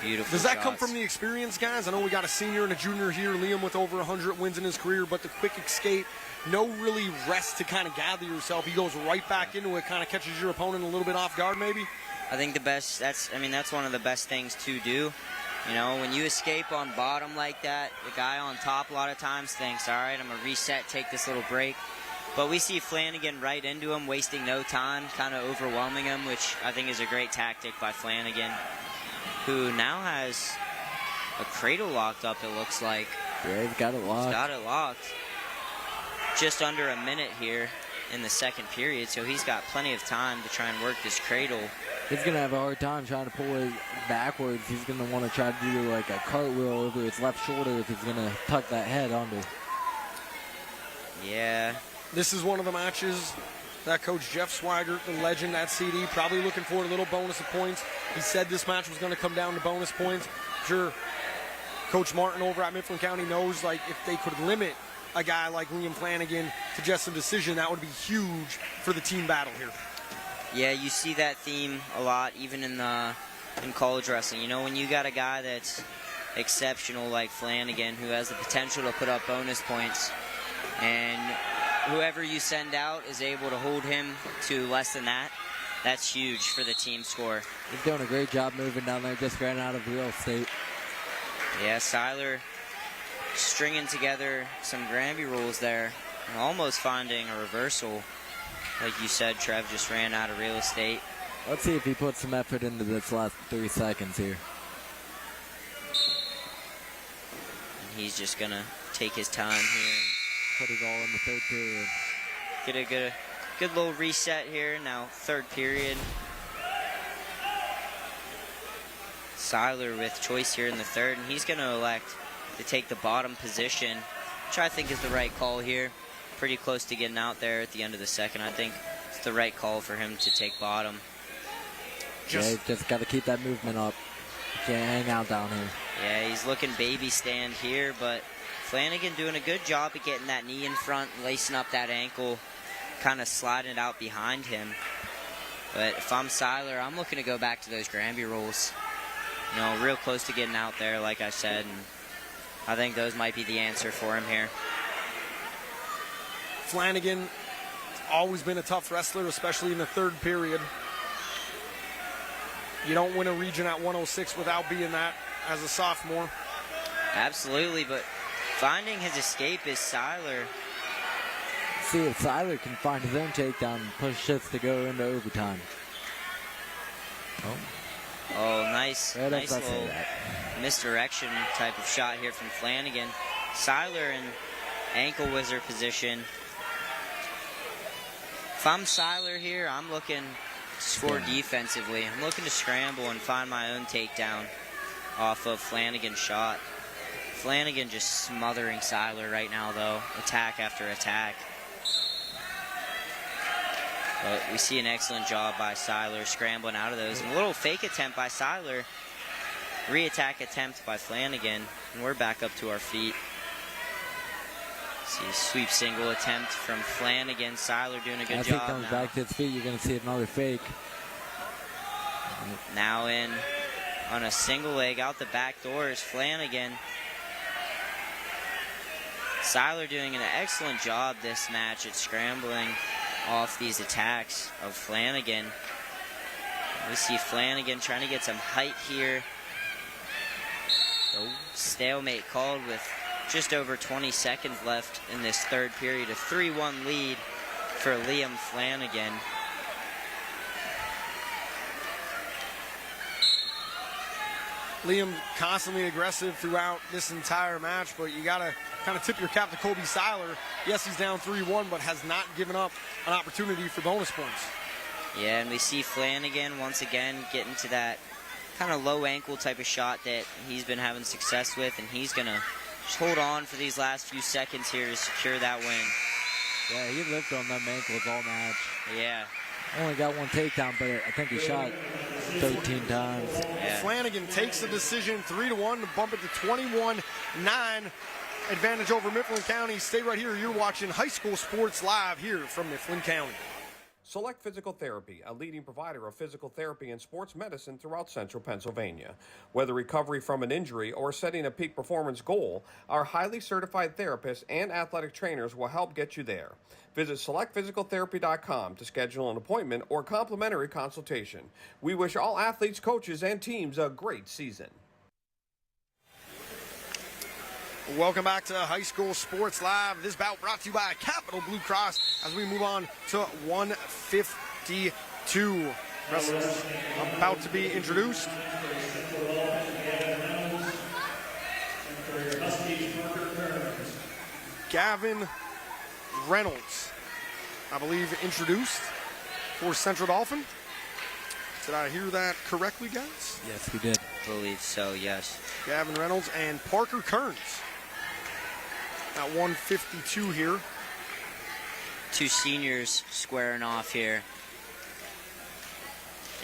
beautiful Does that shots. come from the experience, guys? I know we got a senior and a junior here, Liam with over 100 wins in his career, but the quick escape, no really rest to kind of gather yourself. He goes right back into it, kind of catches your opponent a little bit off guard maybe? I think that's one of the best things to do. You know, when you escape on bottom like that, the guy on top a lot of times thinks, all right, I'm going to reset, take this little break. But we see Flanagan right into him, wasting no time, kind of overwhelming him, which I think is a great tactic by Flanagan, who now has a cradle locked up, it looks like. Yeah, he's got it locked. He's got it locked. Just under a minute here in the second period, so he's got plenty of time to try and work this cradle. He's going to have a hard time trying to pull it backwards. He's going to want to try to do like a cartwheel over his left shoulder if he's going to tuck that head under. Yeah. This is one of the matches that Coach Jeff Swigert, the legend at CD, probably looking for a little bonus of points. He said this match was going to come down to bonus points. Sure, Coach Martin over at Mifflin County knows, like, if they could limit a guy like Liam Flanagan to just a decision, that would be huge for the team battle here. Yeah, you see that theme a lot, even in college wrestling. You know, when you got a guy that's exceptional like Flanagan, who has the potential to put up bonus points, and whoever you send out is able to hold him to less than that, that's huge for the team score. He's doing a great job moving down there, just ran out of real estate. Yeah, Seiler stringing together some Granby rolls there, and almost finding a reversal. Like you said, Trev just ran out of real estate. Let's see if he puts some effort into this last 3 seconds here. And he's just going to take his time here. Put it all in the third period. Get a good little reset here. Now, third period. Seiler with choice here in the third, and he's going to elect to take the bottom position, which I think is the right call here. Pretty close to getting out there at the end of the second. I think it's the right call for him to take bottom. Just got to keep that movement up. Can't hang out down here. Yeah, he's looking baby stand here, but Flanagan doing a good job of getting that knee in front, lacing up that ankle, kind of sliding it out behind him. But if I'm Seiler, I'm looking to go back to those Granby rolls. You know, real close to getting out there, like I said, and I think those might be the answer for him here. Flanagan always been a tough wrestler, especially in the third period. You don't win a region at 106 without being that as a sophomore. Absolutely, but finding his escape is Seiler. See if Seiler can find his own takedown and push shifts to go into overtime. Oh, nice Nice little misdirection type of shot here from Flanagan. Seiler in ankle wizard position. If I'm Seiler here, I'm looking to score defensively. I'm looking to scramble and find my own takedown off of Flanagan's shot. Flanagan just smothering Seiler right now, though, attack after attack. But we see an excellent job by Seiler scrambling out of those. And a little fake attempt by Seiler. Re-attack attempt by Flanagan. And we're back up to our feet. See a sweep single attempt from Flanagan. Seiler doing a good As job he comes now. back to his feet, you're going to see another fake. Now in on a single leg out the back door is Flanagan. Seiler doing an excellent job this match at scrambling off these attacks of Flanagan. We see Flanagan trying to get some height here. So stalemate called with just over 20 seconds left in this third period. A 3-1 lead for Liam Flanagan. Liam constantly aggressive throughout this entire match, but you got to kind of tip your cap to Kobe Seiler. Yes, he's down 3-1, but has not given up an opportunity for bonus points. Yeah, and we see Flanagan once again getting to that kind of low ankle type of shot that he's been having success with, and he's going to just hold on for these last few seconds here to secure that win. Yeah, he lived on them ankles all match. Yeah. Only got one takedown, but I think he shot 13 times. Yeah. Flanagan takes the decision 3-1 to bump it to 21-9. Advantage over Mifflin County. Stay right here. You're watching High School Sports Live here from Mifflin County. Select Physical Therapy, a leading provider of physical therapy and sports medicine throughout central Pennsylvania. Whether recovery from an injury or setting a peak performance goal, our highly certified therapists and athletic trainers will help get you there. Visit selectphysicaltherapy.com to schedule an appointment or complimentary consultation. We wish all athletes, coaches, and teams a great season. Welcome back to High School Sports Live. This bout brought to you by Capital Blue Cross as we move on to 152. Wrestlers about to be introduced. Gavin Reynolds, I believe, introduced for Central Dauphin. Did I hear that correctly, guys? Yes, we did. I believe so, yes. Gavin Reynolds and Parker Kearns at 152 here. Two seniors squaring off here.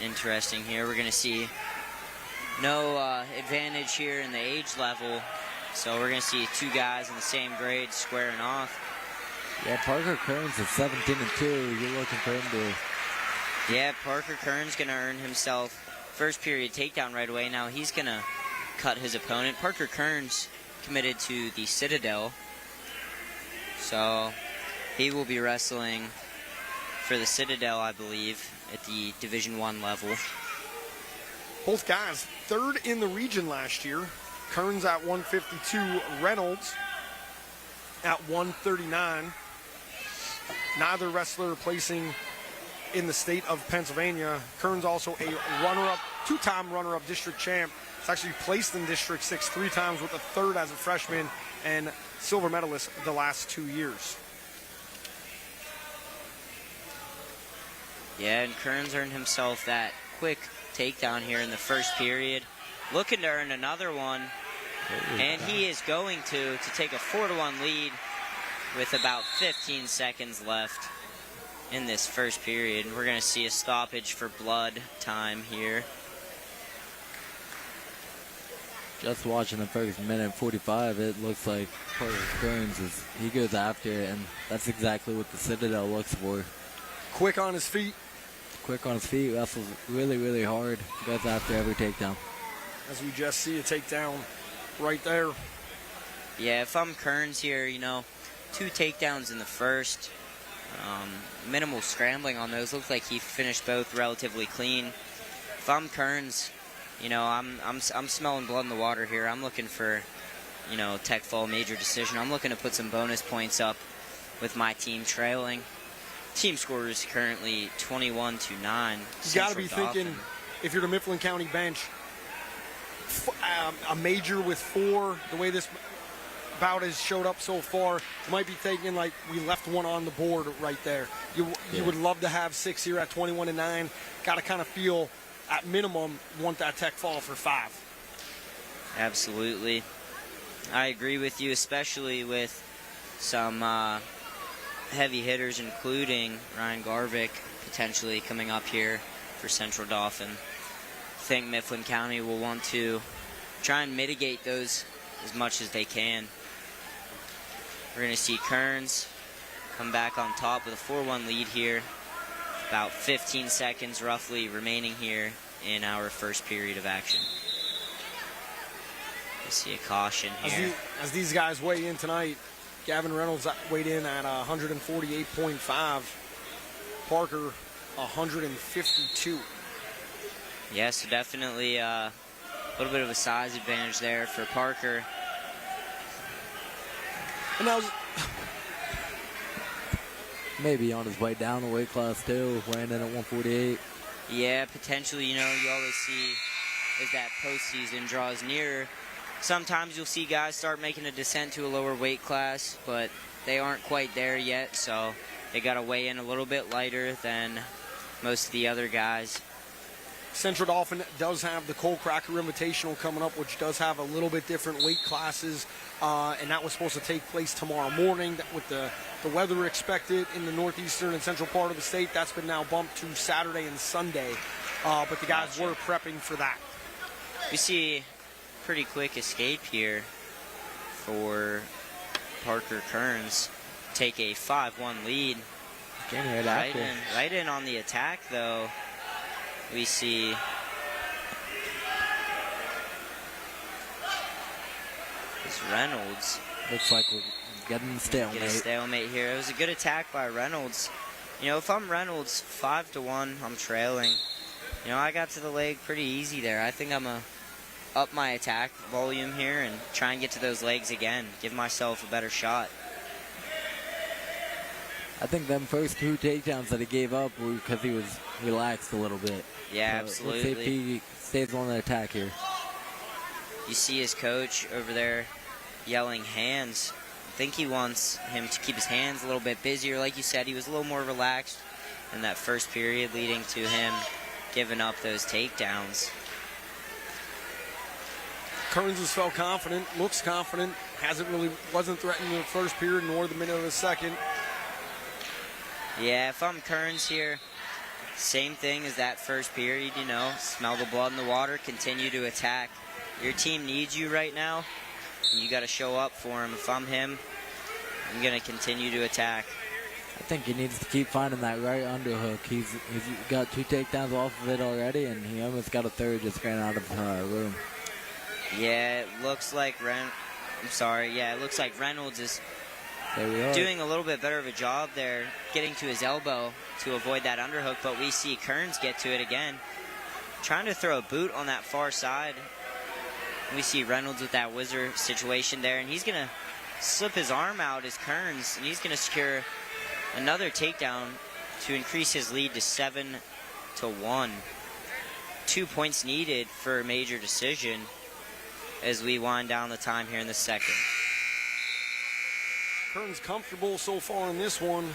Interesting here. We're going to see no advantage here in the age level. So we're going to see two guys in the same grade squaring off. Yeah, Parker Kearns is 17-2. You're looking for him to... Yeah, Parker Kearns going to earn himself first period takedown right away. Now he's going to cut his opponent. Parker Kearns committed to the Citadel. So he will be wrestling for the Citadel, I believe, at the Division I level. Both guys third in the region last year. Kearns at 152, Reynolds at 139. Neither wrestler placing in the state of Pennsylvania. Kearns also a runner-up, two-time runner-up district champ. He's actually placed in District 6 3 times with a third as a freshman and silver medalist the last 2 years. Yeah, and Kearns earned himself that quick takedown here in the first period. Looking to earn another one. And he is going to take a 4-1 lead with about 15 seconds left in this first period. We're going to see a stoppage for blood time here. Just watching the first minute 45, it looks like Parker Kearns he goes after it, and that's exactly what the Citadel looks for. Quick on his feet. Quick on his feet, wrestles really, really hard. Goes after every takedown. As we just see a takedown right there. Yeah, if I'm Kearns here, you know, 2 takedowns in the first. Minimal scrambling on those. Looks like he finished both relatively clean. If I'm Kearns, you know, I'm smelling blood in the water here. I'm looking for, you know, tech fall major decision. I'm looking to put some bonus points up with my team trailing. Team score is currently 21-9. You got to be thinking if you're the Mifflin County bench, a major with 4, the way this bout has showed up so far, you might be thinking like we left one on the board right there. You would love to have 6 here at 21-9. Got to kind of feel, at minimum, want that tech fall for 5. Absolutely. I agree with you, especially with some heavy hitters, including Ryan Garvik, potentially coming up here for Central Dauphin. I think Mifflin County will want to try and mitigate those as much as they can. We're going to see Kearns come back on top with a 4-1 lead here. About 15 seconds roughly remaining here in our first period of action. We see a caution here. As these guys weigh in tonight, Gavin Reynolds weighed in at 148.5. Parker, 152. Yeah, so definitely a little bit of a size advantage there for Parker. And that was maybe on his way down the weight class too, weighing in at 148. Yeah, potentially. You know, you always see as that postseason draws nearer, sometimes you'll see guys start making a descent to a lower weight class, but they aren't quite there yet, so they got to weigh in a little bit lighter than most of the other guys. Central Dauphin does have the Coal Cracker Invitational coming up, which does have a little bit different weight classes, and that was supposed to take place tomorrow morning. With the weather expected in the northeastern and central part of the state, that's been now bumped to Saturday and Sunday, but the guys were prepping for that. We see pretty quick escape here for Parker Kearns. Take a 5-1 lead. Right in on the attack, though. We see this Reynolds. Looks like we're getting a stalemate. Get a stalemate here. It was a good attack by Reynolds. You know, if I'm Reynolds, 5-1, I'm trailing. You know, I got to the leg pretty easy there. I think I'm going to up my attack volume here and try and get to those legs again. Give myself a better shot. I think them first 2 takedowns that he gave up were because he was relaxed a little bit. Yeah, so absolutely. Let's see if he stays on the attack here. You see his coach over there yelling hands. I think he wants him to keep his hands a little bit busier. Like you said, he was a little more relaxed in that first period, leading to him giving up those takedowns. Kearns has felt confident, looks confident, wasn't threatening in the first period nor the minute of the second. Yeah, if I'm Kearns here, same thing as that first period, you know, smell the blood in the water, continue to attack. Your team needs you right now, and you got to show up for him. If I'm him, I'm going to continue to attack. I think he needs to keep finding that right underhook. He's got 2 takedowns off of it already, and he almost got a third just ran out of room. Yeah, it looks like Reynolds is doing a little bit better of a job there, getting to his elbow to avoid that underhook, but we see Kearns get to it again. Trying to throw a boot on that far side. We see Reynolds with that whizzer situation there, and he's going to slip his arm out as Kearns, and he's going to secure another takedown to increase his lead to 7-1. 2 points needed for a major decision as we wind down the time here in the second. Kearns comfortable so far in this one.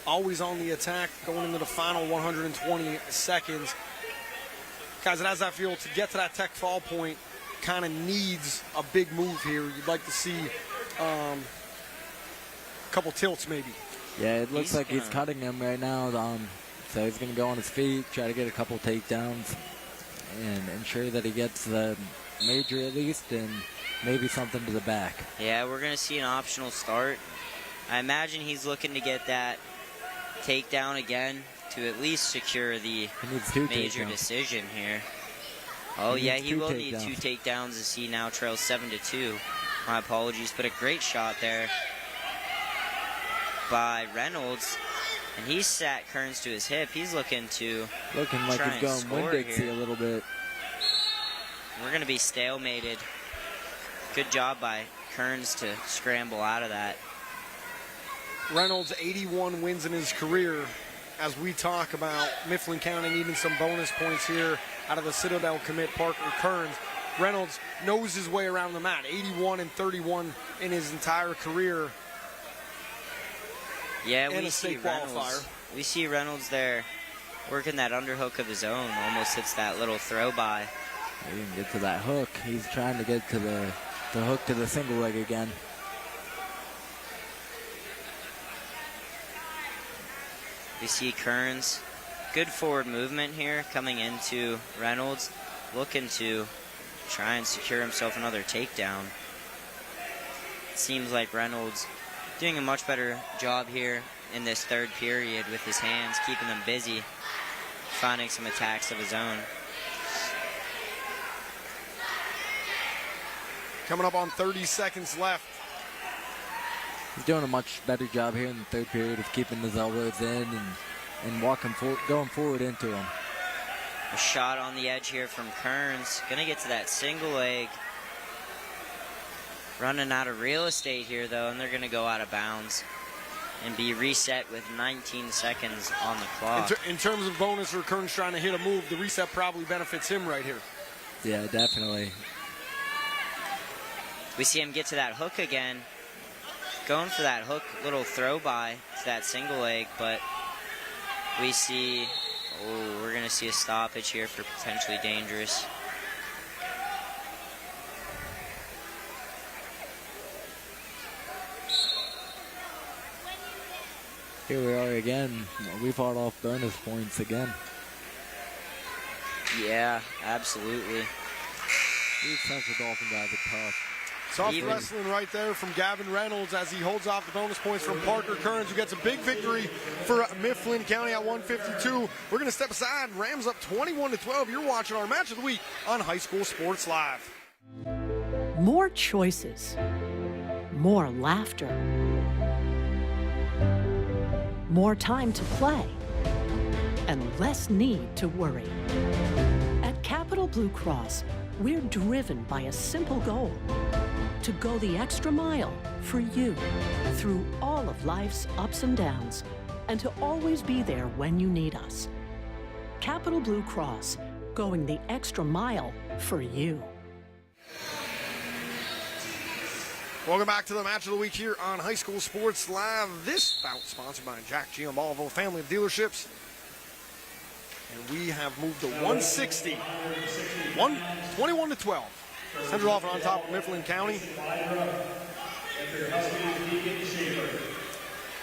Always on the attack going into the final 120 seconds. Guys, and as I feel, to get to that tech fall point, kind of needs a big move here. You'd like to see a couple tilts maybe. Yeah, it looks like he's cutting him right now. So he's going to go on his feet, try to get a couple takedowns, and ensure that he gets the major at least, and maybe something to the back. Yeah, we're going to see an optional start. I imagine he's looking to get that takedown again to at least secure the major decision here. Oh, yeah, he will need 2 takedowns as he now trails 7-2. My apologies, but a great shot there by Reynolds. And he sat Kearns to his hip. He's looking like he's going Winn-Dixie a little bit. We're going to be stalemated. Good job by Kearns to scramble out of that. Reynolds, 81 wins in his career as we talk about Mifflin County needing some bonus points here out of the Citadel commit Parker Kearns. Reynolds knows his way around the mat, 81 and 31 in his entire career. Yeah, and we a see state Reynolds. qualifier. We see Reynolds there working that underhook of his own, almost hits that little throw by. He didn't get to that hook. He's trying to get to the hook to the single leg again. We see Kearns, good forward movement here coming into Reynolds, looking to try and secure himself another takedown. It seems like Reynolds doing a much better job here in this third period with his hands, keeping them busy, finding some attacks of his own. Coming up on 30 seconds left. He's doing a much better job here in the third period of keeping his elbows in and going forward into him. A shot on the edge here from Kearns. Gonna get to that single leg. Running out of real estate here though, and they're gonna go out of bounds and be reset with 19 seconds on the clock. In terms of bonus or Kearns trying to hit a move, the reset probably benefits him right here. Yeah, definitely. We see him get to that hook again. Going for that hook, little throw by to that single leg, but we see, we're gonna see a stoppage here for potentially dangerous. Here we are again. We fought off bonus points again. Yeah, absolutely. These Central Dolphin guys are tough. Soft wrestling right there from Gavin Reynolds as he holds off the bonus points from Parker Kearns, who gets a big victory for Mifflin County at 152. We're going to step aside. Rams up 21-12. You're watching our match of the week on High School Sports Live. More choices, more laughter, more time to play, and less need to worry. At Capital Blue Cross, we're driven by a simple goal: to go the extra mile for you through all of life's ups and downs, and to always be there when you need us. Capital Blue Cross, going the extra mile for you. Welcome back to the match of the week here on High School Sports Live. This bout sponsored by Jack Giambalvo Family of Dealerships. And we have moved to 160, 21-12. Central Dolphin on top of Mifflin County.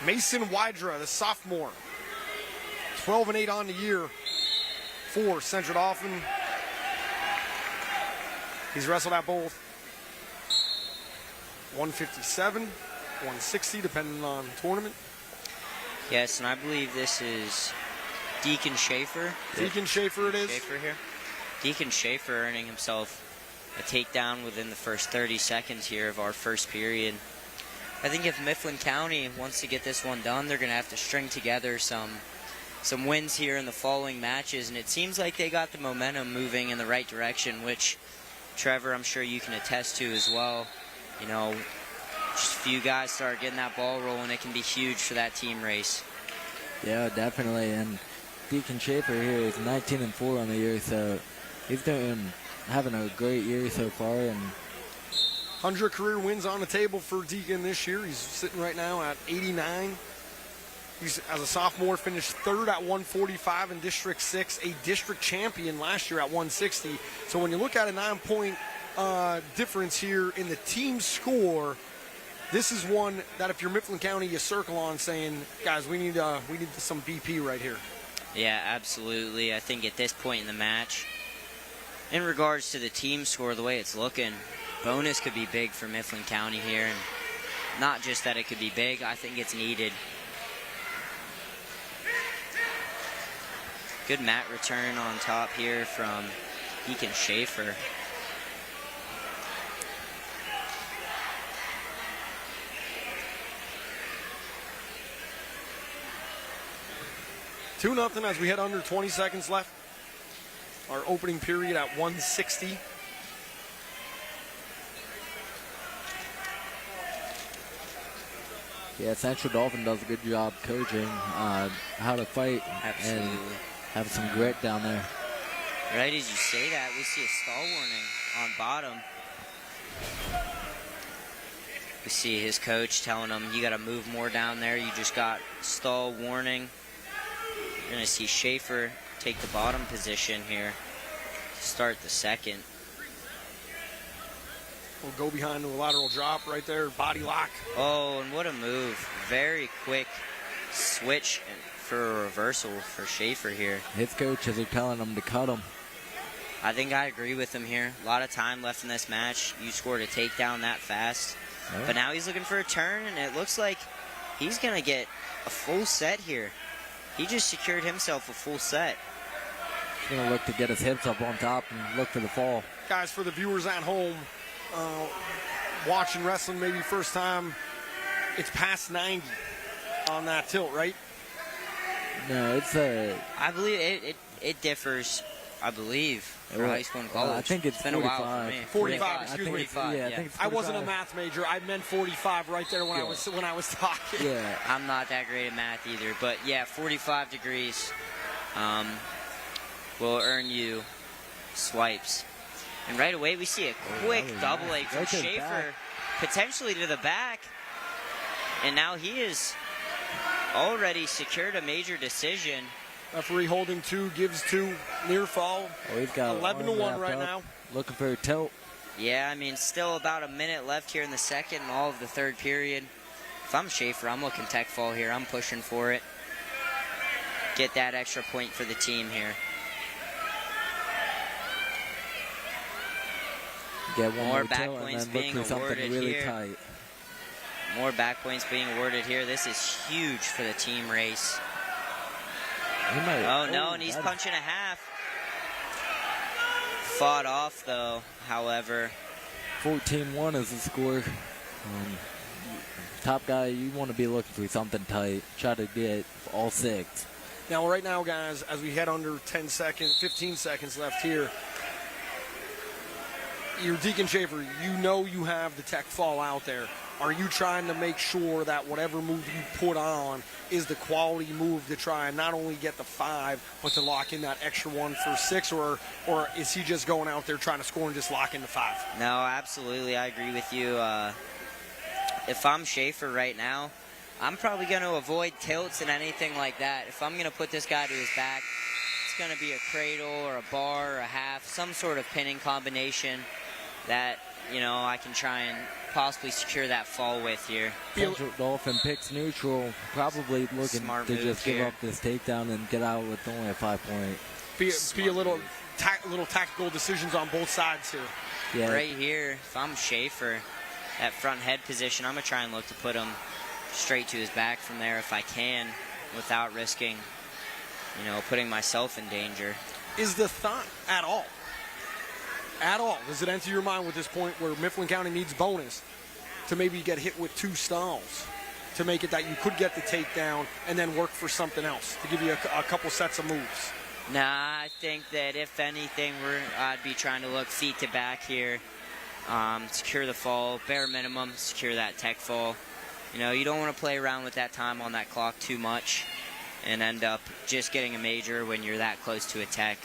Mason Wydra, the sophomore, 12-8 on the year for Central Dolphin. He's wrestled at both 157, 160, depending on tournament. Yes, and I believe this is Deacon Schaefer. Deacon Schaefer it is. Schaefer here. Deacon Schaefer earning himself a takedown within the first 30 seconds here of our first period. I think if Mifflin County wants to get this one done, they're going to have to string together some wins here in the following matches, and it seems like they got the momentum moving in the right direction, which, Trevor, I'm sure you can attest to as well. You know, just a few guys start getting that ball rolling, it can be huge for that team race. Yeah, definitely, and Deacon Schaefer here is 19-4 on the year, so he's having a great year so far. And 100 career wins on the table for Deacon this year. He's sitting right now at 89. He's, as a sophomore, finished third at 145 in District 6, a district champion last year at 160. So when you look at a 9-point difference here in the team score, this is one that if you're Mifflin County, you circle on saying, guys, we need some BP right here. Yeah, absolutely. I think at this point in the match, in regards to the team score, the way it's looking, bonus could be big for Mifflin County here. And not just that it could be big, I think it's needed. Good mat return on top here from Deacon Schaefer. Two 2-0 as we head under 20 seconds left. Our opening period at 160. Yeah, Central Dauphin does a good job coaching how to fight and have some grit down there. Right as you say that, we see a stall warning on bottom. We see his coach telling him, you got to move more down there. You just got stall warning. You're going to see Schaefer take the bottom position here to start the second. We'll go behind to a lateral drop right there, body lock. Oh, and what a move. Very quick switch for a reversal for Schaefer here. His coaches are telling him to cut him. I think I agree with him here. A lot of time left in this match. You scored a takedown that fast. Oh. But now he's looking for a turn, and it looks like he's going to get a full set here. He just secured himself a full set. He's going to look to get his hips up on top and look for the fall. Guys, for the viewers at home, watching wrestling maybe first time, it's past 90 on that tilt, right? No, it's I believe it differs, I believe, for high school and college. I think it's been 45. a while for me. 45, excuse me. 45, yeah. I think it's 45. I wasn't a math major. I meant 45 right there when I was talking. Yeah. I'm not that great at math either, but yeah, 45 degrees will earn you swipes. And right away we see a quick double leg from Right to the Schaefer, back. potentially to the back. And now he has already secured a major decision. Referee holding 2, gives 2, near fall. Oh, he's got 11-1 right now. Looking for a tilt. Yeah, I mean, still about a minute left here in the second and all of the third period. If I'm Schaefer, I'm looking tech fall here. I'm pushing for it. Get that extra point for the team here. Get one more more back tilt points and then being look for something awarded really here. tight. More back points being awarded here. This is huge for the team race. Oh, no, and he's punching a half. Fought off, though, however. 14-1 is the score. Top guy, you want to be looking for something tight. Try to get all 6. Now, right now, guys, as we head under 15 seconds left here, you're Deacon Schaefer. You know you have the tech fall out there. Are you trying to make sure that whatever move you put on is the quality move to try and not only get the 5, but to lock in that extra 1 for 6, or is he just going out there trying to score and just lock in the 5? No, absolutely. I agree with you. If I'm Schaefer right now, I'm probably going to avoid tilts and anything like that. If I'm going to put this guy to his back, it's going to be a cradle or a bar or a half, some sort of pinning combination that, you know, I can try and possibly secure that fall with here. Central Dauphin picks neutral, probably looking to just give up this takedown and get out with only a 5-point. Be a little tactical decisions on both sides here. Yeah. Right here, if I'm Schaefer, that front head position, I'm going to try and look to put him straight to his back from there if I can, without risking, you know, putting myself in danger. Is the thought at all, does it enter your mind with this point where Mifflin County needs bonus to maybe get hit with 2 stalls to make it that you could get the takedown and then work for something else to give you a couple sets of moves? Nah, I think that if anything, I'd be trying to look feet to back here, secure the fall, bare minimum, secure that tech fall. You know, you don't want to play around with that time on that clock too much and end up just getting a major when you're that close to a tech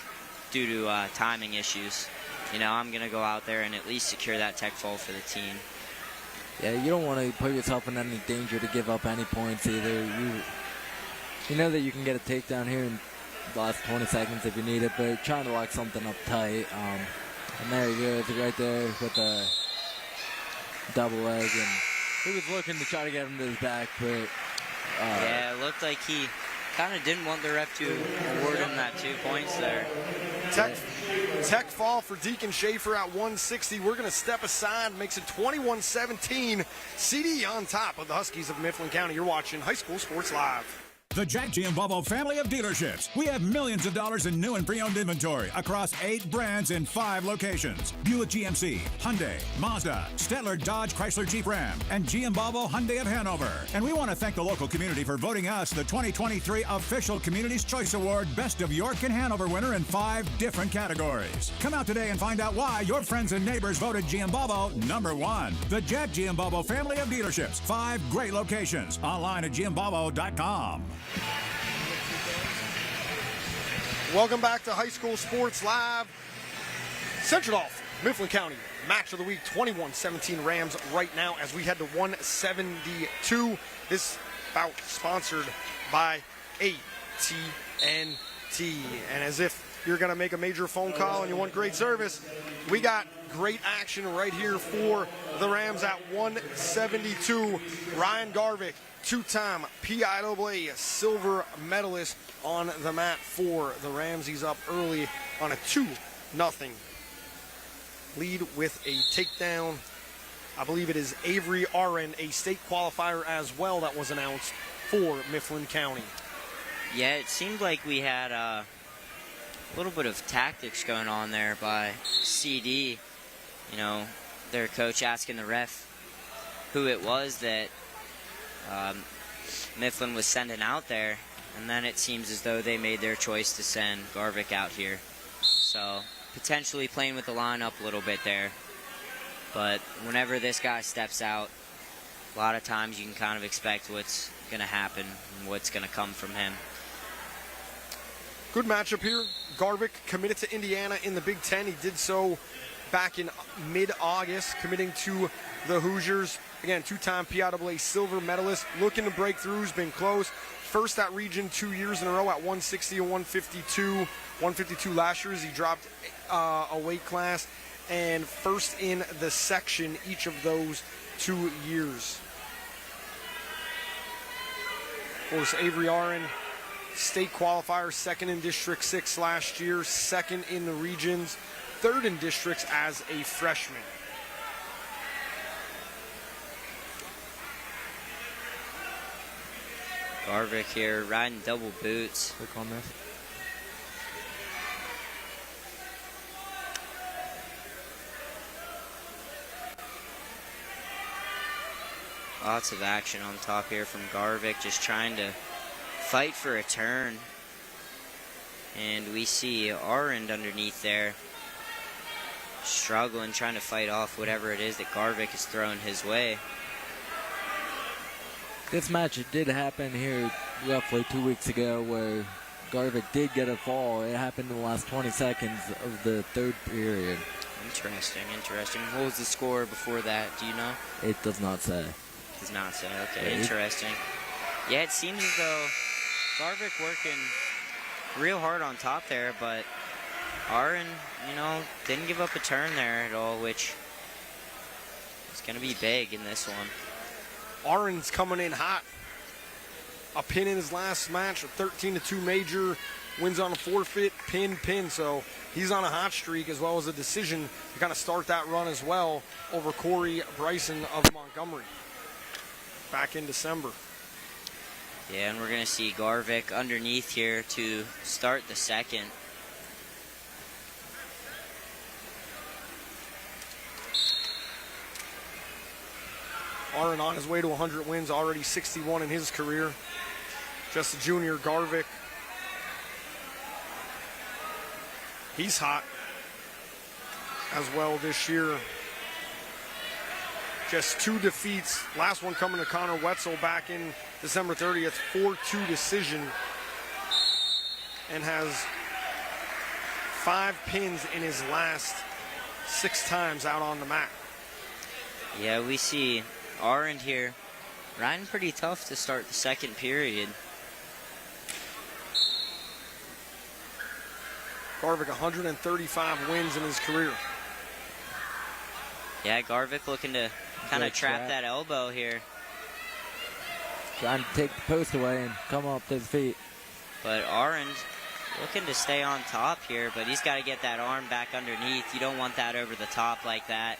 due to timing issues. You know, I'm going to go out there and at least secure that tech fall for the team. Yeah, you don't want to put yourself in any danger to give up any points either. You know that you can get a takedown here in the last 20 seconds if you need it, but trying to lock something up tight. And there he goes, right there with a double leg. And he was looking to try to get him to his back, but... yeah, it looked like he kind of didn't want the ref to award him that 2 points there. Tech fall for Deacon Schaefer at 160. We're going to step aside, makes it 21-17. CD on top of the Huskies of Mifflin County. You're watching High School Sports Live. The Jack Giambalvo family of dealerships. We have millions of dollars in new and pre-owned inventory across 8 brands in 5 locations. Buick GMC, Hyundai, Mazda, Stettler Dodge Chrysler Jeep Ram, and Giambalvo Hyundai of Hanover. And we want to thank the local community for voting us the 2023 official Community's Choice Award Best of York and Hanover winner in 5 different categories. Come out today and find out why your friends and neighbors voted Giambalvo #1. The Jack Giambalvo family of dealerships. 5 great locations. Online at giambalvo.com. Welcome back to High School Sports Live. Central Dauphin, Mifflin County, match of the week, 21-17 Rams right now as we head to 172. This bout sponsored by AT&T. And as if you're going to make a major phone call and you want great service, we got great action right here for the Rams at 172. Ryan Garvik, 2-time PIAA silver medalist on the mat for the Rams. He's up early on a 2-0 lead with a takedown. I believe it is Avery Aren, a state qualifier as well, that was announced for Mifflin County. Yeah, it seemed like we had a little bit of tactics going on there by CD. You know, their coach asking the ref who it was that Mifflin was sending out there, and then it seems as though they made their choice to send Garvik out here. So potentially playing with the lineup a little bit there. But whenever this guy steps out, a lot of times you can kind of expect what's going to happen and what's going to come from him. Good matchup here. Garvik committed to Indiana in the Big Ten. He did so back in mid-August, committing to the Hoosiers. Again, 2-time PIAA silver medalist, looking to break through, has been close. First at region 2 years in a row at 160 and 152. 152 last year as he dropped a weight class. And first in the section each of those 2 years. Of course, Avery Aren, state qualifier, 2nd in District 6 last year, 2nd in the regions, 3rd in districts as a freshman. Garvik here riding double boots. Click on this. Lots of action on top here from Garvik, just trying to fight for a turn. And we see Arend underneath there, struggling, trying to fight off whatever it is that Garvik is throwing his way. This match did happen here roughly 2 weeks ago where Garvik did get a fall. It happened in the last 20 seconds of the 3rd period. Interesting, interesting. What was the score before that? Do you know? It does not say. Does not say. Okay, interesting. Yeah, it seems as though Garvik working real hard on top there, but Aren, you know, didn't give up a turn there at all, which is going to be big in this one. Aren's coming in hot. A pin in his last match, a 13-2 major, wins on a forfeit, pin. So he's on a hot streak as well as a decision to kind of start that run as well over Corey Bryson of Montgomery back in December. Yeah, and we're going to see Garvik underneath here to start the second. Aren on his way to 100 wins, already 61 in his career. Just a junior, Garvik. He's hot as well this year. Just 2 defeats. Last one coming to Connor Wetzel back in December 30th, 4-2 decision. And has 5 pins in his last 6 times out on the mat. Yeah, we see Arend here riding pretty tough to start the second period. Garvik 135 wins in his career. Yeah, Garvik looking to kind of trap that elbow here. Trying to take the post away and come up to his feet. But Arend looking to stay on top here, but he's got to get that arm back underneath. You don't want that over the top like that.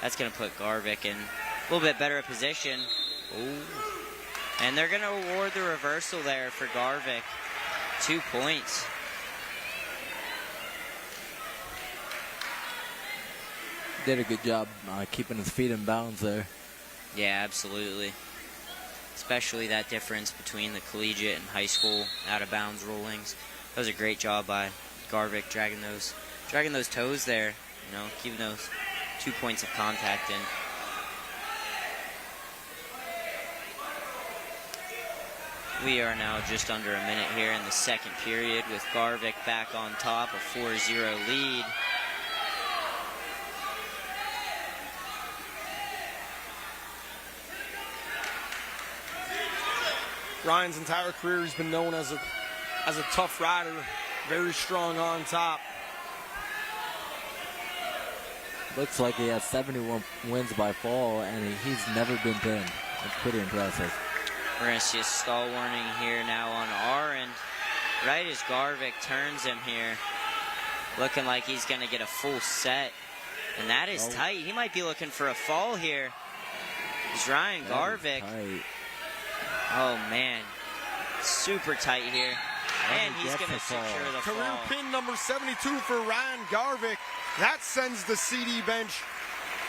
That's going to put Garvik in a little bit better position. Ooh. And they're going to award the reversal there for Garvik. 2 points. Did a good job keeping his feet in bounds there. Yeah, absolutely. Especially that difference between the collegiate and high school out-of-bounds rulings. That was a great job by Garvik dragging those toes there, you know, keeping those 2 points of contact in. We are now just under a minute here in the second period with Garvik back on top, a 4-0 lead. Ryan's entire career, he's been known as a tough rider, very strong on top. Looks like he has 71 wins by fall, and he's never been pinned. It's pretty impressive. We're going to see a stall warning here now on our end. Right as Garvik turns him here. Looking like he's going to get a full set. And that is tight. He might be looking for a fall here. It's Ryan Garvik. Oh, man. Super tight here. And he's going to secure the fall. Career pin number 72 for Ryan Garvik. That sends the CD bench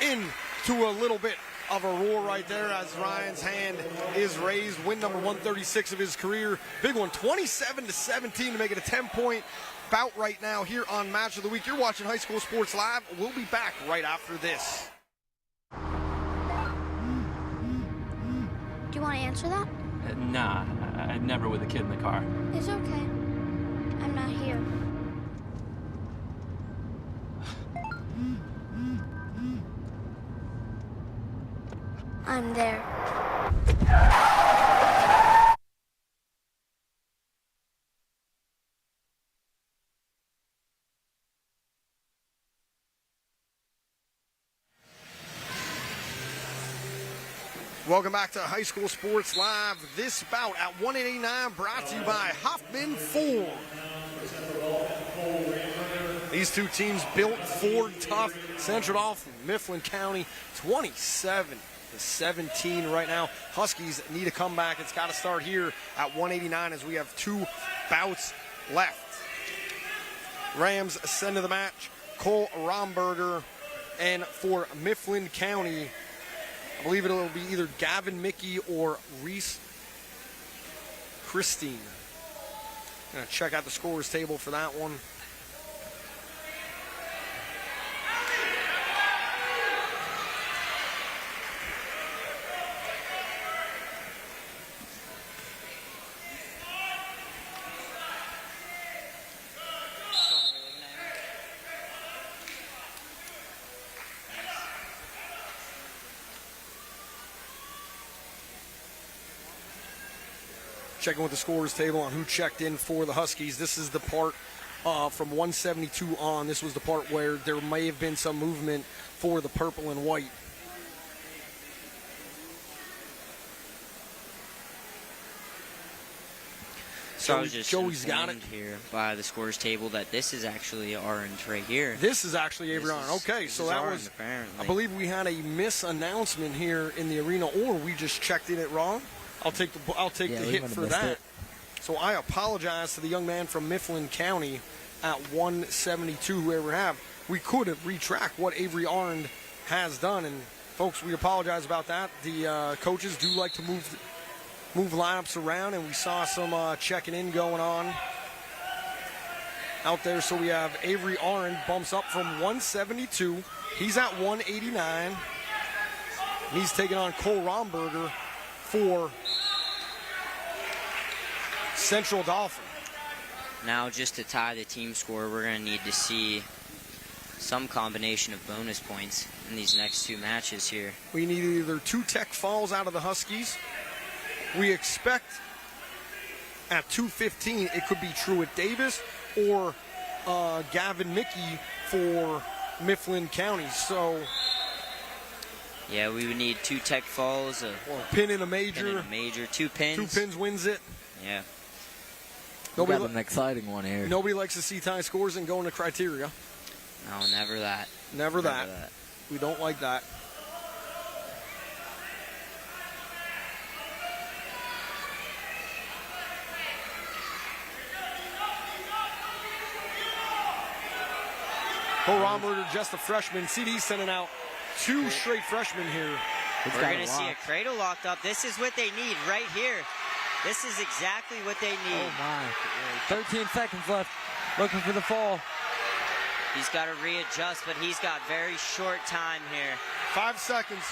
into a little bit of a roar right there as Ryan's hand is raised. Win number 136 of his career. Big one, 27-17 to make it a 10-point bout right now here on Match of the Week. You're watching High School Sports Live. We'll be back right after this. Do you want to answer that? Nah, I'd never with a kid in the car. It's okay. I'm not here. I'm there. Welcome back to High School Sports Live. This bout at 189 brought to you by Hoffman Ford. These two teams built Ford tough. Central Dauphin, Mifflin County, 27-17 right now. Huskies need a comeback. It's got to start here at 189 as we have 2 bouts left. Rams send to the match Cole Romberger, and for Mifflin County, I believe it'll be either Gavin Mickey or Reese Christine. Gonna check out the scorers table for that one. Checking with the scorers table on who checked in for the Huskies. This is the part from 172 on. This was the part where there may have been some movement for the purple and white. So I was just Joey's got it here by the scores table that this is actually orange right here. This is actually Avery Arnold. Okay, so that orange, was, apparently. I believe we had a misannouncement here in the arena, or we just checked in it wrong. I'll take the hit for that. So I apologize to the young man from Mifflin County at 172, whoever have. We could have retracked what Avery Arndt has done, and folks, we apologize about that. The coaches do like to move lineups around, and we saw some checking in going on out there. So we have Avery Arndt bumps up from 172. He's at 189. And he's taking on Cole Romberger for Central Dauphin. Now, just to tie the team score, we're going to need to see some combination of bonus points in these next 2 matches here. We need either 2 tech falls out of the Huskies. We expect at 2:15 it could be Truett Davis or Gavin Mickey for Mifflin County. So yeah, we would need 2 tech falls, or a pin in a major. Pin in a major, 2 pins. 2 pins wins it. Yeah. We got an exciting one here. Nobody likes to see tie scores and go into criteria. No, never that. Never that. We don't like that. barometer, just a freshman. CD's sending out 2 straight freshmen here. We're going to see a cradle locked up. This is what they need right here. This is exactly what they need. Oh, my. 13 seconds left. Looking for the fall. He's got to readjust, but he's got very short time here. 5 seconds.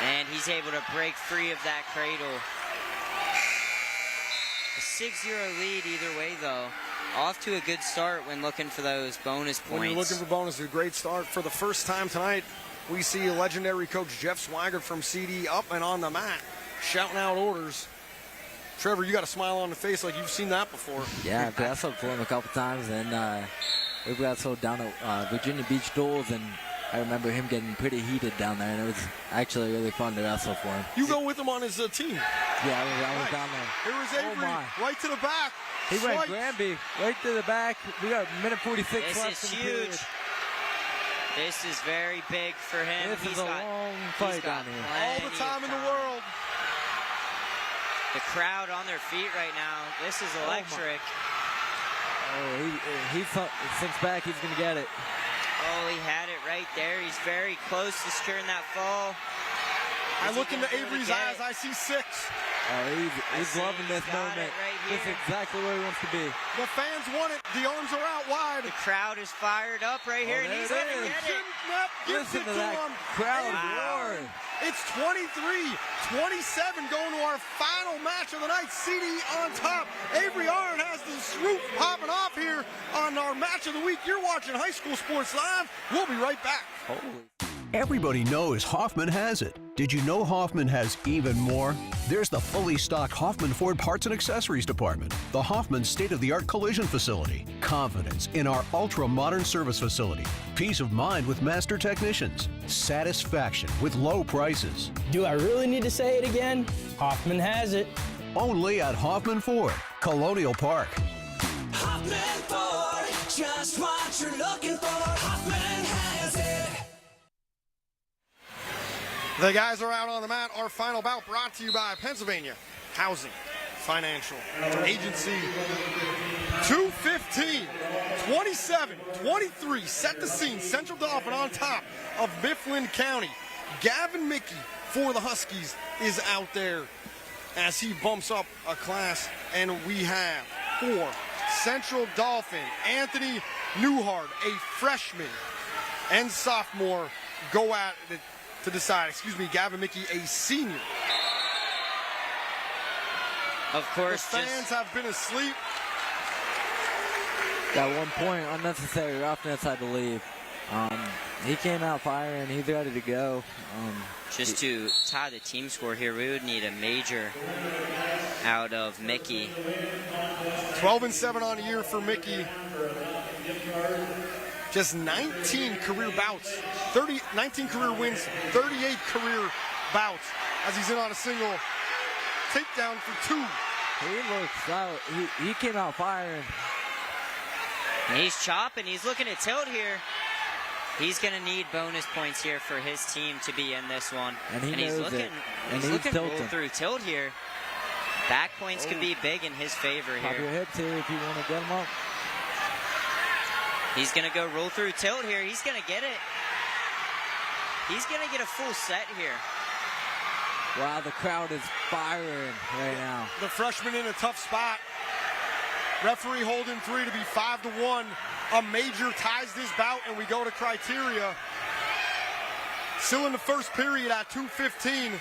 And he's able to break free of that cradle. A 6-0 lead either way, though. Off to a good start when looking for those bonus points. When you're looking for bonus, a great start. For the first time tonight, we see legendary coach Jeff Swigert from CD up and on the mat, shouting out orders. Trevor, you got a smile on the face like you've seen that before. Yeah, I've wrestled for him a couple times, and we've wrestled down at Virginia Beach Duels, and I remember him getting pretty heated down there, and it was actually really fun to wrestle for him. You go with him on his team. Yeah, I was down there. Here was Avery, right to the back. He went Granby right to the back. We got a minute 46 this left. This is huge. This is very big for him. This is a long fight down here. All the time in the world. The crowd on their feet right now. This is electric. He sinks back. He's going to get it. Oh, he had it right there. He's very close to securing that fall. I look into Avery's eyes. I see 6. He's loving this moment. This is exactly where he wants to be. The fans want it. The arms are out wide. The crowd is fired up right here, and he's going to get it. Listen to that crowd roar. It's 23-27 going to our final match of the night. CD on top. Avery Arn has the roof popping off here on our match of the week. You're watching High School Sports Live. We'll be right back. Everybody knows Hoffman has it. Did you know Hoffman has even more? There's the fully stocked Hoffman Ford Parts and Accessories Department, the Hoffman state-of-the-art collision facility, confidence in our ultra-modern service facility, peace of mind with master technicians, satisfaction with low prices. Do I really need to say it again? Hoffman has it. Only at Hoffman Ford, Colonial Park. Hoffman Ford, just what you're looking for. Hoffman has it. The guys are out on the mat. Our final bout brought to you by Pennsylvania Housing Financial Agency. 2:15, 27-23. Set the scene. Central Dauphin on top of Mifflin County. Gavin Mickey for the Huskies is out there as he bumps up a class. And we have for Central Dauphin, Anthony Newhart, a freshman and sophomore, go at it to decide. Gavin Mickey, a senior. Of course, the fans have been asleep. At one point, unnecessary roughness had to leave. He came out firing. He's ready to go. Just to tie the team score here, we would need a major out of Mickey. 12-7 on the year for Mickey. Just 19 career bouts, 19 career wins, 38 career bouts as he's in on a single takedown for 2. He looks out. He came out firing. And he's chopping. He's looking to tilt here. He's going to need bonus points here for his team to be in this one. And he's looking. And he's looking to roll through tilt here. Back points could be big in his favor here. Pop your hips here if you want to get him up. He's going to go roll through tilt here. He's going to get it. He's going to get a full set here. Wow, the crowd is firing right now. The freshman in a tough spot. Referee holding 3 to be 5-1. A major ties this bout, and we go to criteria. Still in the first period at 2:15.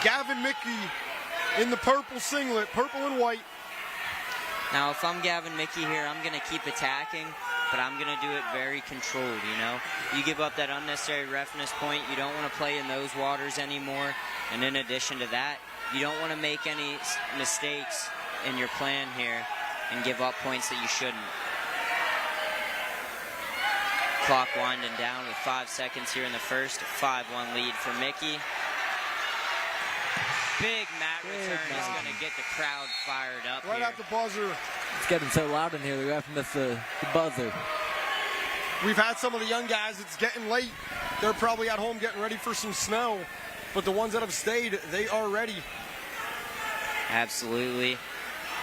Gavin Mickey in the purple singlet, purple and white. Now, if I'm Gavin Mickey here, I'm going to keep attacking, but I'm going to do it very controlled, you know. You give up that unnecessary roughness point. You don't want to play in those waters anymore. And in addition to that, you don't want to make any mistakes in your plan here and give up points that you shouldn't. Clock winding down with 5 seconds here in the first. 5-1 lead for Mickey. Big mat return is going to get the crowd fired up right here. at the buzzer. It's getting so loud in here, the ref missed the buzzer. We've had some of the young guys, it's getting late. They're probably at home getting ready for some snow. But the ones that have stayed, they are ready. Absolutely.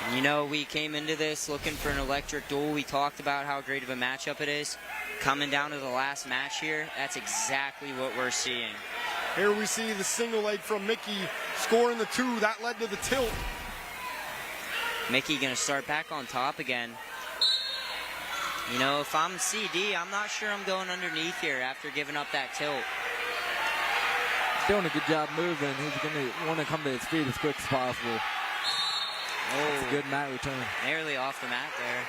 And you know, we came into this looking for an electric duel. We talked about how great of a matchup it is. Coming down to the last match here, that's exactly what we're seeing. Here we see the single leg from Mickey scoring the 2. That led to the tilt. Mickey gonna start back on top again. You know, if I'm CD, I'm not sure I'm going underneath here after giving up that tilt. Doing a good job moving. He's going to want to come to his feet as quick as possible. That's a good mat return. Nearly off the mat there.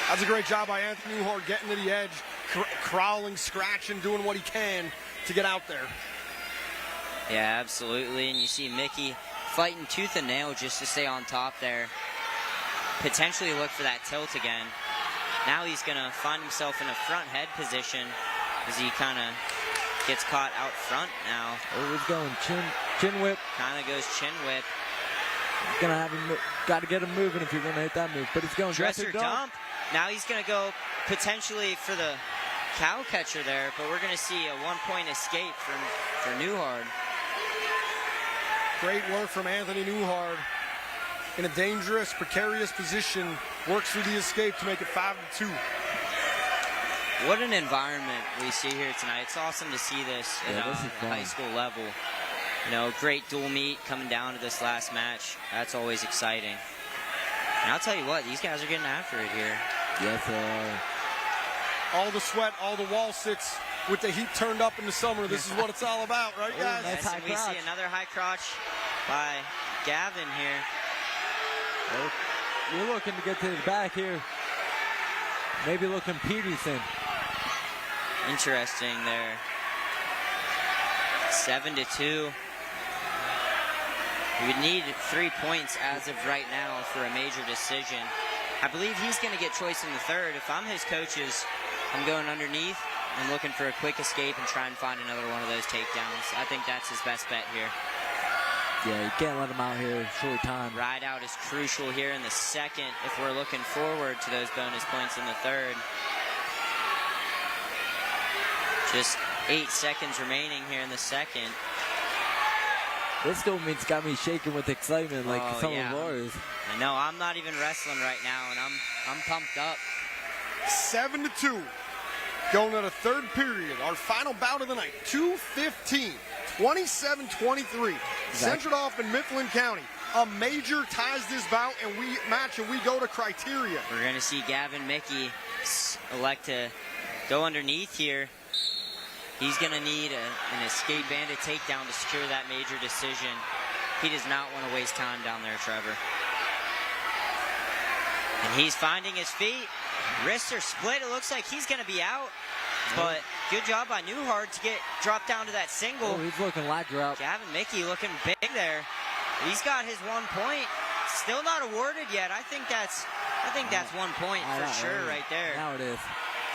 That's a great job by Anthony Newhart getting to the edge, crawling, scratching, doing what he can to get out there. Yeah, absolutely. And you see Mickey fighting tooth and nail just to stay on top there. Potentially look for that tilt again. Now he's going to find himself in a front head position as he kind of gets caught out front now. Oh, he's going chin whip. Kind of goes chin whip. He's going to have him, got to get him moving if you're going to hit that move. But he's going dresser dump. Now he's going to go potentially for the cow catcher there, but we're going to see a 1-point escape for Newhart. Great work from Anthony Newhart. In a dangerous, precarious position, works through the escape to make it 5-2. What an environment we see here tonight. It's awesome to see this at the high school level. You know, great dual meet coming down to this last match. That's always exciting. And I'll tell you what, these guys are getting after it here. Yes, they are. All the sweat, all the wall sits with the heat turned up in the summer. This is what it's all about, right, guys? Yes, and we see another high crotch by Gavin here. Oh, you're looking to get to his back here. Maybe looking Peterson. Interesting there. 7-2. We would need 3 points as of right now for a major decision. I believe he's going to get choice in the third. If I'm his coaches, I'm going underneath and looking for a quick escape and try and find another one of those takedowns. I think that's his best bet here. Yeah, you can't let him out here short time. Ride out is crucial here in the second if we're looking forward to those bonus points in the third. Just 8 seconds remaining here in the second. This goal means got me shaking with excitement like some of ours. I know, I'm not even wrestling right now, and I'm pumped up. 7-2. Going to the third period. Our final bout of the night. 2:15. 27-23. Central Dauphin, Mifflin County. A major ties this bout, and we go to criteria. We're going to see Gavin Mickey elect to go underneath here. He's going to need an escape and a takedown to secure that major decision. He does not want to waste time down there, Trevor. And he's finding his feet. Wrists are split. It looks like he's going to be out. But good job by Newhart to get dropped down to that single. Oh, he's looking like drop. Gavin Mickey looking big there. He's got his 1 point. Still not awarded yet. I think that's 1 point for sure right there. Now it is.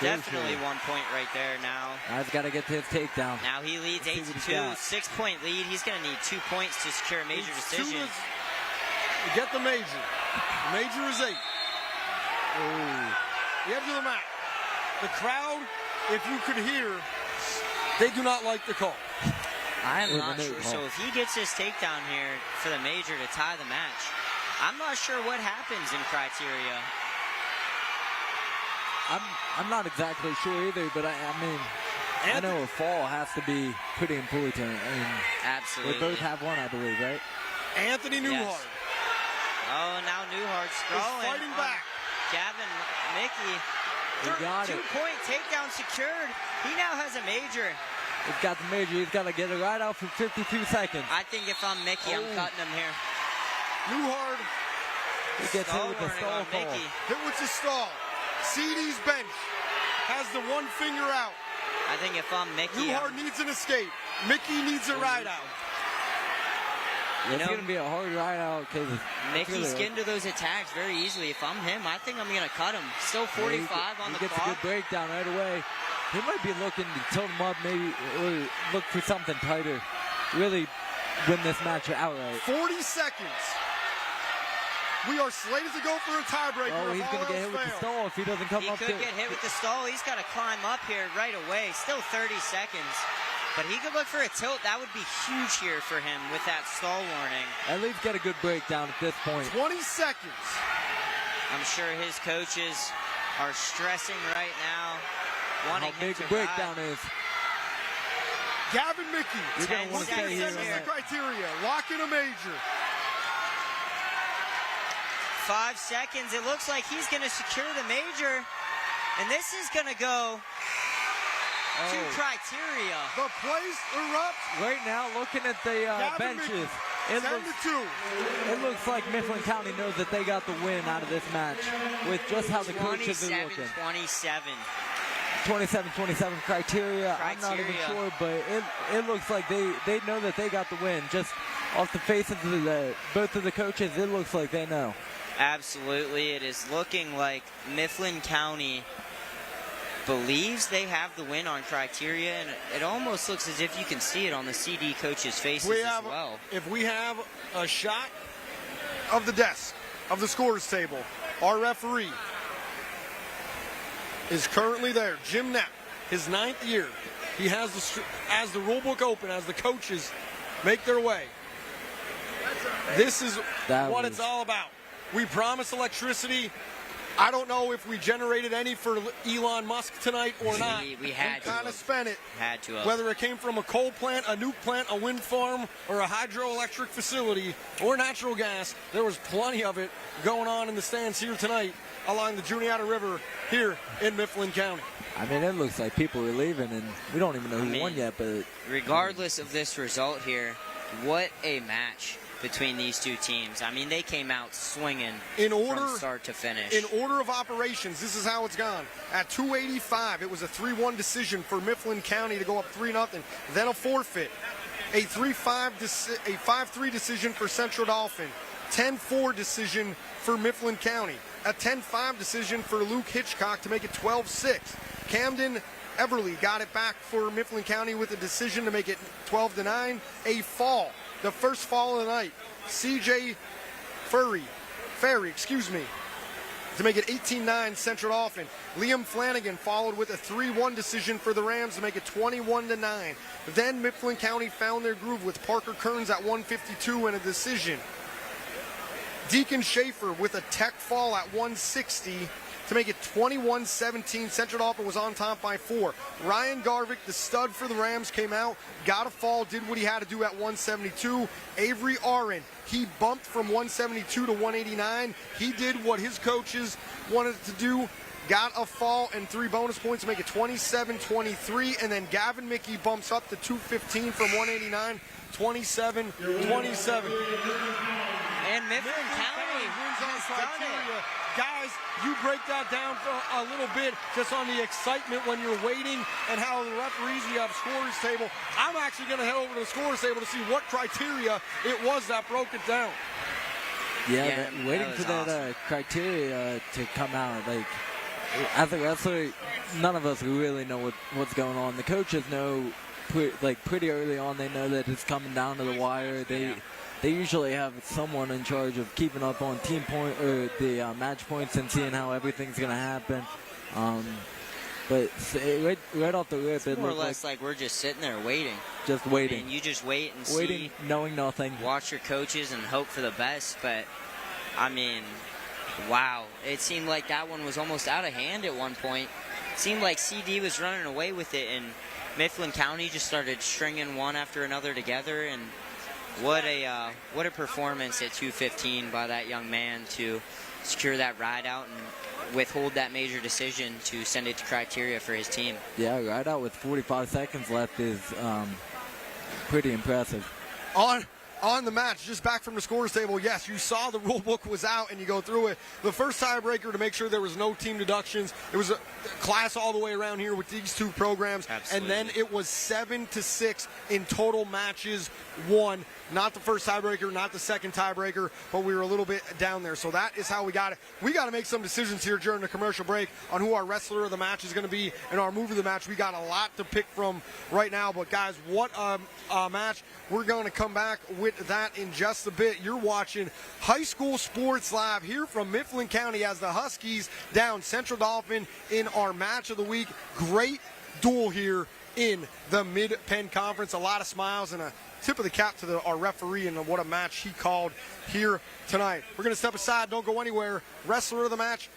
Definitely 1 point right there now. Now he's got to get to his takedown. Now he leads 8-2, 6-point lead. He's going to need 2 points to secure a major decision. To get the major. The major is 8. Oh. The edge of the mat. The crowd, if you could hear, they do not like the call. I am not sure. So if he gets his takedown here for the major to tie the match, I'm not sure what happens in criteria. I'm not exactly sure either, but I mean, I know a fall has to be pretty important. I mean, absolutely. We both have one, I believe, right? Anthony Newhart. Yes. Oh, now Newhart's scrolling. Fighting back. Gavin Mickey. He got it. 2-point takedown secured. He now has a major. He's got the major. He's got to get it right out for 52 seconds. I think if I'm Mickey, I'm cutting him here. Newhart. He gets hit with the stall call. Hit with the stall. CD's bench has the one finger out. I think if I'm Mickey, Newhart needs an escape. Mickey needs a ride out. It's going to be a hard ride out because Mickey's getting to those attacks very easily. If I'm him, I think I'm going to cut him. Still 45 on the clock. He gets a good breakdown right away. He might be looking to tilt him up, maybe, or look for something tighter. Really win this match outright. 40 seconds. We are slated to go for a tiebreaker. Oh, he's going to get hit with the stall if he doesn't come up. He could get hit with the stall. He's got to climb up here right away. Still 30 seconds. But he could look for a tilt. That would be huge here for him with that stall warning. At least get a good breakdown at this point. 20 seconds. I'm sure his coaches are stressing right now, wanting How big him the to breakdown ride. is. Gavin Mickey. You're gonna wanna stay here, Send us man. the criteria. Lock in a major. 5 seconds. It looks like he's going to secure the major. And this is going to go to criteria. The place erupts. Right now, looking at the benches, it looks like Mifflin County knows that they got the win out of this match with just how the coaches are looking. 27-27 criteria. I'm not even sure, but it looks like they know that they got the win. Just off the faces of both of the coaches, it looks like they know. Absolutely. It is looking like Mifflin County believes they have the win on criteria, and it almost looks as if you can see it on the CD coaches' faces as well. If we have a shot of the desk, of the scores table, our referee is currently there, Jim Knapp, his 9th year. He has as the rule book open, as the coaches make their way. This is what it's all about. We promised electricity. I don't know if we generated any for Elon Musk tonight or not. We had to kind of spent it. Had to. Whether it came from a coal plant, a nuke plant, a wind farm, or a hydroelectric facility, or natural gas, there was plenty of it going on in the stands here tonight along the Juniata River here in Mifflin County. I mean, it looks like people are leaving, and we don't even know who won yet. But regardless of this result here, what a match between these two teams. I mean, they came out swinging from start to finish. In order of operations, this is how it's gone. At 2:85, it was a 3-1 decision for Mifflin County to go up 3-0, then a forfeit. A 5-3 decision for Central Dauphin. 10-4 decision for Mifflin County. A 10-5 decision for Luke Hitchcock to make it 12-6. Camden Everly got it back for Mifflin County with a decision to make it 12-9. A fall. The first fall of the night, CJ Ferry, to make it 18-9 Central Dauphin. Liam Flanagan followed with a 3-1 decision for the Rams to make it 21-9. Then Mifflin County found their groove with Parker Kearns at 152 and a decision. Deacon Schaefer with a tech fall at 160 to make it 21-17. Central Dauphin was on top by 4. Ryan Garvick, the stud for the Rams, came out, got a fall, did what he had to do at 172. Avery Aron, he bumped from 172 to 189. He did what his coaches wanted to do, got a fall and 3 bonus points to make it 27-23. And then Gavin Mickey bumps up to 215 from 189, 27-27. And Mifflin County wins on has done criteria. it. Guys, you break that down for a little bit just on the excitement when you're waiting and how the referees, you have scores table. I'm actually going to head over to the scores table to see what criteria it was that broke it down. Yeah, waiting for that criteria to come out. Like, as a wrestler, none of us really know what's going on. The coaches know, pretty early on, they know that it's coming down to the wire. They usually have someone in charge of keeping up on team point or the match points and seeing how everything's going to happen. But right off the rip, it's more or less like we're just sitting there waiting. Just waiting. I mean, you just wait and see. Knowing nothing. Watch your coaches and hope for the best. But, I mean, wow. It seemed like that one was almost out of hand at one point. It seemed like CD was running away with it, and Mifflin County just started stringing one after another together, and what a performance at 2:15 by that young man to secure that ride out and withhold that major decision to send it to criteria for his team. Yeah, ride out with 45 seconds left is pretty impressive. On the match, just back from the scores table, yes, you saw the rule book was out and you go through it. The first tiebreaker to make sure there was no team deductions. It was a class all the way around here with these two programs. Absolutely. And then it was 7-6 in total matches won. Not the first tiebreaker, not the second tiebreaker, but we were a little bit down there. So that is how we got it. We got to make some decisions here during the commercial break on who our wrestler of the match is going to be and our move of the match. We got a lot to pick from right now. But, guys, what a match. We're going to come back with that in just a bit. You're watching High School Sports Live here from Mifflin County as the Huskies down Central Dauphin in our match of the week. Great duel here in the Mid-Penn Conference. A lot of smiles and a tip of the cap to our referee and what a match he called here tonight. We're going to step aside. Don't go anywhere. Wrestler of the match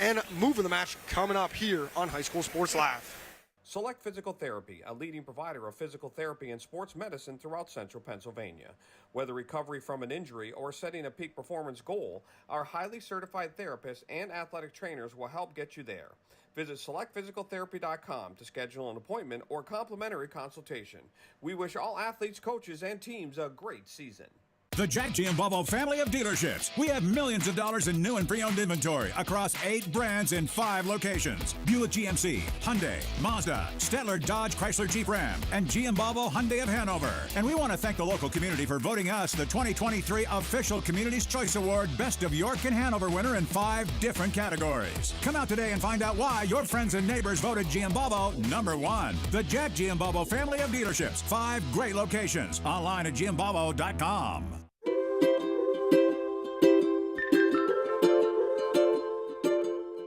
and move of the match coming up here on High School Sports Live. Select Physical Therapy, a leading provider of physical therapy and sports medicine throughout central Pennsylvania. Whether recovery from an injury or setting a peak performance goal, our highly certified therapists and athletic trainers will help get you there. Visit selectphysicaltherapy.com to schedule an appointment or complimentary consultation. We wish all athletes, coaches, and teams a great season. The Jack Giambalvo family of dealerships. We have millions of dollars in new and pre-owned inventory across 8 brands in 5 locations. Buick GMC, Hyundai, Mazda, Stettler Dodge Chrysler Jeep Ram, and Giambalvo Hyundai of Hanover. And we want to thank the local community for voting us the 2023 official Community's Choice Award Best of York and Hanover winner in 5 different categories. Come out today and find out why your friends and neighbors voted Giambalvo #1. The Jack Giambalvo family of dealerships. 5 great locations. Online at giambalvo.com.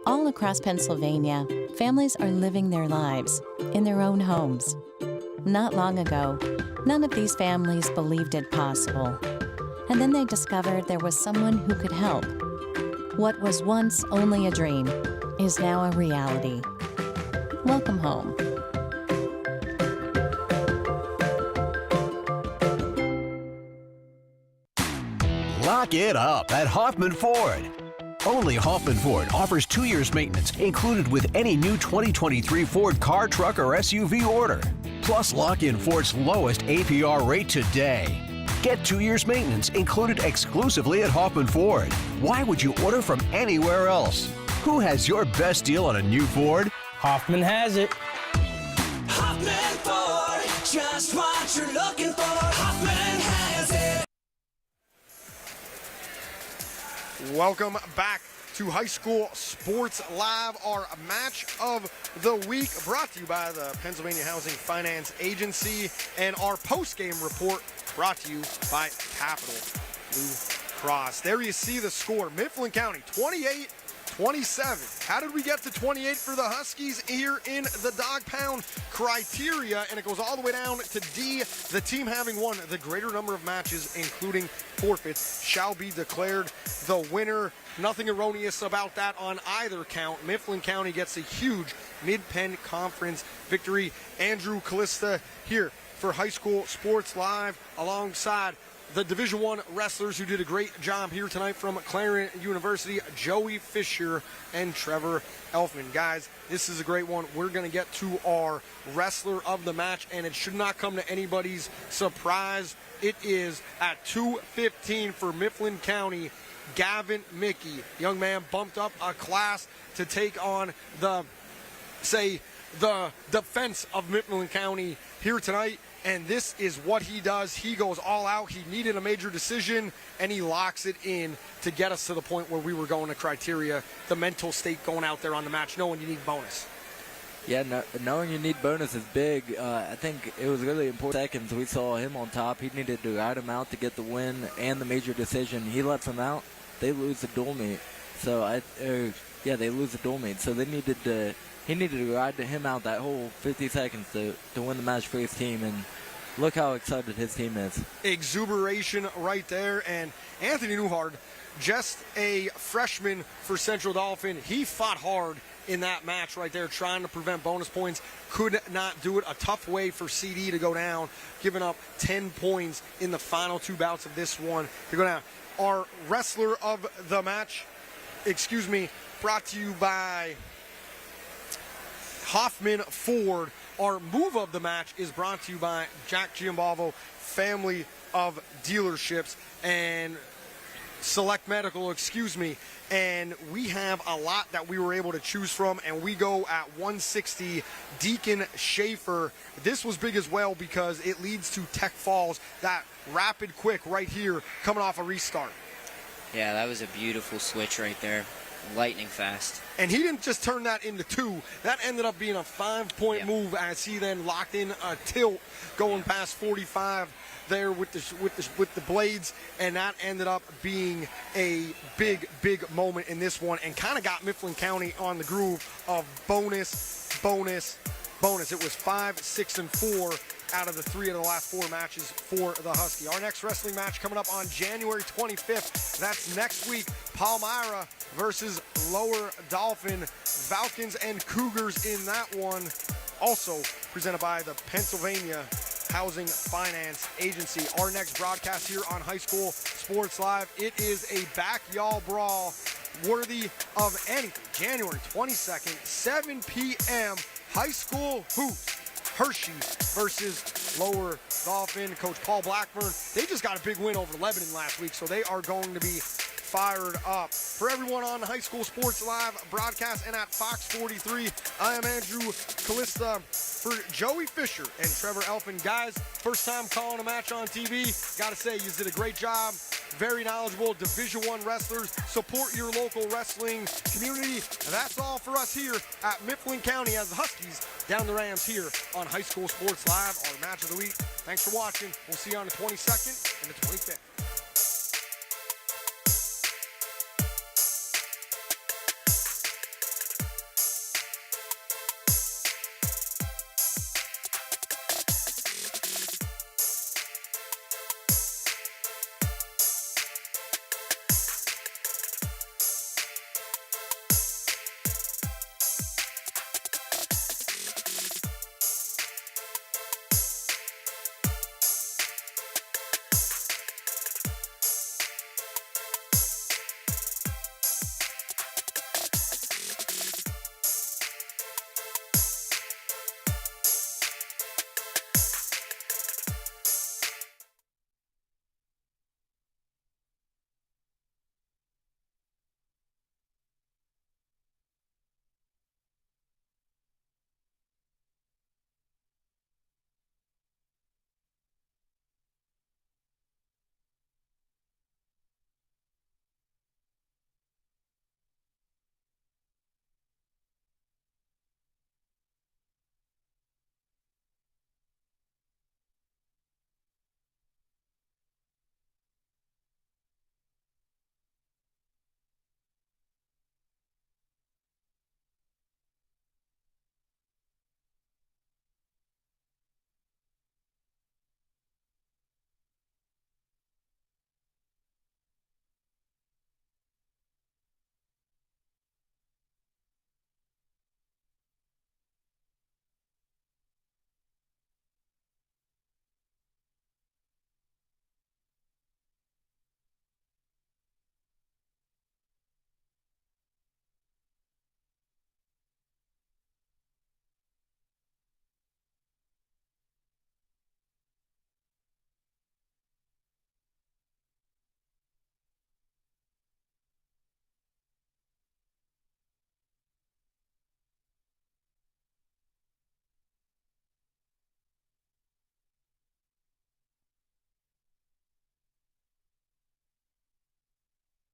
All across Pennsylvania, families are living their lives in their own homes. Not long ago, none of these families believed it possible. And then they discovered there was someone who could help. What was once only a dream is now a reality. Welcome home. Lock it up at Hoffman Ford. Only Hoffman Ford offers 2 years maintenance included with any new 2023 Ford car, truck, or SUV order. Plus, lock in Ford's lowest APR rate today. Get 2 years maintenance included exclusively at Hoffman Ford. Why would you order from anywhere else? Who has your best deal on a new Ford? Hoffman has it. Hoffman Ford, just what you're looking for. Hoffman has it. Welcome back to High School Sports Live, our match of the week, brought to you by the Pennsylvania Housing Finance Agency, and our post-game report brought to you by Capital Blue Cross. There you see the score, Mifflin County 28-27. How did we get to 28 for the Huskies here in the Dog Pound criteria? And it goes all the way down to D. The team having won the greater number of matches, including forfeits, shall be declared the winner. Nothing erroneous about that on either count. Mifflin County gets a huge Mid-Penn Conference victory. Andrew Callista here for High School Sports Live alongside the Division I wrestlers who did a great job here tonight from Clarendon University, Joey Fisher and Trevor Elfman. Guys, this is a great one. We're going to get to our wrestler of the match, and it should not come to anybody's surprise. It is at 2:15 for Mifflin County, Gavin Mickey. Young man bumped up a class to take on the defense of Mifflin County here tonight. And this is what he does. He goes all out. He needed a major decision, and he locks it in to get us to the point where we were going to criteria, the mental state going out there on the match, knowing you need bonus. Yeah, knowing you need bonus is big. I think it was really important. Seconds, we saw him on top. He needed to ride him out to get the win and the major decision. He lets him out. They lose the dual meet. So, they lose the dual meet. So, he needed to ride him out that whole 50 seconds to win the match for his team, and look how excited his team is. Exuberation right there, and Anthony Newhard, just a freshman for Central Dauphin, he fought hard in that match right there, trying to prevent bonus points. Could not do it. A tough way for CD to go down, giving up 10 points in the final 2 bouts of this one to go down. Our wrestler of the match, brought to you by Hoffman Ford. Our move of the match is brought to you by Jack Giambalvo family of dealerships and Select Medical, and we have a lot that we were able to choose from, and we go at 160 Deacon Schaefer. This was big as well because it leads to Tech Falls, that rapid quick right here coming off a restart. Yeah, that was a beautiful switch right there. Lightning fast. And he didn't just turn that into 2. That ended up being a 5-point move as he then locked in a tilt going past 45 there with the blades, and that ended up being a big moment in this one, and kind of got Mifflin County on the groove of bonus. It was 5, 6, and 4 out of the 3 of the last 4 matches for the Husky. Our next wrestling match coming up on January 25th. That's next week. Palmyra versus Lower Dauphin. Falcons and Cougars in that one. Also presented by the Pennsylvania Housing Finance Agency. Our next broadcast here on High School Sports Live, it is a backyard brawl worthy of anything. January 22nd, 7 p.m. High School Hoops. Hershey versus Lower Dauphin. Coach Paul Blackburn, they just got a big win over Lebanon last week, so they are going to be fired up. For everyone on High School Sports Live broadcast and at Fox 43, I am Andrew Callista. For Joey Fisher and Trevor Elfin, guys, first time calling a match on TV. Gotta say, you did a great job. Very knowledgeable Division I wrestlers. Support your local wrestling community. And that's all for us here at Mifflin County as the Huskies down the Rams here on High School Sports Live, our match of the week. Thanks for watching. We'll see you on the 22nd and the 25th.